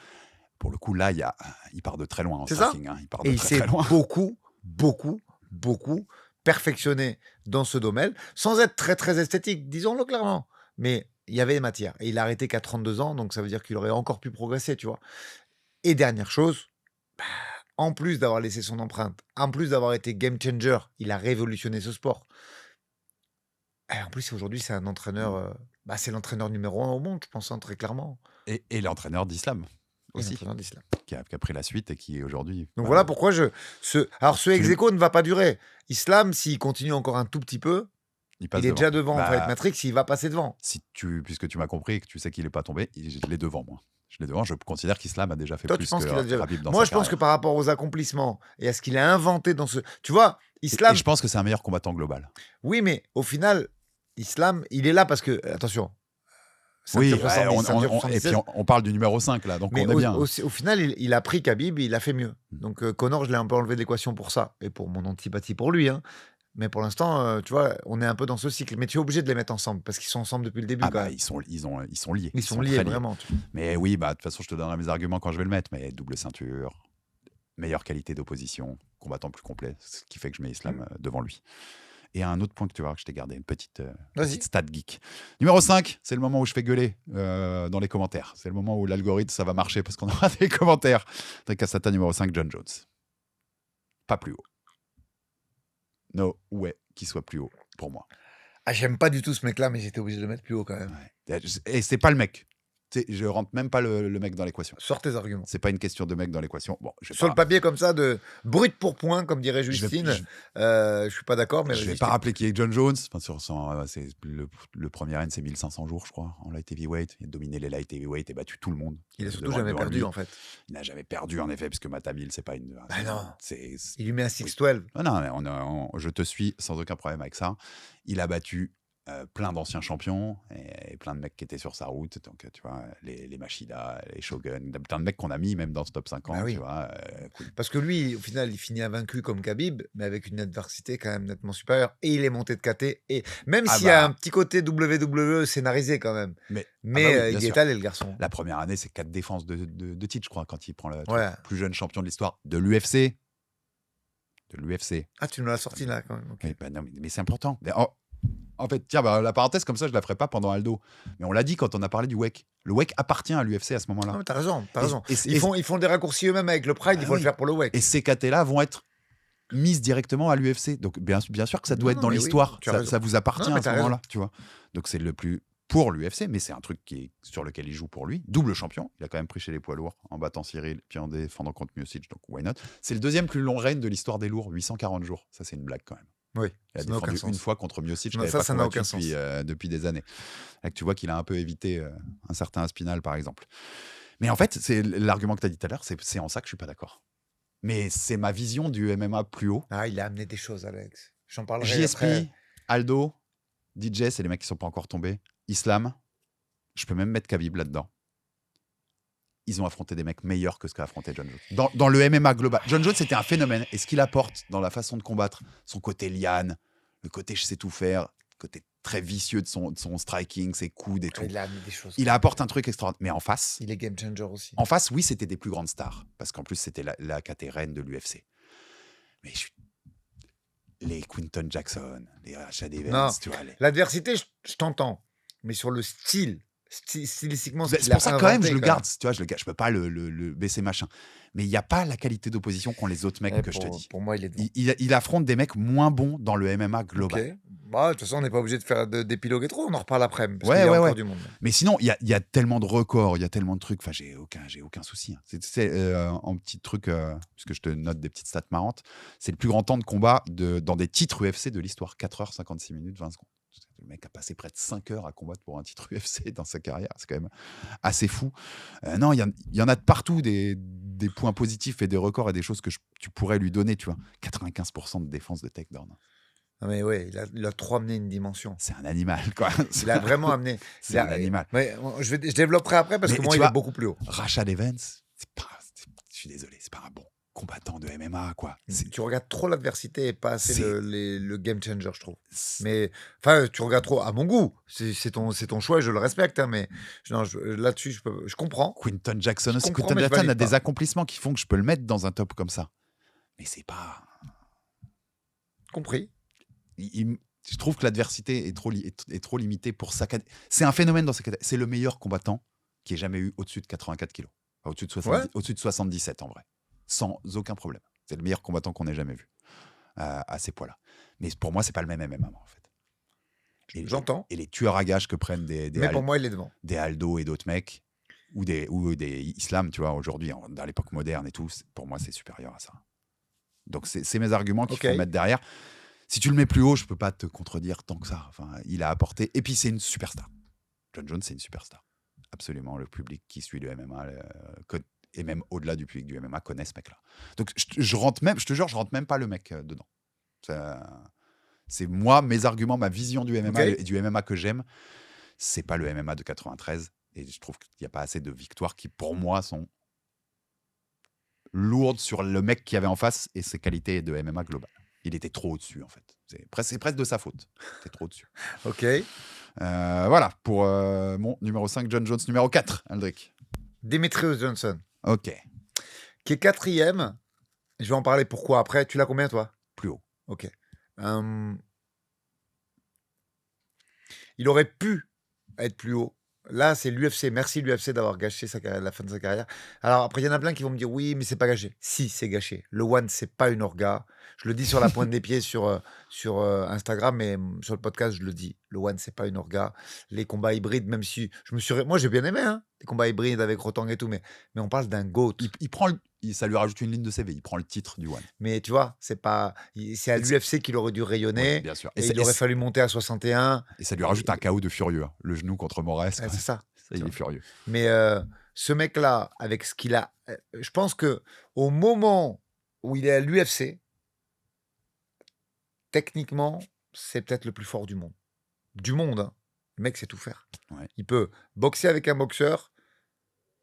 pour le coup, là, il part de très loin en C'est ça. striking. Hein. Il part Et de il très, s'est très loin. beaucoup perfectionné dans ce domaine, sans être très, très esthétique, disons-le clairement. Mais il y avait des matières. Et il a arrêté qu'à 32 ans, donc ça veut dire qu'il aurait encore pu progresser, tu vois. Et dernière chose, bah, en plus d'avoir laissé son empreinte, en plus d'avoir été game changer, il a révolutionné ce sport. Et en plus, aujourd'hui, c'est un entraîneur, c'est l'entraîneur numéro 1 au monde, je pense, hein, très clairement. Et l'entraîneur d'Islam Et aussi, l'entraîneur d'Islam. qui a pris la suite et qui aujourd'hui. Donc bah, voilà pourquoi alors ce Tu ex le- aequo ne va pas durer. Islam, s'il continue encore un tout petit peu, il passe il est devant. déjà devant Bah, Fight Matrix, il va passer devant. puisque tu m'as compris et que tu sais qu'il n'est pas tombé, je l'ai devant moi. Je l'ai devant. Je considère qu'Islam a déjà fait Toi, tu plus penses que qu'il a déjà. Khabib dans Moi, sa je pense que carrière. par rapport aux accomplissements et à ce qu'il a inventé dans ce. Tu vois, Et Islam. je pense que c'est un meilleur combattant global. Oui, mais au final, Islam, il est là parce que. Attention. Oui, ceinture 70, et ceinture puis 76. on parle du numéro 5 là, donc Mais on est bien. au final, il a pris Khabib et il a fait mieux. Donc Conor, je l'ai un peu enlevé de l'équation pour ça et pour mon antipathie pour lui. Hein. Mais pour l'instant, tu vois, on est un peu dans ce cycle. Mais tu es obligé de les mettre ensemble parce qu'ils sont ensemble depuis le début. Ah quand bah même. ils sont liés. Ils sont très liés, vraiment. Mais oui, bah de toute façon, je te donnerai mes arguments quand je vais le mettre. Mais double ceinture, meilleure qualité d'opposition, combattant plus complet, ce qui fait que je mets Islam devant lui. Et un autre point que tu vois que je t'ai gardé, une petite stat geek. Numéro 5, c'est le moment où je fais gueuler dans les commentaires. C'est le moment où l'algorithme, ça va marcher parce qu'on aura des commentaires. Tricasata numéro 5, John Jones. Pas plus haut. No way qu'il soit plus haut pour moi. Ah, j'aime pas du tout ce mec-là, mais j'étais obligé de le mettre plus haut quand même. Ouais. Et c'est pas le mec. Je rentre même pas le mec dans l'équation. Sors tes arguments. C'est pas une question de mec dans l'équation. Bon, Sur le papier comme ça, de brut pour point, comme dirait Justine, je suis pas d'accord, mais je vais pas rappeler qui est John Jones. Enfin, c'est le premier N, c'est 1500 jours, je crois, en light heavyweight. Il a dominé les light heavyweight et battu tout le monde. Il a surtout jamais perdu, en fait. Il n'a jamais perdu, en effet, puisque Matamil, c'est pas une. Bah non. C'est... Il lui met un 6-12. Non, je te suis sans aucun problème avec ça. Il a battu plein d'anciens champions et plein de mecs qui étaient sur sa route. Donc, tu vois, les Machida, les Shogun, plein de mecs qu'on a mis même dans ce top 50. Bah oui. Tu vois, Parce que lui, au final, il finit invaincu comme Khabib, mais avec une adversité quand même nettement supérieure. Et il est monté de KT. Et même s'il y a un petit côté WWE scénarisé quand même. Mais il est allé, le garçon. La première année, c'est 4 défenses de titre, je crois, quand il prend le plus jeune champion de l'histoire de l'UFC. Ah, tu nous l'as sorti là quand même. Okay. Non, mais c'est important. En fait, tiens, la parenthèse comme ça, je la ferai pas pendant Aldo. Mais on l'a dit quand on a parlé du WEC. Le WEC appartient à l'UFC à ce moment-là. Non, t'as raison. Ils font des raccourcis eux-mêmes avec le Pride, il faut le faire pour le WEC. Et ces KT-là vont être mises directement à l'UFC. Donc, bien sûr que ça doit être dans l'histoire. Oui, ça vous appartient à ce moment-là, tu vois. Donc, c'est le plus pour l'UFC, mais c'est un truc sur lequel il joue pour lui. Double champion. Il a quand même pris chez les poids lourds en battant Cyril, puis en défendant contre Miocic. Donc, why not. C'est le deuxième plus long règne de l'histoire des lourds, 840 jours. Ça, c'est une blague quand même. Oui, il a défendu une fois contre Miocic, ça n'a aucun sens depuis des années. Là, tu vois qu'il a un peu évité un certain Aspinal, par exemple. Mais en fait, c'est l'argument que tu as dit tout à l'heure, c'est en ça que je suis pas d'accord. Mais c'est ma vision du MMA plus haut. Ah, il a amené des choses, Alex. J'en parlerai JSP, après. Aldo, DJ, c'est les mecs qui sont pas encore tombés. Islam, je peux même mettre Khabib là-dedans. Ils ont affronté des mecs meilleurs que ce qu'a affronté John Jones. Dans le MMA global. John Jones, c'était un phénomène. Et ce qu'il apporte dans la façon de combattre, son côté liane, le côté je sais tout faire, le côté très vicieux de son striking, ses coudes et tout. Il a amené des choses. Il apporte un truc extraordinaire. Mais en face... Il est game changer aussi. En face, oui, c'était des plus grandes stars. Parce qu'en plus, c'était la KT reine de l'UFC. Mais les Quinton Jackson, les Rashad Evans, tu vois... L'adversité, je t'entends. Mais sur le style... stylistiquement, c'est pour ça quand même je le garde, tu vois, je peux pas le baisser machin, mais il n'y a pas la qualité d'opposition qu'ont les autres mecs que je te dis. Pour moi, il est devant. Il affronte des mecs moins bons dans le MMA global. Okay. De toute façon, on n'est pas obligé de faire d'épiloguer trop, on en reparle après. Parce qu'il y a encore du monde. Mais sinon, il y a tellement de records, il y a tellement de trucs, enfin, j'ai aucun souci. C'est en petit truc, puisque je te note des petites stats marrantes, c'est le plus grand temps de combat dans des titres UFC de l'histoire, 4h, 56 minutes, 20 secondes. Le mec a passé près de 5 heures à combattre pour un titre UFC dans sa carrière. C'est quand même assez fou. Non, il y en a de partout des points positifs et des records et des choses que tu pourrais lui donner. Tu vois, 95% de défense de takedown. Non mais ouais, il a trop amené une dimension. C'est un animal, quoi. Il a vraiment amené. C'est un animal. Mais je développerai après parce que moi, il est beaucoup plus haut. Rashad Evans, je suis désolé, c'est pas un bon combattant de MMA, quoi. Tu regardes trop l'adversité et pas assez le game changer, je trouve. Mais enfin, tu regardes trop à mon goût. C'est ton choix et je le respecte. Hein, mais là-dessus, je comprends. Quinton Jackson aussi. Quinton Jackson a des accomplissements qui font que je peux le mettre dans un top comme ça. Mais c'est pas compris. Je trouve que l'adversité est trop limitée pour sa catégorie. C'est un phénomène dans sa catégorie. C'est le meilleur combattant qui ait jamais eu au-dessus de 84 kilos. Enfin, au-dessus de 77 en vrai. Sans aucun problème. C'est le meilleur combattant qu'on ait jamais vu à ces poids-là. Mais pour moi, c'est pas le même MMA en fait. J'entends. Et les tueurs à gages que prennent Mais pour moi, il est devant. des Aldo et d'autres mecs, ou des Islam, tu vois, aujourd'hui, dans l'époque moderne et tout, pour moi, c'est supérieur à ça. Donc, c'est mes arguments qu'il faut mettre derrière. Si tu le mets plus haut, je peux pas te contredire tant que ça. Enfin, il a apporté. Et puis, c'est une superstar. John Jones, c'est une superstar. Absolument. Le public qui suit le MMA, et même au-delà du public du MMA, connaît ce mec-là. Donc, je te jure, je rentre même pas le mec dedans. C'est moi, mes arguments, ma vision du MMA et du MMA que j'aime. C'est pas le MMA de 93. Et je trouve qu'il n'y a pas assez de victoires qui, pour moi, sont lourdes sur le mec qu'il y avait en face et ses qualités de MMA global. Il était trop au-dessus, en fait. C'est presque de sa faute. C'était trop au-dessus. Ok. Voilà, pour mon numéro 5, John Jones. Numéro 4, Aldric. Demetrius Johnson. Ok. Qui est 4e. Je vais en parler pourquoi après. Tu l'as combien, toi? Plus haut. Ok. Il aurait pu être plus haut. Là, c'est l'UFC. Merci l'UFC d'avoir gâché la fin de sa carrière. Alors après, il y en a plein qui vont me dire oui, mais c'est pas gâché. Si, c'est gâché. Le One, c'est pas une orga. Je le dis sur la pointe des pieds sur Instagram, mais sur le podcast, je le dis. Le One, c'est pas une orga. Les combats hybrides, même si moi j'ai bien aimé, hein, les combats hybrides avec Rotang et tout, mais on parle d'un GOAT. Ça lui rajoute une ligne de CV. Il prend le titre du One. Mais tu vois, c'est à l'UFC qu'il aurait dû rayonner. Oui, bien sûr. Et il aurait fallu monter à 61. Et ça lui rajoute un KO de furieux. Hein. Le genou contre Moraes. C'est ça. Il est furieux. Mais ce mec-là, avec ce qu'il a, je pense que au moment où il est à l'UFC, techniquement, c'est peut-être le plus fort du monde. Du monde, hein. Le mec sait tout faire. Ouais. Il peut boxer avec un boxeur,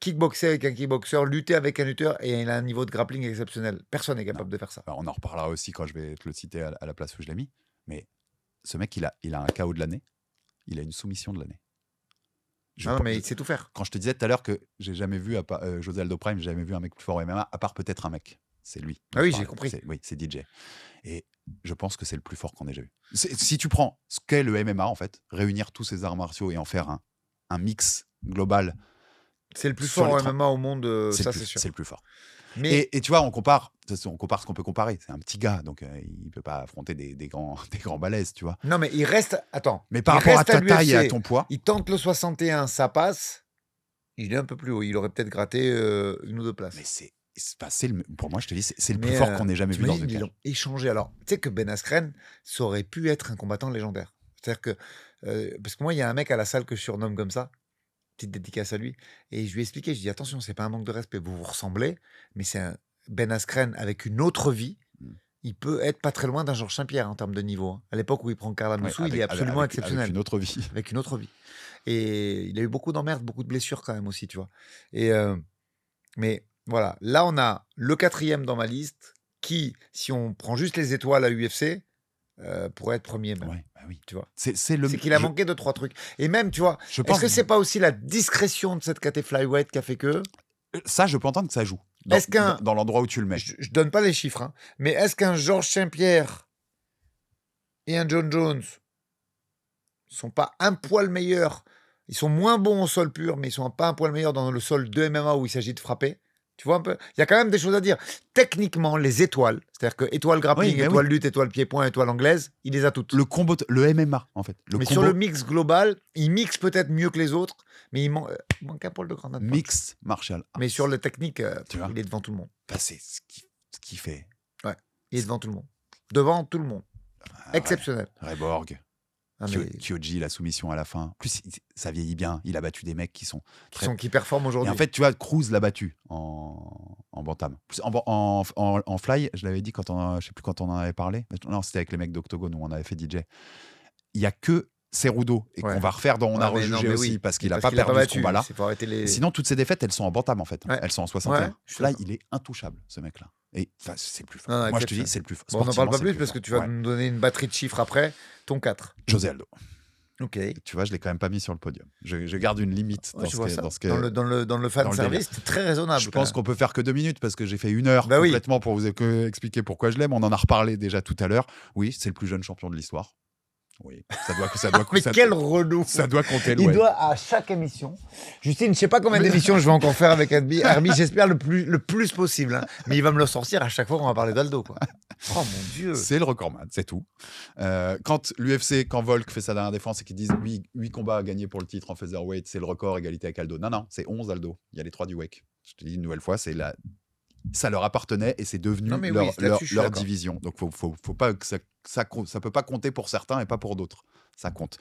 kickboxer avec un kickboxer, lutter avec un lutteur, et il a un niveau de grappling exceptionnel. Personne n'est capable de faire ça. On en reparlera aussi quand je vais te le citer à la place où je l'ai mis. Mais ce mec, il a un KO de l'année. Il a une soumission de l'année. Mais il sait tout faire. Quand je te disais tout à l'heure que j'ai jamais vu, José Aldo Prime, j'ai jamais vu un mec plus fort au MMA, à part peut-être un mec. C'est lui. Ah oui, j'ai compris. C'est DJ. Et je pense que c'est le plus fort qu'on ait déjà vu. Si tu prends ce qu'est le MMA, en fait, réunir tous ces arts martiaux et en faire un mix global. C'est le plus fort au MMA au monde, ça c'est sûr. C'est le plus fort. Mais... Et tu vois, on compare ce qu'on peut comparer. C'est un petit gars, donc il ne peut pas affronter des grands balèzes, tu vois. Non, mais il reste... Attends. Mais par rapport à ta taille et à ton poids... Il tente le 61, ça passe. Il est un peu plus haut. Il aurait peut-être gratté une ou deux places. Mais pour moi, je te dis, c'est le plus fort qu'on ait jamais vu dans le cage. Ils l'ont échangé. Alors, tu sais que Ben Askren, ça aurait pu être un combattant légendaire. C'est-à-dire que... parce que moi, il y a un mec à la salle que je surnomme comme ça. Petite dédicace à lui. Et je lui ai expliqué, je dis attention, c'est pas un manque de respect, vous vous ressemblez, mais c'est un Ben Askren avec une autre vie. Il peut être pas très loin d'un Georges Saint-Pierre en termes de niveau. Hein. À l'époque où il prend Carla Moussou, il est absolument exceptionnel. Avec une autre vie. Avec une autre vie. Et il a eu beaucoup d'emmerdes, beaucoup de blessures quand même aussi, tu vois. Et mais voilà, là on a le 4e dans ma liste qui, si on prend juste les étoiles à UFC, pourrait être premier même. Ouais, bah oui. Tu vois. C'est qu'il a manqué 2-3 trucs. Et même, tu vois, est-ce que c'est pas aussi la discrétion de cette caté flyweight qui a fait que... Ça, je peux entendre que ça joue. Dans l'endroit où tu le mets. Je donne pas les chiffres, hein, mais est-ce qu'un Georges Saint-Pierre et un John Jones sont pas un poil meilleurs? Ils sont moins bons au sol pur, mais ils sont pas un poil meilleurs dans le sol de MMA où il s'agit de frapper. Tu vois un peu? Il y a quand même des choses à dire. Techniquement, les étoiles, c'est-à-dire que étoile grappling, étoile lutte, étoile pied-point, étoile anglaise, il les a toutes. Le combo, le MMA, en fait. Sur le mix global, il mixe peut-être mieux que les autres, mais il manque un poil de grenade. Mix martial arts. Mais sur le technique, il est devant tout le monde. Bah, c'est ce qu'il fait. Ouais, il est devant tout le monde. Devant tout le monde. Exceptionnel. Reborg. Kyoji, la soumission à la fin. En plus, ça vieillit bien. Il a battu des mecs qui performent aujourd'hui. Et en fait, tu vois, Cruz l'a battu en bantam. En fly, je l'avais dit je sais plus quand on en avait parlé. Non, c'était avec les mecs d'Octogone où on avait fait DJ. Il y a que Cerudo et qu'on va refaire dans On a rejugé aussi parce qu'il n'a pas perdu ce combat-là. Sinon, toutes ces défaites, elles sont en bantam en fait. Ouais. Elles sont en 61. Là, il est intouchable, ce mec-là. Et c'est le plus fort. Moi, je te dis, c'est le plus fort. Bon, on n'en parle pas plus parce que tu vas nous donner une batterie de chiffres après. Ton 4. José Aldo. Ok. Tu vois, je l'ai quand même pas mis sur le podium. Je garde une limite dans le fan service, c'est très raisonnable. Je pense qu'on peut faire que 2 minutes parce que j'ai fait 1 heure complètement pour vous expliquer pourquoi je l'aime. On en a reparlé déjà tout à l'heure. Oui, c'est le plus jeune champion de l'histoire. Oui, Mais quel relou. ça doit compter Il ouais. doit à chaque émission. Justine, je sais pas combien d'émissions je vais encore faire avec Herbie. Herbie, j'espère le plus possible. Hein. Mais il va me le sortir à chaque fois qu'on va parler d'Aldo. Quoi. Oh mon Dieu. C'est le recordman, c'est tout. Quand l'UFC, quand Volk fait sa dernière défense et qu'ils disent 8 combats à gagner pour le titre en featherweight, c'est le record, égalité avec Aldo. Non, c'est 11 Aldo. Il y a les 3 du WEC. Je te dis une nouvelle fois, ça leur appartenait et c'est devenu Non, mais leur, oui, là-dessus, je suis leur d'accord. division. Donc faut pas que ça peut pas compter pour certains et pas pour d'autres. Ça compte.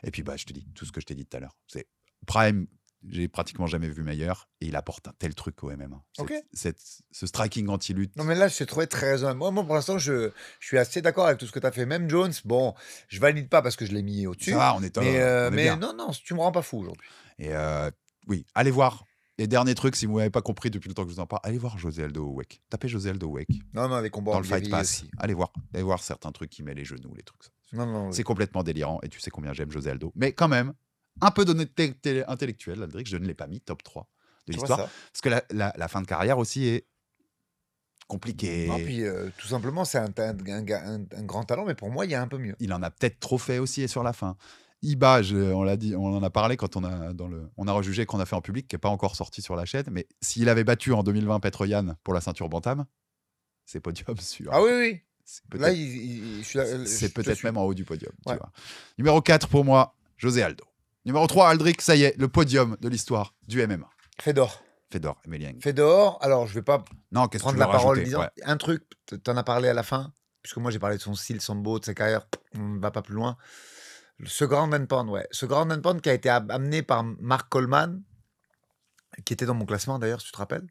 Et puis je te dis tout ce que je t'ai dit tout à l'heure. C'est Prime, j'ai pratiquement jamais vu meilleur et il apporte un tel truc au MMA. Ok. Ce striking anti-lutte. Non, mais là, je t'ai trouvé très raisonnable. Moi, pour l'instant, je suis assez d'accord avec tout ce que tu as fait. Même Jones, bon, je valide pas parce que je l'ai mis au-dessus. Ça va, on est Mais bien. non, tu me rends pas fou aujourd'hui. Et oui, allez voir. Les derniers trucs, si vous n'avez pas compris depuis le temps que je vous en parle, allez voir José Aldo au WEC. Tapez José Aldo au WEC. Non, les combats Dans en le Fight guérilla Pass. aussi. Allez voir certains trucs qui met les genoux, les trucs. Non, C'est complètement délirant et tu sais combien j'aime José Aldo. Mais quand même, un peu d'honnêteté intellectuelle, Aldric, je ne l'ai pas mis top 3 de Tu vois l'histoire. ça. Parce que la fin de carrière aussi est compliquée. Non, puis tout simplement, c'est un grand talent, mais pour moi, il y a un peu mieux. Il en a peut-être trop fait aussi et sur la fin. Iba, on l'a dit, on en a parlé quand on a rejugé qu'on a fait en public, qui n'est pas encore sorti sur la chaîne, mais s'il avait battu en 2020 Petroyan pour la ceinture Bantam, c'est podium sûr. Ah oui. Là, c'est peut-être même en haut du podium. Ouais. Tu vois. Numéro 4 pour moi, José Aldo. Numéro 3, Aldric, ça y est, le podium de l'histoire du MMA. Fedor, Emelian. Fedor, alors je vais pas Non, qu'est-ce que prendre tu la veux parole rajouter disant ouais. un truc, t'en as parlé à la fin, puisque moi j'ai parlé de son style, sambo, de sa carrière, on ne va pas plus loin. Ce Ground and Pound, ce Ground and Pound qui a été amené par Mark Coleman, qui était dans mon classement d'ailleurs, si tu te rappelles,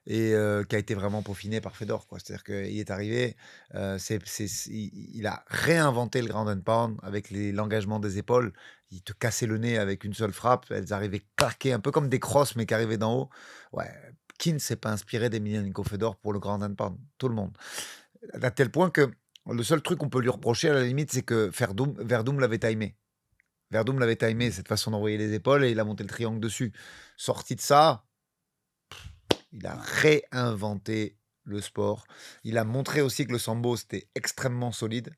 et qui a été vraiment peaufiné par Fedor. C'est-à-dire qu'il est arrivé, il a réinventé le Ground and Pound avec l'engagement des épaules. Il te cassait le nez avec une seule frappe. Elles arrivaient claquées, un peu comme des crosses, mais qui arrivaient d'en haut. Qui ne s'est pas inspiré d'Emelianenko Fedor pour le Ground and Pound? Tout le monde. À tel point que le seul truc qu'on peut lui reprocher, à la limite, c'est que Verdum l'avait timé. Verdum l'avait timé, cette façon d'envoyer les épaules, et il a monté le triangle dessus. Sorti de ça, il a réinventé le sport. Il a montré aussi que le sambo, c'était extrêmement solide.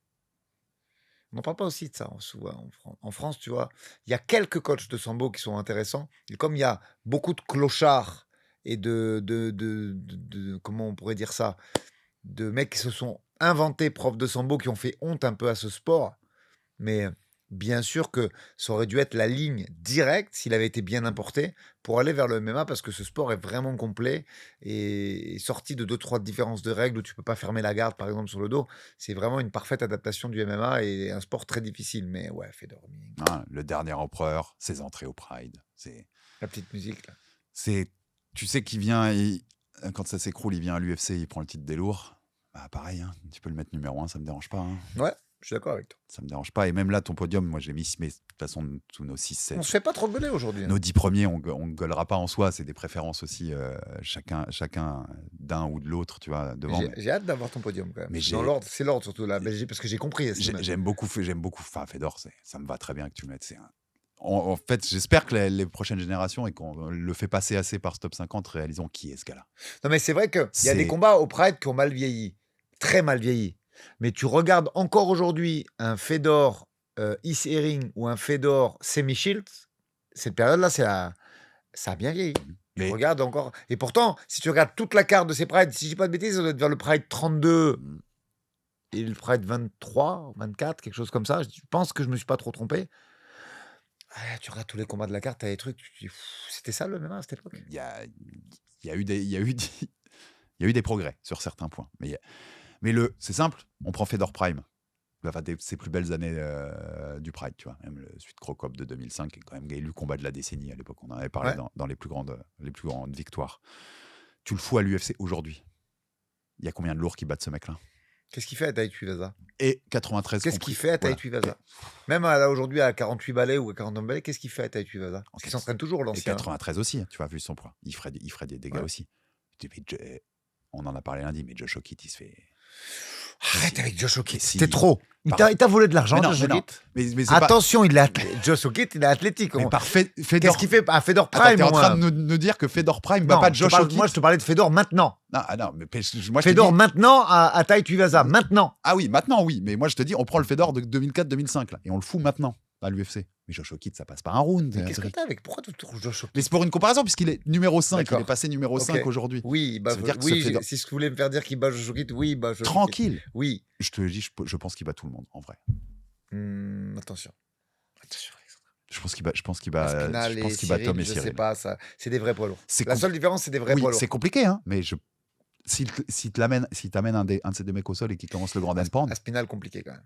On n'en parle pas aussi de ça souvent en France, tu vois. Il y a quelques coachs de sambo qui sont intéressants. Et comme il y a beaucoup de clochards et comment on pourrait dire ça, de mecs qui se sont inventés profs de sambo, qui ont fait honte un peu à ce sport. Mais bien sûr que ça aurait dû être la ligne directe, s'il avait été bien importé, pour aller vers le MMA, parce que ce sport est vraiment complet et sorti de 2-3 différences de règles où tu peux pas fermer la garde, par exemple, sur le dos. C'est vraiment une parfaite adaptation du MMA et un sport très difficile. Mais ouais, Fedor. Le dernier empereur, ses entrées au Pride. C'est la petite musique, là. Tu sais qu'il vient, quand ça s'écroule, il vient à l'UFC, il prend le titre des lourds. Pareil, hein, tu peux le mettre numéro 1, ça me dérange pas. Hein. Ouais. Je suis d'accord avec toi. Ça me dérange pas. Et même là, ton podium, moi, j'ai mis, mais de toute façon, tous nos 6-7. On se fait pas trop gueuler aujourd'hui. Nos 10 premiers, on gueulera pas en soi. C'est des préférences aussi, chacun d'un ou de l'autre, tu vois, devant. J'ai hâte d'avoir ton podium quand même. Mais dans l'ordre, c'est l'ordre surtout là, parce que j'ai compris. J'aime beaucoup. Enfin, Fedor, ça me va très bien que tu le mettes. En fait, j'espère que les prochaines générations et qu'on le fait passer assez par ce top 50 réalisons qui est ce gars-là. Non, mais c'est vrai qu'il y a des combats au Pride qui ont mal vieilli, très mal vieilli. Mais tu regardes encore aujourd'hui un Fedor East Herring ou un Fedor Semi Shields, cette période-là, ça a bien vieilli. Tu regardes encore. Et pourtant, si tu regardes toute la carte de ces Prides, si je dis pas de bêtises, ça doit être vers le Pride 32 et le Pride 23, 24, quelque chose comme ça. Je pense que je me suis pas trop trompé. Tu regardes tous les combats de la carte, t'as des trucs, tu te dis, c'était ça le MMA à cette époque. Il y a eu des progrès sur certains points. Mais c'est simple, on prend Fedor Prime. Enfin, ses plus belles années du Pride, tu vois. Même le suite Crocop de 2005, qui est quand même élu combat de la décennie à l'époque. On en avait parlé dans les plus grandes victoires. Tu le fous à l'UFC aujourd'hui. Il y a combien de lourds qui battent ce mec-là? Qu'est-ce qu'il fait à Tai Tuivasa? Et 93 Qu'est-ce qu'il fait à Tai Tuivasa? Même là aujourd'hui à 48 balais ou à 49 balais, qu'est-ce qu'il fait à Tai Tuivasa? Parce qu'il s'entraîne toujours, l'ancien. Et 93 aussi, tu vois, vu son poids. Il ferait des dégâts aussi. On en a parlé lundi, mais Josh Okitt, il se fait... Arrête avec Josh O'Kitt, si. c'était trop. Il Par- t'a volé de l'argent, Mais non, Josh mais non. O'Kitt. Mais c'est pas. Attention, Josh O'Kitt, il est athlétique. Mais par Fedor. Qu'est-ce qu'il fait à Fedor Attends, Prime t'es en moi train de nous dire que Fedor Prime bat Non, pas Josh O'Kitt. moi, je te parlais de Fedor maintenant. Non, non, mais moi je te Fedor dis. maintenant à Tai Tuivasa, maintenant. Ah oui, maintenant oui, mais moi je te dis, on prend le Fedor de 2004-2005 là et on le fout maintenant à l'UFC. Mais Josh O'Kitt, ça passe pas un round. Mais qu'est-ce que t'as avec Pourquoi tu trouves Josh O'Kitt? Mais c'est pour une comparaison puisqu'il est numéro 5, D'accord. il est passé numéro 5 Ok. aujourd'hui. Oui, bah, Ça veut dire que oui, ce Fedor- si ce que vous voulez me faire dire qu'il bat Josh O'Kitt, oui, bah Josh O'Kitt. Tranquille. Oui. Je te dis, je pense qu'il bat tout le monde en vrai. Attention. Attention, Alexandre. Je pense qu'il bat Aspinal je et pense qu'il bat Cyril, Tom et je sais Cyril. pas, ça, c'est des vrais poids lourds. C'est La compl- seule différence, c'est des vrais Oui, poids lourds. c'est compliqué hein, mais s'il t'amène un de ces deux mecs au sol et qu'il commence le grand and pound, Aspinal compliqué quand même.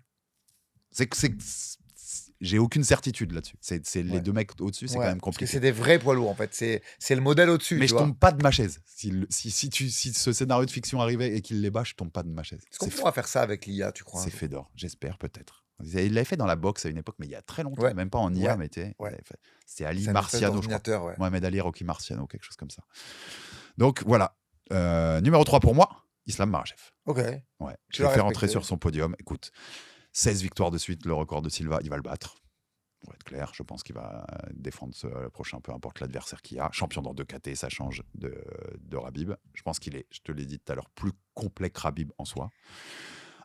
j'ai aucune certitude là-dessus. C'est les Ouais. deux mecs au-dessus, c'est Ouais, quand même parce que compliqué. c'est des vrais poids lourds en fait. C'est le modèle au-dessus. Mais tu je vois. tombe pas de ma chaise. Si ce scénario de fiction arrivait et qu'il les bat, je tombe pas de ma chaise. Est-ce qu'on C'est pourra faire ça avec l'IA, tu crois? C'est Fedor, j'espère peut-être. Il l'avait fait dans la boxe à une époque, mais il y a très longtemps, Ouais. même pas en IA, Ouais. mais tu sais, Ouais. c'est Ali C'est un espèce Marciano, je crois. d'ordinateur, ouais. Mohamed Ali, Rocky Marciano, quelque chose comme ça. Donc voilà. Numéro 3 pour moi, Islam Makhachev. Ok. Ouais. Tu Je l'as l'ai fait respecté. rentrer sur son podium. Écoute, 16 victoires de suite, le record de Silva, il va le battre. Pour être clair, je pense qu'il va défendre le prochain, peu importe l'adversaire qu'il y a. Champion dans 2 KT, ça change de Khabib. Je pense qu'il est, je te l'ai dit tout à l'heure, plus complet que Khabib en soi.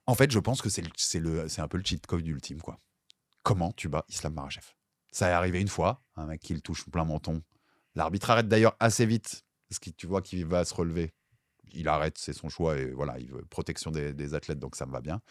En fait, je pense que c'est un peu le cheat code ultime, quoi. Comment tu bats Islam Makhachev? Ça est arrivé une fois, un mec qui le touche plein menton. L'arbitre arrête d'ailleurs assez vite, parce que tu vois qu'il va se relever. Il arrête, c'est son choix, et voilà, il veut protection des athlètes, donc ça me va bien.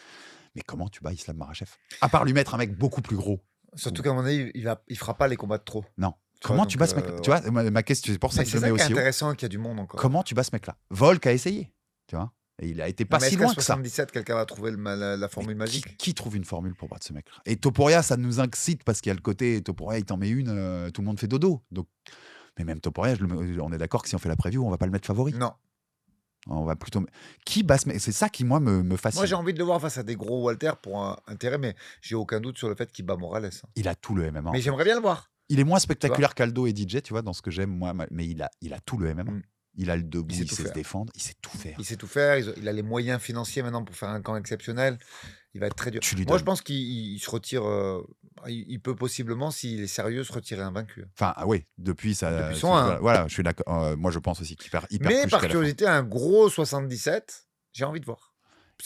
Mais comment tu bats Islam Makhachev? À part lui mettre un mec beaucoup plus gros. Surtout qu'à mon avis, il fera pas les combats de trop. Non. Tu Comment vois, tu donc, bats ce mec? ouais. Tu vois, ma question, c'est pour ça Mais que c'est je le ça mets qui est aussi haut. intéressant, qu'il y a du monde encore. Comment tu bats ce mec-là? Volk a essayé, tu vois, et il a été pas Non, mais si est-ce qu'à loin que ça. 77, quelqu'un va trouver la formule Mais magique? qui trouve une formule pour battre ce mec-là? Et Topuria, ça nous incite parce qu'il y a le côté Topuria, il t'en met une, tout le monde fait dodo. Donc, mais même Topuria, on est d'accord que si on fait la preview, on va pas le mettre favori. Non. On va plutôt. Qui bat ce mec? C'est ça qui, moi, me fascine. Moi, j'ai envie de le voir face à des gros Walter pour un intérêt, mais j'ai aucun doute sur le fait qu'il bat Morales. Il a tout le MMA. Mais j'aimerais bien le voir. Il est moins spectaculaire qu'Aldo et DJ, tu vois, dans ce que j'aime, moi, mais il a tout le MMA. Mm. Il a le debout, Il sait il tout sait se faire. défendre, il sait tout faire. Il sait tout faire. Il a les moyens financiers maintenant pour faire un camp exceptionnel. Il va être très dur. Tu lui Moi, donnes. je pense qu'il se retire. Il peut possiblement, s'il est sérieux, se retirer invaincu. Enfin, ah oui, depuis ça. Depuis son un. Voilà, je suis d'accord. Moi, je pense aussi qu'il perd hyper Mais plus par jusqu'à la fin. curiosité, un gros 77, j'ai envie de voir.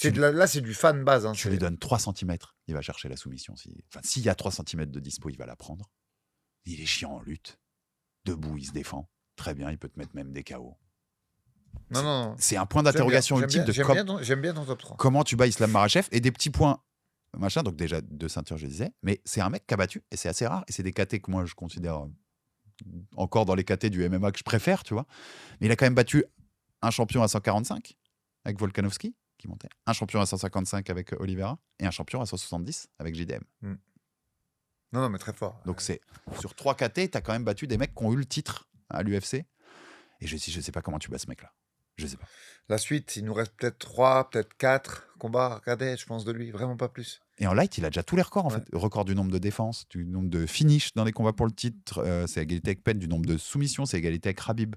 Là, c'est du fan base. Hein, Tu lui donnes 3 cm, il va chercher la soumission. S'il y a 3 cm de dispo, il va la prendre. Il est chiant en lutte. Debout, il se défend. Très bien, il peut te mettre même des KO. Non. C'est un point d'interrogation ultime de J'aime bien ton top 3. comment tu bats Islam Makhachev et des petits points, machin. Donc déjà 2 ceintures, je disais. Mais c'est un mec qui a battu et c'est assez rare. Et c'est des KT que moi je considère encore dans les KT du MMA que je préfère, tu vois. Mais il a quand même battu un champion à 145 avec Volkanovski qui montait, un champion à 155 avec Oliveira et un champion à 170 avec JDM. Non, mais très fort. Donc c'est sur 3 KT, tu as quand même battu des mecs qui ont eu le titre à l'UFC. Et je sais pas comment tu bats ce mec-là. Je sais pas. La suite, il nous reste peut-être 3, peut-être 4 combats. Regardez, je pense de lui, vraiment pas plus. Et en light, il a déjà tous les records, en Ouais. fait. Le record du nombre de défenses, du nombre de finish dans les combats pour le titre, c'est égalité avec Penn, du nombre de soumissions, c'est égalité avec Khabib.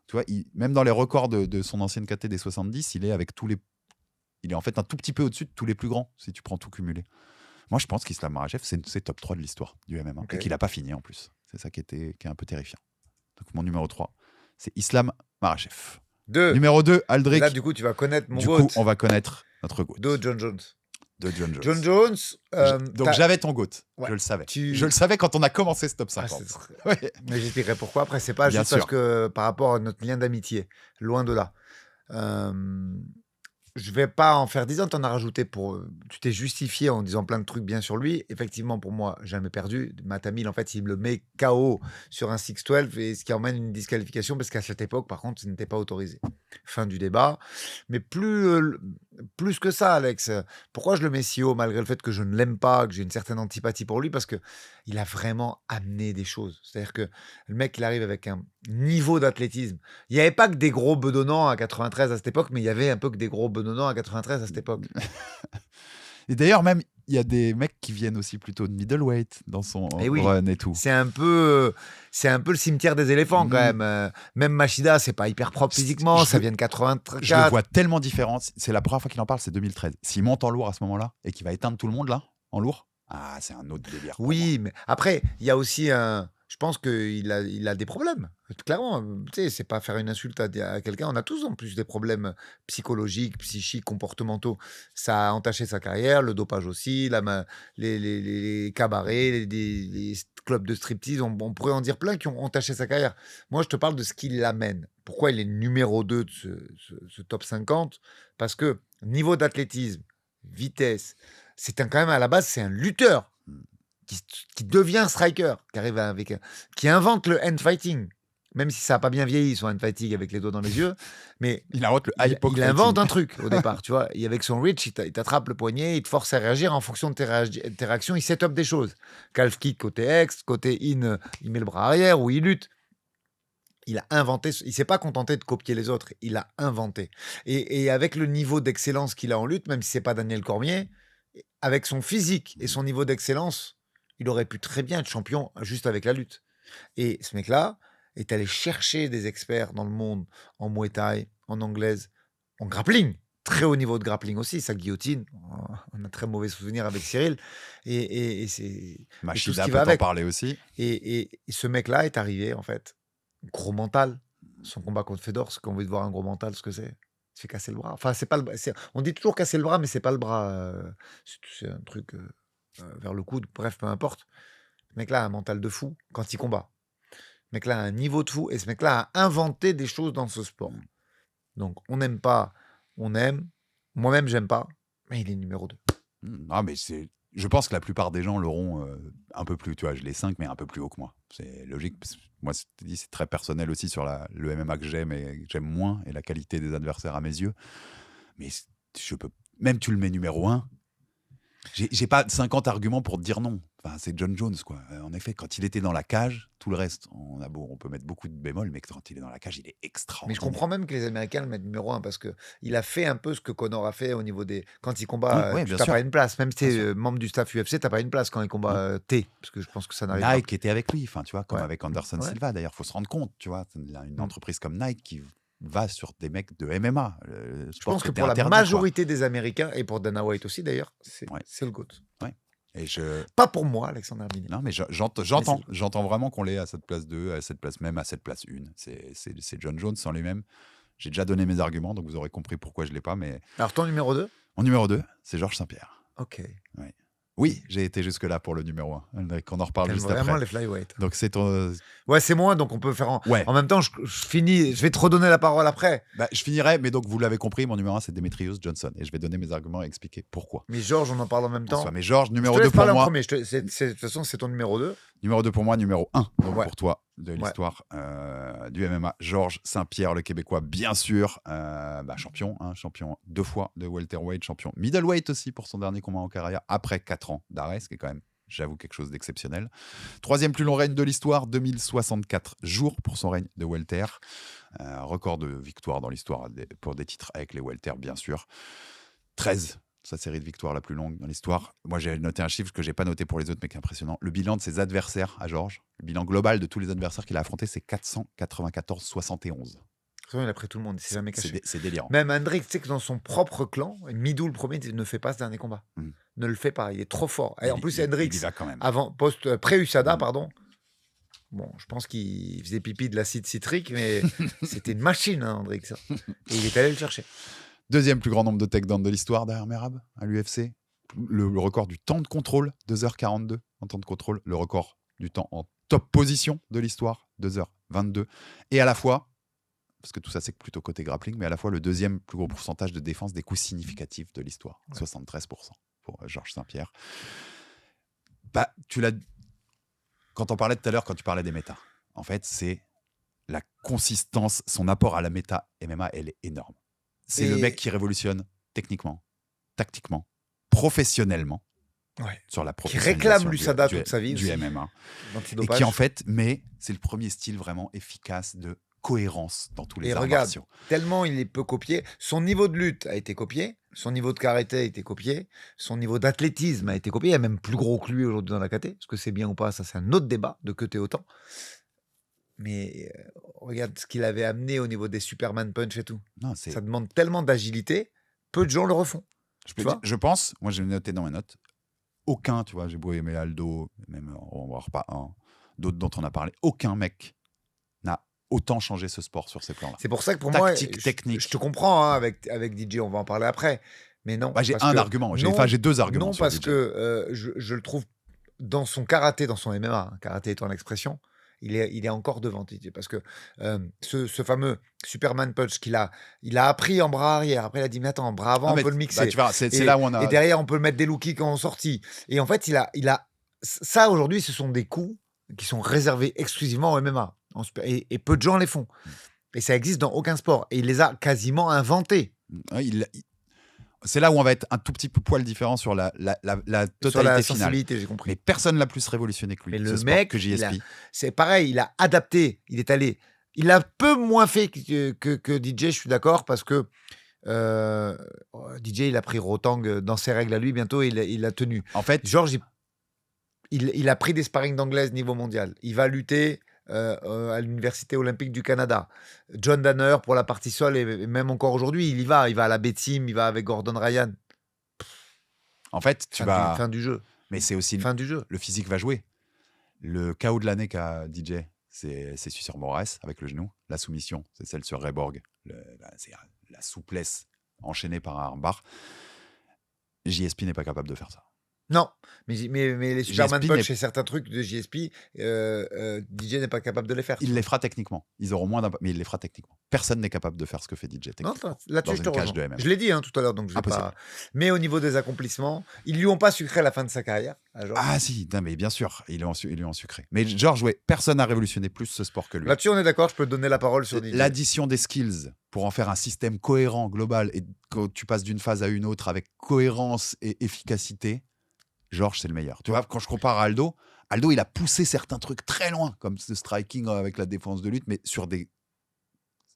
Tu vois, même dans les records de son ancienne KT des 70, il est avec tous les... Il est en fait un tout petit peu au-dessus de tous les plus grands, si tu prends tout cumulé. Moi, je pense qu'Islam Makhachev, c'est top 3 de l'histoire du MMA. Ok. Et qu'il n'a pas fini, en plus. C'est ça qui est un peu terrifiant. Donc, mon numéro 3, c'est Islam Makhachev. 2. Numéro 2, Aldric. Là, du coup, tu vas connaître mon Du GOAT. coup, on va connaître notre GOAT. De John Jones. De John Jones. John Jones. Donc j'avais ton GOAT, Ouais. je le savais. Tu- Je le savais quand on a commencé ce top Ah, 50. c'est- Ouais. Mais j'expliquerai pourquoi. Après, c'est pas Bien juste sûr. parce que par rapport à notre lien d'amitié. Loin de là. Je vais pas en faire 10 ans, t'en as rajouté pour. Tu t'es justifié en disant plein de trucs bien sur lui. Effectivement, pour moi, jamais perdu. Matamil, en fait, il me le met KO sur un 6-12, et ce qui emmène une disqualification parce qu'à cette époque, par contre, ce n'était pas autorisé. Fin du débat. Mais plus que ça, Alex, pourquoi je le mets si haut malgré le fait que je ne l'aime pas, que j'ai une certaine antipathie pour lui? Parce que il a vraiment amené des choses. C'est-à-dire que le mec, il arrive avec un niveau d'athlétisme. Il n'y avait pas que des gros bedonnants à 93 à cette époque, mais il y avait un peu que des gros bedonnants à 93 à cette époque. Et d'ailleurs, même, il y a des mecs qui viennent aussi plutôt de middleweight dans son Eh oui. run et tout. C'est un peu le cimetière des éléphants quand Mm. même. Même Machida, c'est pas hyper propre physiquement, Je ça le- vient de 84. Je le vois tellement différent. C'est la première fois qu'il en parle, c'est 2013. S'il monte en lourd à ce moment-là et qu'il va éteindre tout le monde là, en lourd, c'est un autre délire. pour moi. Oui, mais après, il y a aussi un. Je pense qu'il a des problèmes. Clairement, tu sais, c'est pas faire une insulte à quelqu'un. On a tous en plus des problèmes psychologiques, psychiques, comportementaux. Ça a entaché sa carrière, le dopage aussi, les cabarets, les clubs de striptease. On pourrait en dire plein qui ont entaché sa carrière. Moi, je te parle de ce qui l'amène. Pourquoi il est numéro 2 de ce top 50 ? Parce que niveau d'athlétisme, vitesse, quand même à la base, c'est un lutteur qui devient striker, qui invente le hand fighting, même si ça n'a pas bien vieilli son hand fighting avec les doigts dans les yeux, mais Il invente le high il invente un truc au départ, tu vois. Et avec son reach, il t'attrape le poignet, il te force à réagir en fonction de tes réactions, il set up des choses. Calf kick côté ex, côté in, il met le bras arrière ou il lutte. Il a inventé, il s'est pas contenté de copier les autres, il a inventé. Et avec le niveau d'excellence qu'il a en lutte, même si c'est pas Daniel Cormier, avec son physique et son niveau d'excellence, il aurait pu très bien être champion juste avec la lutte. Et ce mec-là est allé chercher des experts dans le monde en Muay Thai, en anglaise, en grappling. Très haut niveau de grappling aussi, sa guillotine. On a très mauvais souvenirs avec Cyril. Et c'est Machida qui peut va en avec. parler aussi. Et ce mec-là est arrivé, en fait, gros mental. Son combat contre Fedor, ce qu'on veut de voir un gros mental, ce que c'est. Il se fait casser le bras. Enfin, c'est pas on dit toujours casser le bras, mais c'est pas le bras. C'est un truc vers le coude. Bref, peu importe. Ce mec-là a un mental de fou quand il combat. Ce mec-là a un niveau de fou. Et ce mec-là a inventé des choses dans ce sport. Donc, on n'aime pas. On aime. Moi-même, j'aime pas. Mais il est numéro 2. Non, mais je pense que la plupart des gens l'auront un peu plus, tu vois, je l'ai 5, mais un peu plus haut que moi. C'est logique. Parce que moi, c'est très personnel aussi sur le MMA que j'aime et que j'aime moins et la qualité des adversaires à mes yeux. Mais je peux. Même tu le mets numéro 1, j'ai pas 50 arguments pour te dire non. Enfin, c'est John Jones, quoi. En effet, quand il était dans la cage, tout le reste, on peut mettre beaucoup de bémols, mais quand il est dans la cage, il est extraordinaire. Mais je comprends même que les Américains le mettent numéro 1 parce qu'il a fait un peu ce que Conor a fait au niveau des. Quand il combat, Ouais, tu bien n'as sûr. pas une place. Même si tu Bien es membre du staff UFC, tu n'as pas une place quand il combat T. Parce que je pense que ça n'arrive pas. Nike était avec lui, enfin, tu vois, comme Ouais. avec Anderson Ouais. Silva. D'ailleurs, il faut se rendre compte, tu vois, il y a une entreprise comme Nike qui va sur des mecs de MMA. Je pense que pour la majorité des Américains, et pour Dana White aussi d'ailleurs, c'est le GOAT. Et Pas pour moi, Alexandre Hermine. Non, mais j'entends vraiment qu'on l'est à cette place 2, à cette place même, à cette place 1. C'est John Jones sans lui-même. J'ai déjà donné mes arguments, donc vous aurez compris pourquoi je ne l'ai pas. Mais Alors, ton numéro 2 ? mon numéro 2, c'est Georges Saint-Pierre. Ok. Oui, j'ai été jusque-là pour le numéro 1. On en reparle T'aimes juste vraiment après. les flyweight. Donc c'est ton... Ouais, c'est moi, donc on peut faire Ouais. en même temps, je finis, je vais te redonner la parole après. Je finirai, mais donc vous l'avez compris, mon numéro 1, c'est Demetrius Johnson. Et je vais donner mes arguments et expliquer pourquoi. Mais Georges, on en parle en même temps. Mais Georges, Je numéro te 2 laisse pour parler en moi. premier. De toute façon, c'est ton numéro 2. Numéro 2 pour moi, numéro 1 donc Ouais. pour toi de l'histoire du MMA. Georges Saint-Pierre, le Québécois, bien sûr, champion 2 fois de welterweight, champion middleweight aussi pour son dernier combat en carrière, après 4 ans d'arrêt, ce qui est quand même, j'avoue, quelque chose d'exceptionnel. 3e plus long règne de l'histoire, 2064 jours pour son règne de welter. Record de victoire dans l'histoire pour des titres avec les welter, bien sûr. 13 sa série de victoires la plus longue dans l'histoire. Moi, j'ai noté un chiffre que je n'ai pas noté pour les autres, mais qui est impressionnant. Le bilan de ses adversaires à Georges, le bilan global de tous les adversaires qu'il a affrontés, c'est 494-71. Il a pris tout le monde, il s'est jamais caché. C'est délirant. Même Hendrix, tu sais que dans son propre clan, Midou le premier, ne fait pas ce dernier combat. Ne le fait pas, il est trop fort. Et en plus, Hendrix, il y va quand même. Pré-USADA, pardon. Bon, je pense qu'il faisait pipi de l'acide citrique, mais c'était une machine, Hendrix. Et il est allé le chercher. 2e plus grand nombre de takedowns de l'histoire derrière Merab à l'UFC. Le record du temps de contrôle, 2h42 en temps de contrôle. Le record du temps en top position de l'histoire, 2h22. Et à la fois, parce que tout ça c'est plutôt côté grappling, mais à la fois le 2e plus gros pourcentage de défense des coups significatifs de l'histoire, 73% pour Georges Saint-Pierre. Quand on parlait tout à l'heure, quand tu parlais des méta, en fait c'est la consistance, son apport à la méta MMA, elle est énorme. C'est le mec qui révolutionne techniquement, tactiquement, professionnellement, sur la qui réclame l'USADA toute sa vie du aussi, MMA. Et qui en fait, mais c'est le premier style vraiment efficace de cohérence dans tous les Et arts regarde, martiaux. tellement il est peu copié. Son niveau de lutte a été copié. Son niveau de karaté a été copié. Son niveau d'athlétisme a été copié. Il y a même plus gros que lui aujourd'hui dans la karaté. Est-ce que c'est bien ou pas? Ça, c'est un autre débat de que t'es autant. Mais regarde ce qu'il avait amené au niveau des Superman Punch et tout. Non, c'est... Ça demande tellement d'agilité. Peu de gens le refont. Je, Tu vois je pense, moi j'ai noté dans mes notes, aucun, tu vois, j'ai beau aimer Aldo, même on va pas d'autres dont on a parlé, aucun mec n'a autant changé ce sport sur ces plans-là. C'est pour ça que pour moi, Tactique, technique. je te comprends hein, avec DJ, on va en parler après. Mais non. Bah, j'ai parce un que- argument, non, j'ai deux arguments. Non, sur parce DJ. que je le trouve dans son karaté, dans son MMA, hein, karaté étant l'expression, il est encore devant DJ. Parce que ce fameux Superman Punch il a appris en bras arrière. Après, il a dit, mais attends, en bras avant, Ah, on mais peut le mixer. tu vois, c'est Et- là où on a. Et derrière, on peut mettre des low kicks en sortie. Et en fait, il a ça aujourd'hui, ce sont des coups qui sont réservés exclusivement au MMA. Et peu de gens les font. Et ça existe dans aucun sport. Et il les a quasiment inventés. Ouais, c'est là où on va être un tout petit peu poil différent sur la Sur totalité la finale. sensibilité, j'ai compris. Mais personne l'a plus révolutionné que lui. Mais ce le sport mec, que JSP. c'est pareil, il a adapté. Il est allé. Il a peu moins fait que DJ, je suis d'accord, parce que DJ, il a pris Rotang dans ses règles à lui, bientôt, il a tenu. En fait, Georges, il a pris des sparring d'anglaise niveau mondial. Il va lutter à l'Université olympique du Canada. John Danner pour la partie sol, et même encore aujourd'hui, il y va. Il va à la B-Team, il va avec Gordon Ryan. en fait, Fin du jeu. Mais c'est aussi Fin du jeu. le physique va jouer. Le KO de l'année qu'a DJ, c'est celui sur Moraes avec le genou. La soumission, c'est celle sur Reborg. C'est la souplesse enchaînée par un armbar. JSP n'est pas capable de faire ça. Non, mais les Superman JSP Punch et certains trucs de JSP, DJ n'est pas capable de les faire. Il les fera techniquement. Ils auront moins d'impact, mais il les fera techniquement. Personne n'est capable de faire ce que fait DJ Non, techniquement. là-dessus, je te une cage rejoins. de MMA. Je l'ai dit tout à l'heure, donc je vais Impossible. pas. Mais au niveau des accomplissements, ils lui ont pas sucré la fin de sa carrière. À Georges. Ah si, non, mais bien sûr, il lui en sucré. Mais George, ouais, personne n'a révolutionné plus ce sport que lui. Là-dessus, on est d'accord, je peux te donner la parole sur DJ. L'addition des skills pour en faire un système cohérent, global, et quand tu passes d'une phase à une autre avec cohérence et efficacité, Georges, c'est le meilleur. Tu vois, quand je compare à Aldo, il a poussé certains trucs très loin, comme ce striking avec la défense de lutte, mais sur des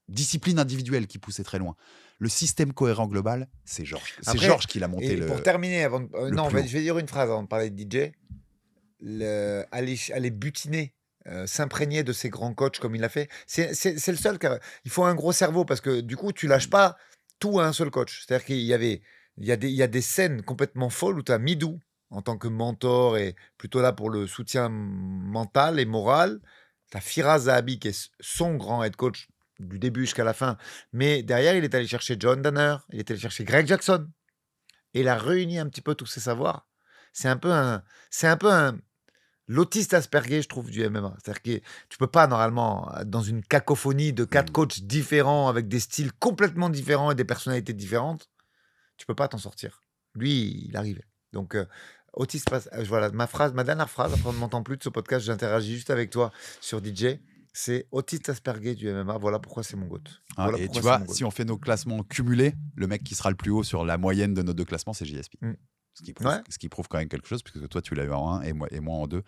disciplines individuelles qui poussaient très loin. Le système cohérent global, c'est Georges. C'est Après, Georges qui l'a monté. Et pour terminer, avant de... non, plus haut. je vais dire une phrase avant de parler de DJ. Aller butiner, s'imprégner de ces grands coachs comme il l'a fait, c'est le seul. Il faut un gros cerveau parce que du coup, tu lâches pas tout à un seul coach. C'est-à-dire qu'il y a des scènes complètement folles où tu as Midou en tant que mentor et plutôt là pour le soutien mental et moral. Tu as Firas Zahabi qui est son grand head coach du début jusqu'à la fin. Mais derrière, il est allé chercher John Danner, il est allé chercher Greg Jackson. Et il a réuni un petit peu tous ses savoirs. C'est un peu un l'autiste Asperger, je trouve, du MMA. C'est-à-dire que tu peux pas, normalement, dans une cacophonie de 4 coachs différents, avec des styles complètement différents et des personnalités différentes, tu peux pas t'en sortir. Lui, il arrivait. Donc, autiste, voilà, ma dernière phrase, après on ne m'entend plus de ce podcast, j'interagis juste avec toi sur DJ, c'est autiste Asperger du MMA, voilà pourquoi c'est mon GOAT. Voilà et pourquoi tu c'est vois, mon GOAT. si on fait nos classements cumulés, le mec qui sera le plus haut sur la moyenne de nos deux classements, c'est JSP. Ce qui prouve quand même quelque chose, puisque toi, tu l'as eu en 1 et moi en 2.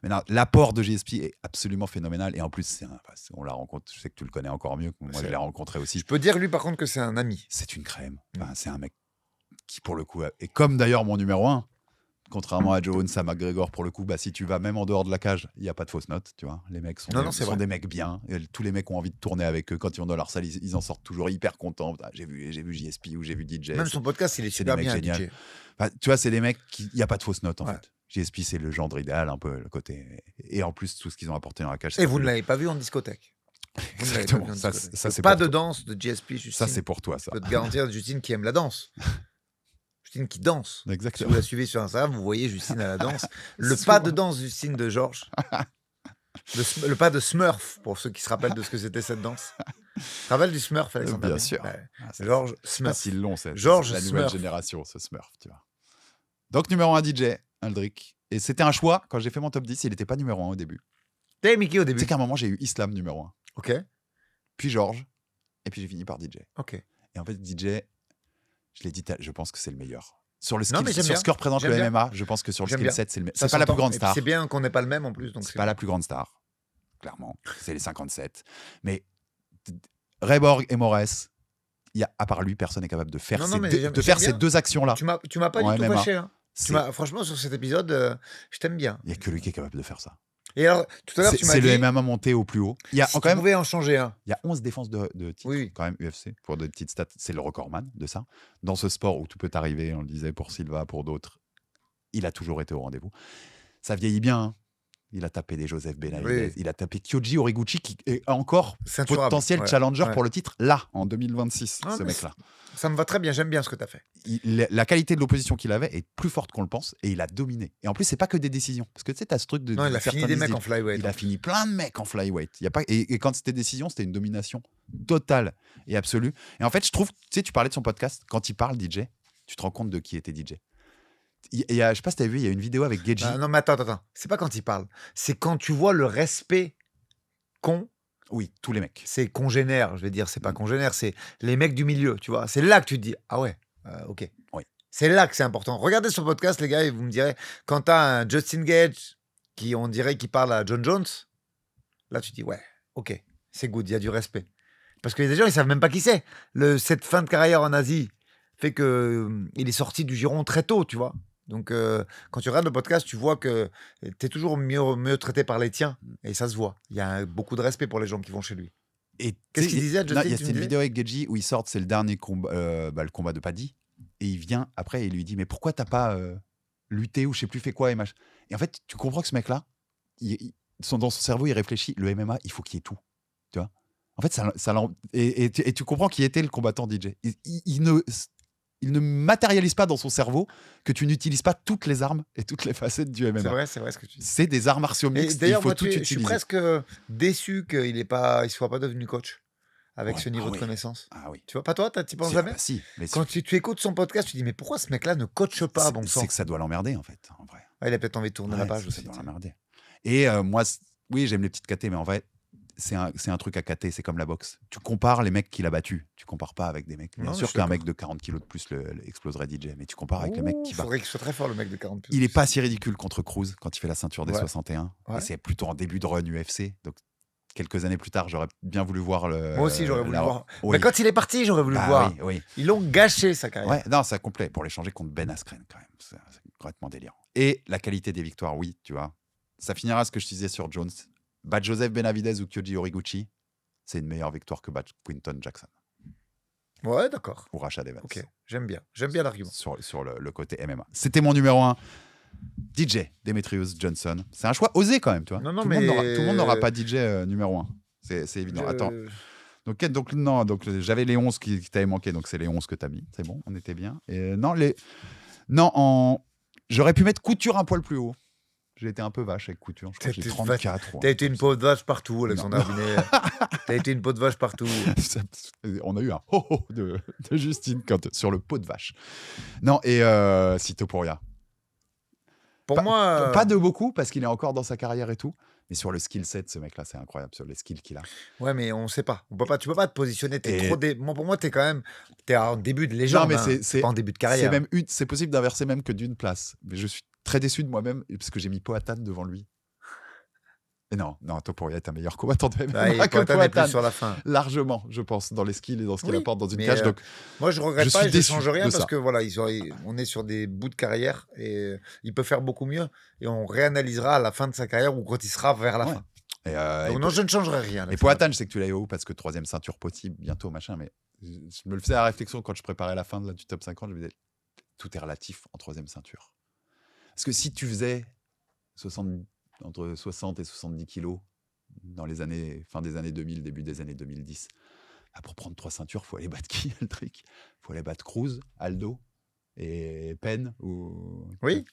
Maintenant, l'apport de JSP est absolument phénoménal. Et en plus, on la rencontre, je sais que tu le connais encore mieux que moi, je l'ai rencontré aussi. Je peux dire, lui, par contre, que c'est un ami. C'est une crème. Enfin, c'est un mec qui, pour le coup, et comme d'ailleurs mon numéro 1, contrairement à Jones, à McGregor, pour le coup, si tu vas même en dehors de la cage, il n'y a pas de fausse note, tu vois. Les mecs sont des mecs bien. Et tous les mecs ont envie de tourner avec eux. Quand ils vont dans leur salle, ils en sortent toujours hyper contents. Ah, j'ai vu JSP ou j'ai vu DJ. Même son podcast, il est super bien, DJ. Enfin, tu vois, c'est des mecs il n'y a pas de fausse note, en fait. JSP, c'est le gendre idéal, un peu, le côté. Et en plus, tout ce qu'ils ont apporté dans la cage. Et vous ne l'avez pas vu en discothèque. Exactement. Ça, c'est pas de danse de JSP, Justine. Ça, c'est pour toi, ça. Je peux te garantir, Justine qui aime la danse. Justine qui danse. Exactement. Si vous la suivez sur Instagram, vous voyez Justine à la danse. Le pas de danse, Justine, de Georges. Le pas de Smurf, pour ceux qui se rappellent de ce que c'était cette danse. Tu te rappelles du Smurf, Alexandre? Bien sûr. Georges Smurf. C'est pas si long, c'est Georges la nouvelle Smurf. génération, ce Smurf, tu vois. Donc, numéro 1, DJ, Aldric. Et c'était un choix, quand j'ai fait mon top 10, il n'était pas numéro 1 au début. T'es Mickey au début. Tu sais qu'à un moment, j'ai eu Islam numéro 1. Ok. Puis Georges. Et puis j'ai fini par DJ. Ok. Et en fait, DJ, je l'ai dit, je pense que c'est le meilleur. Sur le skill, Non, mais j'aime sur bien. ce que représente J'aime le bien. MMA, je pense que sur le J'aime skill bien. set, c'est le meilleur. Ça C'est pas la plus s'entend. grande Et star. c'est bien qu'on n'ait pas le même en plus. Donc C'est pas la plus grande star, clairement. C'est les 57. Mais Reborg et Moraes, à part lui, personne n'est capable de faire, Non, mais de faire ces deux actions-là. Tu m'as pas En du tout MMA. fâché. Hein. Franchement, sur cet épisode, je t'aime bien. Il n'y a que lui qui est capable de faire ça. Et alors, tout à l'heure, tu m'as C'est dit... le MMA monté au plus haut. Il y a si quand tu même... pouvais en changer un. Il y a 11 défenses de titres, Oui. quand même, UFC, pour des petites stats. C'est le recordman de ça. Dans ce sport où tout peut arriver, on le disait pour Silva, pour d'autres, il a toujours été au rendez-vous. Ça vieillit bien. Hein. Il a tapé des Joseph Benavidez, il a tapé Kyoji Horiguchi, qui est encore potentiel challenger pour le titre, là, en 2026, ce mec-là. Ça me va très bien, j'aime bien ce que tu as fait. La qualité de l'opposition qu'il avait est plus forte qu'on le pense, et il a dominé. Et en plus, c'est pas que des décisions. Parce que tu sais, tu as ce truc de... Non, il a fini des mecs en flyweight. Il a fini plein de mecs en flyweight. Et quand c'était décision, c'était une domination totale et absolue. Et en fait, je trouve, tu sais, tu parlais de son podcast, quand il parle DJ, tu te rends compte de qui était DJ. Je sais pas si t'as vu, il y a une vidéo avec Geji. Non, mais attends. C'est pas quand il parle. C'est quand tu vois le respect qu'ont. Oui, tous les mecs. C'est congénères, je vais dire. C'est pas congénères, c'est les mecs du milieu, tu vois. C'est là que tu te dis, ah ouais, ok. Oui. C'est là que c'est important. Regardez ce podcast, les gars, et vous me direz, quand t'as un Justin Gage on dirait qu'il parle à John Jones, là tu te dis, ouais, ok, c'est good, il y a du respect. Parce que les gens, ils savent même pas qui c'est. Cette fin de carrière en Asie fait qu'il est sorti du giron très tôt, tu vois. Donc, quand tu regardes le podcast, tu vois que tu es toujours mieux traité par les tiens. Et ça se voit. Il y a beaucoup de respect pour les gens qui vont chez lui. Et qu'est-ce qu'il disait, Justin? Il y a une vidéo avec Geji où il sort, c'est le dernier combat, le combat de Paddy. Et il vient après et il lui dit, mais pourquoi t'as pas lutté ou je sais plus fait quoi et machin. Et en fait, tu comprends que ce mec-là, dans son cerveau, il réfléchit, le MMA, il faut qu'il y ait tout. Tu vois, en fait, et tu comprends qui était le combattant DJ. Il ne matérialise pas dans son cerveau que tu n'utilises pas toutes les armes et toutes les facettes du MMA. C'est vrai ce que tu dis. C'est des arts martiaux mixtes. D'ailleurs, il faut tout utiliser. Je suis presque déçu qu'il ne soit pas devenu coach avec ce niveau de connaissance. Ah oui. Tu vois, pas toi, tu penses jamais? Si. Mais quand tu écoutes son podcast, tu te dis, mais pourquoi ce mec-là ne coache pas, bon sang? C'est que ça doit l'emmerder, en fait, en vrai. Il a peut-être envie de tourner la page aussi. Ça doit l'emmerder. Et moi, oui, j'aime les petites KT, mais en vrai, c'est un truc à KT, c'est comme la boxe. Tu compares les mecs qu'il a battus. Tu compares pas avec des mecs. Bien sûr qu'un mec de 40 kilos de plus exploserait DJ, mais tu compares avec les mecs qui battent. Il faudrait qu'il soit très fort, le mec de 40 plus. Il est pas si ridicule contre Cruz quand il fait la ceinture des 61. Ouais. Et c'est plutôt en début de run UFC. Donc, quelques années plus tard, j'aurais bien voulu voir le. Moi aussi, j'aurais voulu le voir. Oui. Mais quand il est parti, j'aurais voulu le voir. Oui. Ils l'ont gâché, sa carrière. Ouais, non, c'est complet. Pour l'échanger contre Ben Askren, quand même. C'est complètement délirant. Et la qualité des victoires, oui, tu vois. Ça finira ce que je disais sur Jones. Battre Joseph Benavidez ou Kyoji Horiguchi, c'est une meilleure victoire que battre Quinton Jackson. Ouais, d'accord. Ou Rashad Evans. Ok, j'aime bien l'argument. Sur le côté MMA. C'était mon numéro 1. DJ, Demetrius Johnson. C'est un choix osé quand même, tu vois. Non, tout le monde n'aura pas DJ numéro 1. C'est évident. Attends. Donc j'avais les 11 qui t'avaient manqué, donc c'est les 11 que t'as mis. C'est bon, on était bien. Et j'aurais pu mettre Couture un poil plus haut. J'ai été un peu vache avec Couture. Je crois que j'ai 34. T'as été une peau de vache partout, Alexandre Herbinet. T'as été une peau de vache partout. On a eu un ho-ho de Justine sur le pot de vache. Non, et Sitoporia. Pour moi. Pas de beaucoup, parce qu'il est encore dans sa carrière et tout. Mais sur le skill set, ce mec-là, c'est incroyable, sur les skills qu'il a. Ouais, mais on sait pas. Tu peux pas te positionner. Pour moi, t'es en début de légende. Non, mais c'est pas en début de carrière. C'est possible d'inverser même que d'une place. Mais je suis très déçu de moi-même parce que j'ai mis Poatan devant lui. Et non, Topuria est un meilleur combattant de MMA que Poatan. Est plus sur la fin. Largement, je pense, dans les skills et dans ce qu'il apporte dans une cage. Donc, moi, je regrette pas et je ne change rien parce que voilà, on est sur des bouts de carrière et il peut faire beaucoup mieux. Et on réanalysera à la fin de sa carrière ou quand il sera vers la fin. Donc, non, je ne changerai rien. Et Poatan, je sais que tu l'as eu haut parce que 3e ceinture possible bientôt, machin. Mais je me le faisais à la réflexion quand je préparais la fin du top 50. Je me disais, tout est relatif en 3e ceinture. Parce que si tu faisais entre 60 et 70 kilos dans les années, fin des années 2000, début des années 2010. Pour prendre 3 ceintures, il faut aller battre qui, le trick? Il faut aller battre Cruz, Aldo et Penn ou... Oui,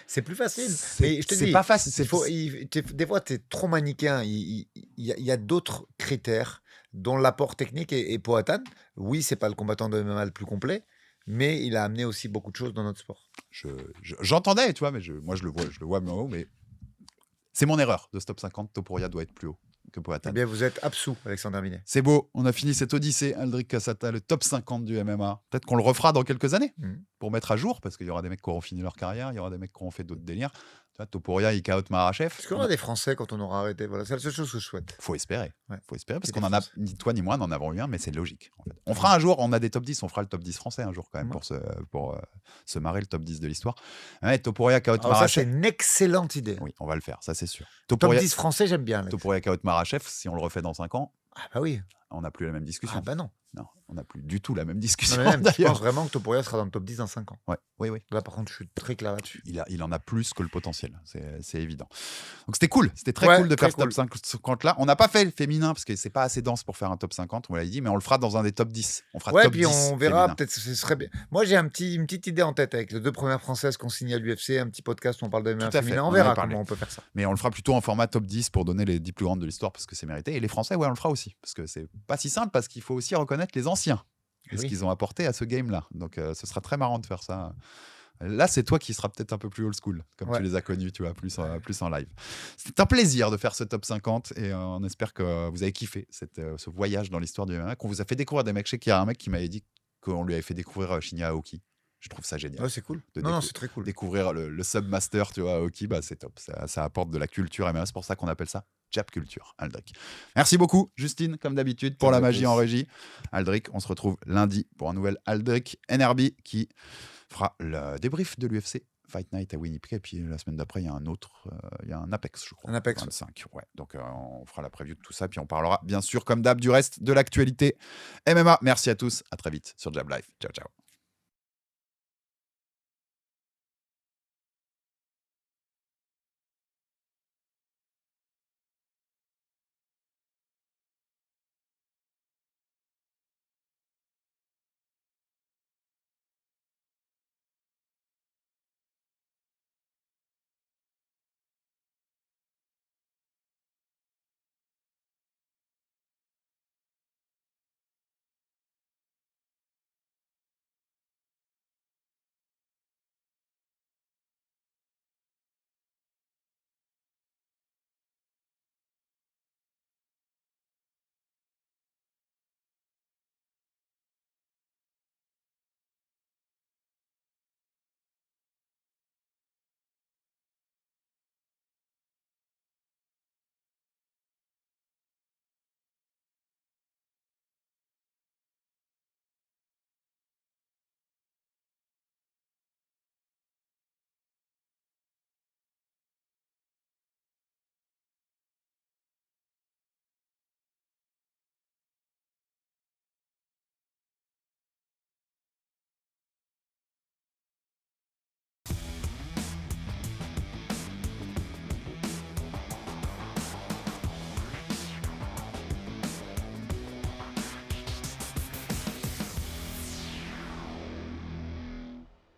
c'est plus facile. Mais je te dis, c'est pas facile. Des fois, tu es trop manichéen. Il y a d'autres critères, dont l'apport technique et Poatan. Oui, c'est pas le combattant de MMA le plus complet, mais il a amené aussi beaucoup de choses dans notre sport. J'entendais, tu vois, mais moi je le vois mais c'est mon erreur de ce top 50. Topuria doit être plus haut que Poatan. Eh bien, vous êtes absous, Alexandre Herbinet. C'est beau, on a fini cette odyssée. Aldric Cassata, le top 50 du MMA. Peut-être qu'on le refera dans quelques années pour mettre à jour, parce qu'il y aura des mecs qui auront fini leur carrière, il y aura des mecs qui auront fait d'autres délires. vois, Topuria, il KO Makhachev. Est-ce qu'on a des Français quand on aura arrêté? Voilà, c'est la seule chose que je souhaite. Faut espérer. Ouais. Faut espérer parce Qu'il y qu'on ait en des a, Français. ni toi ni moi n'en avons eu un, mais c'est logique. En fait. On fera un jour, on a des top 10, on fera le top 10 français un jour quand même Ouais. pour se marrer le top 10 de l'histoire. Ouais, Topuria, KO Alors ça, c'est Makhachev. une excellente idée. Oui, on va le faire, ça c'est sûr. Top Topuria, 10 français, j'aime bien, Alex. Topuria KO Makhachev, si on le refait dans 5 ans, Ah bah oui. on n'a plus la même discussion. Ah bah non. Non, on n'a plus du tout la même Non, discussion mais même, je pense d'ailleurs. vraiment que Topuria sera dans le top 10 dans 5 ans. Ouais, oui, oui. Là, par contre, je suis très clair là-dessus. Il en a plus que le potentiel, c'est évident. Donc c'était cool, c'était très Ouais, cool de très faire ce top cool. 50 là. On n'a pas fait le féminin parce que c'est pas assez dense pour faire un top 50, on l'avait dit, mais on le fera dans un des top 10. On fera Ouais, top puis 10 on verra, féminin. peut-être ce serait bien. Moi, j'ai une petite idée en tête avec les 2 premières françaises qu'on signe à l'UFC, un petit podcast où on parle de MMA Tout à fait, féminin. on On en avait verra parlé. comment on peut faire ça. Mais on le fera plutôt en format top 10 pour donner les 10 plus grandes de l'histoire parce que c'est mérité. Et les Français, ouais, on le fera aussi. Parce que c'est pas si simple parce qu'il faut aussi reconnaître les anciens et ce Oui. qu'ils ont apporté à ce game-là. Donc ce sera très marrant de faire ça. Là, c'est toi qui seras peut-être un peu plus old school, comme Ouais. tu les as connus, tu vois, plus en live. C'est un plaisir de faire ce top 50 et on espère que vous avez kiffé ce voyage dans l'histoire du MMA, qu'on vous a fait découvrir des mecs. Je sais qu'il y a un mec qui m'avait dit qu'on lui avait fait découvrir Shinya Aoki. Je trouve ça génial. Ouais, c'est cool. De Non, c'est très cool. Découvrir le submaster, tu vois, Aoki, bah, c'est top. Ça apporte de la culture MMA. C'est pour ça qu'on appelle ça Jab Culture, Aldric. Merci beaucoup, Justine, comme d'habitude, pour la magie en régie. Aldric, on se retrouve lundi pour un nouvel Aldric NRB qui fera le débrief de l'UFC Fight Night à Winnipeg. Et puis la semaine d'après, il y a un autre, il y a un Apex, je crois. Un Apex. 25, ouais. Donc on fera la preview de tout ça. Puis on parlera, bien sûr, comme d'hab, du reste de l'actualité MMA. Merci à tous. À très vite sur Jab Life. Ciao, ciao.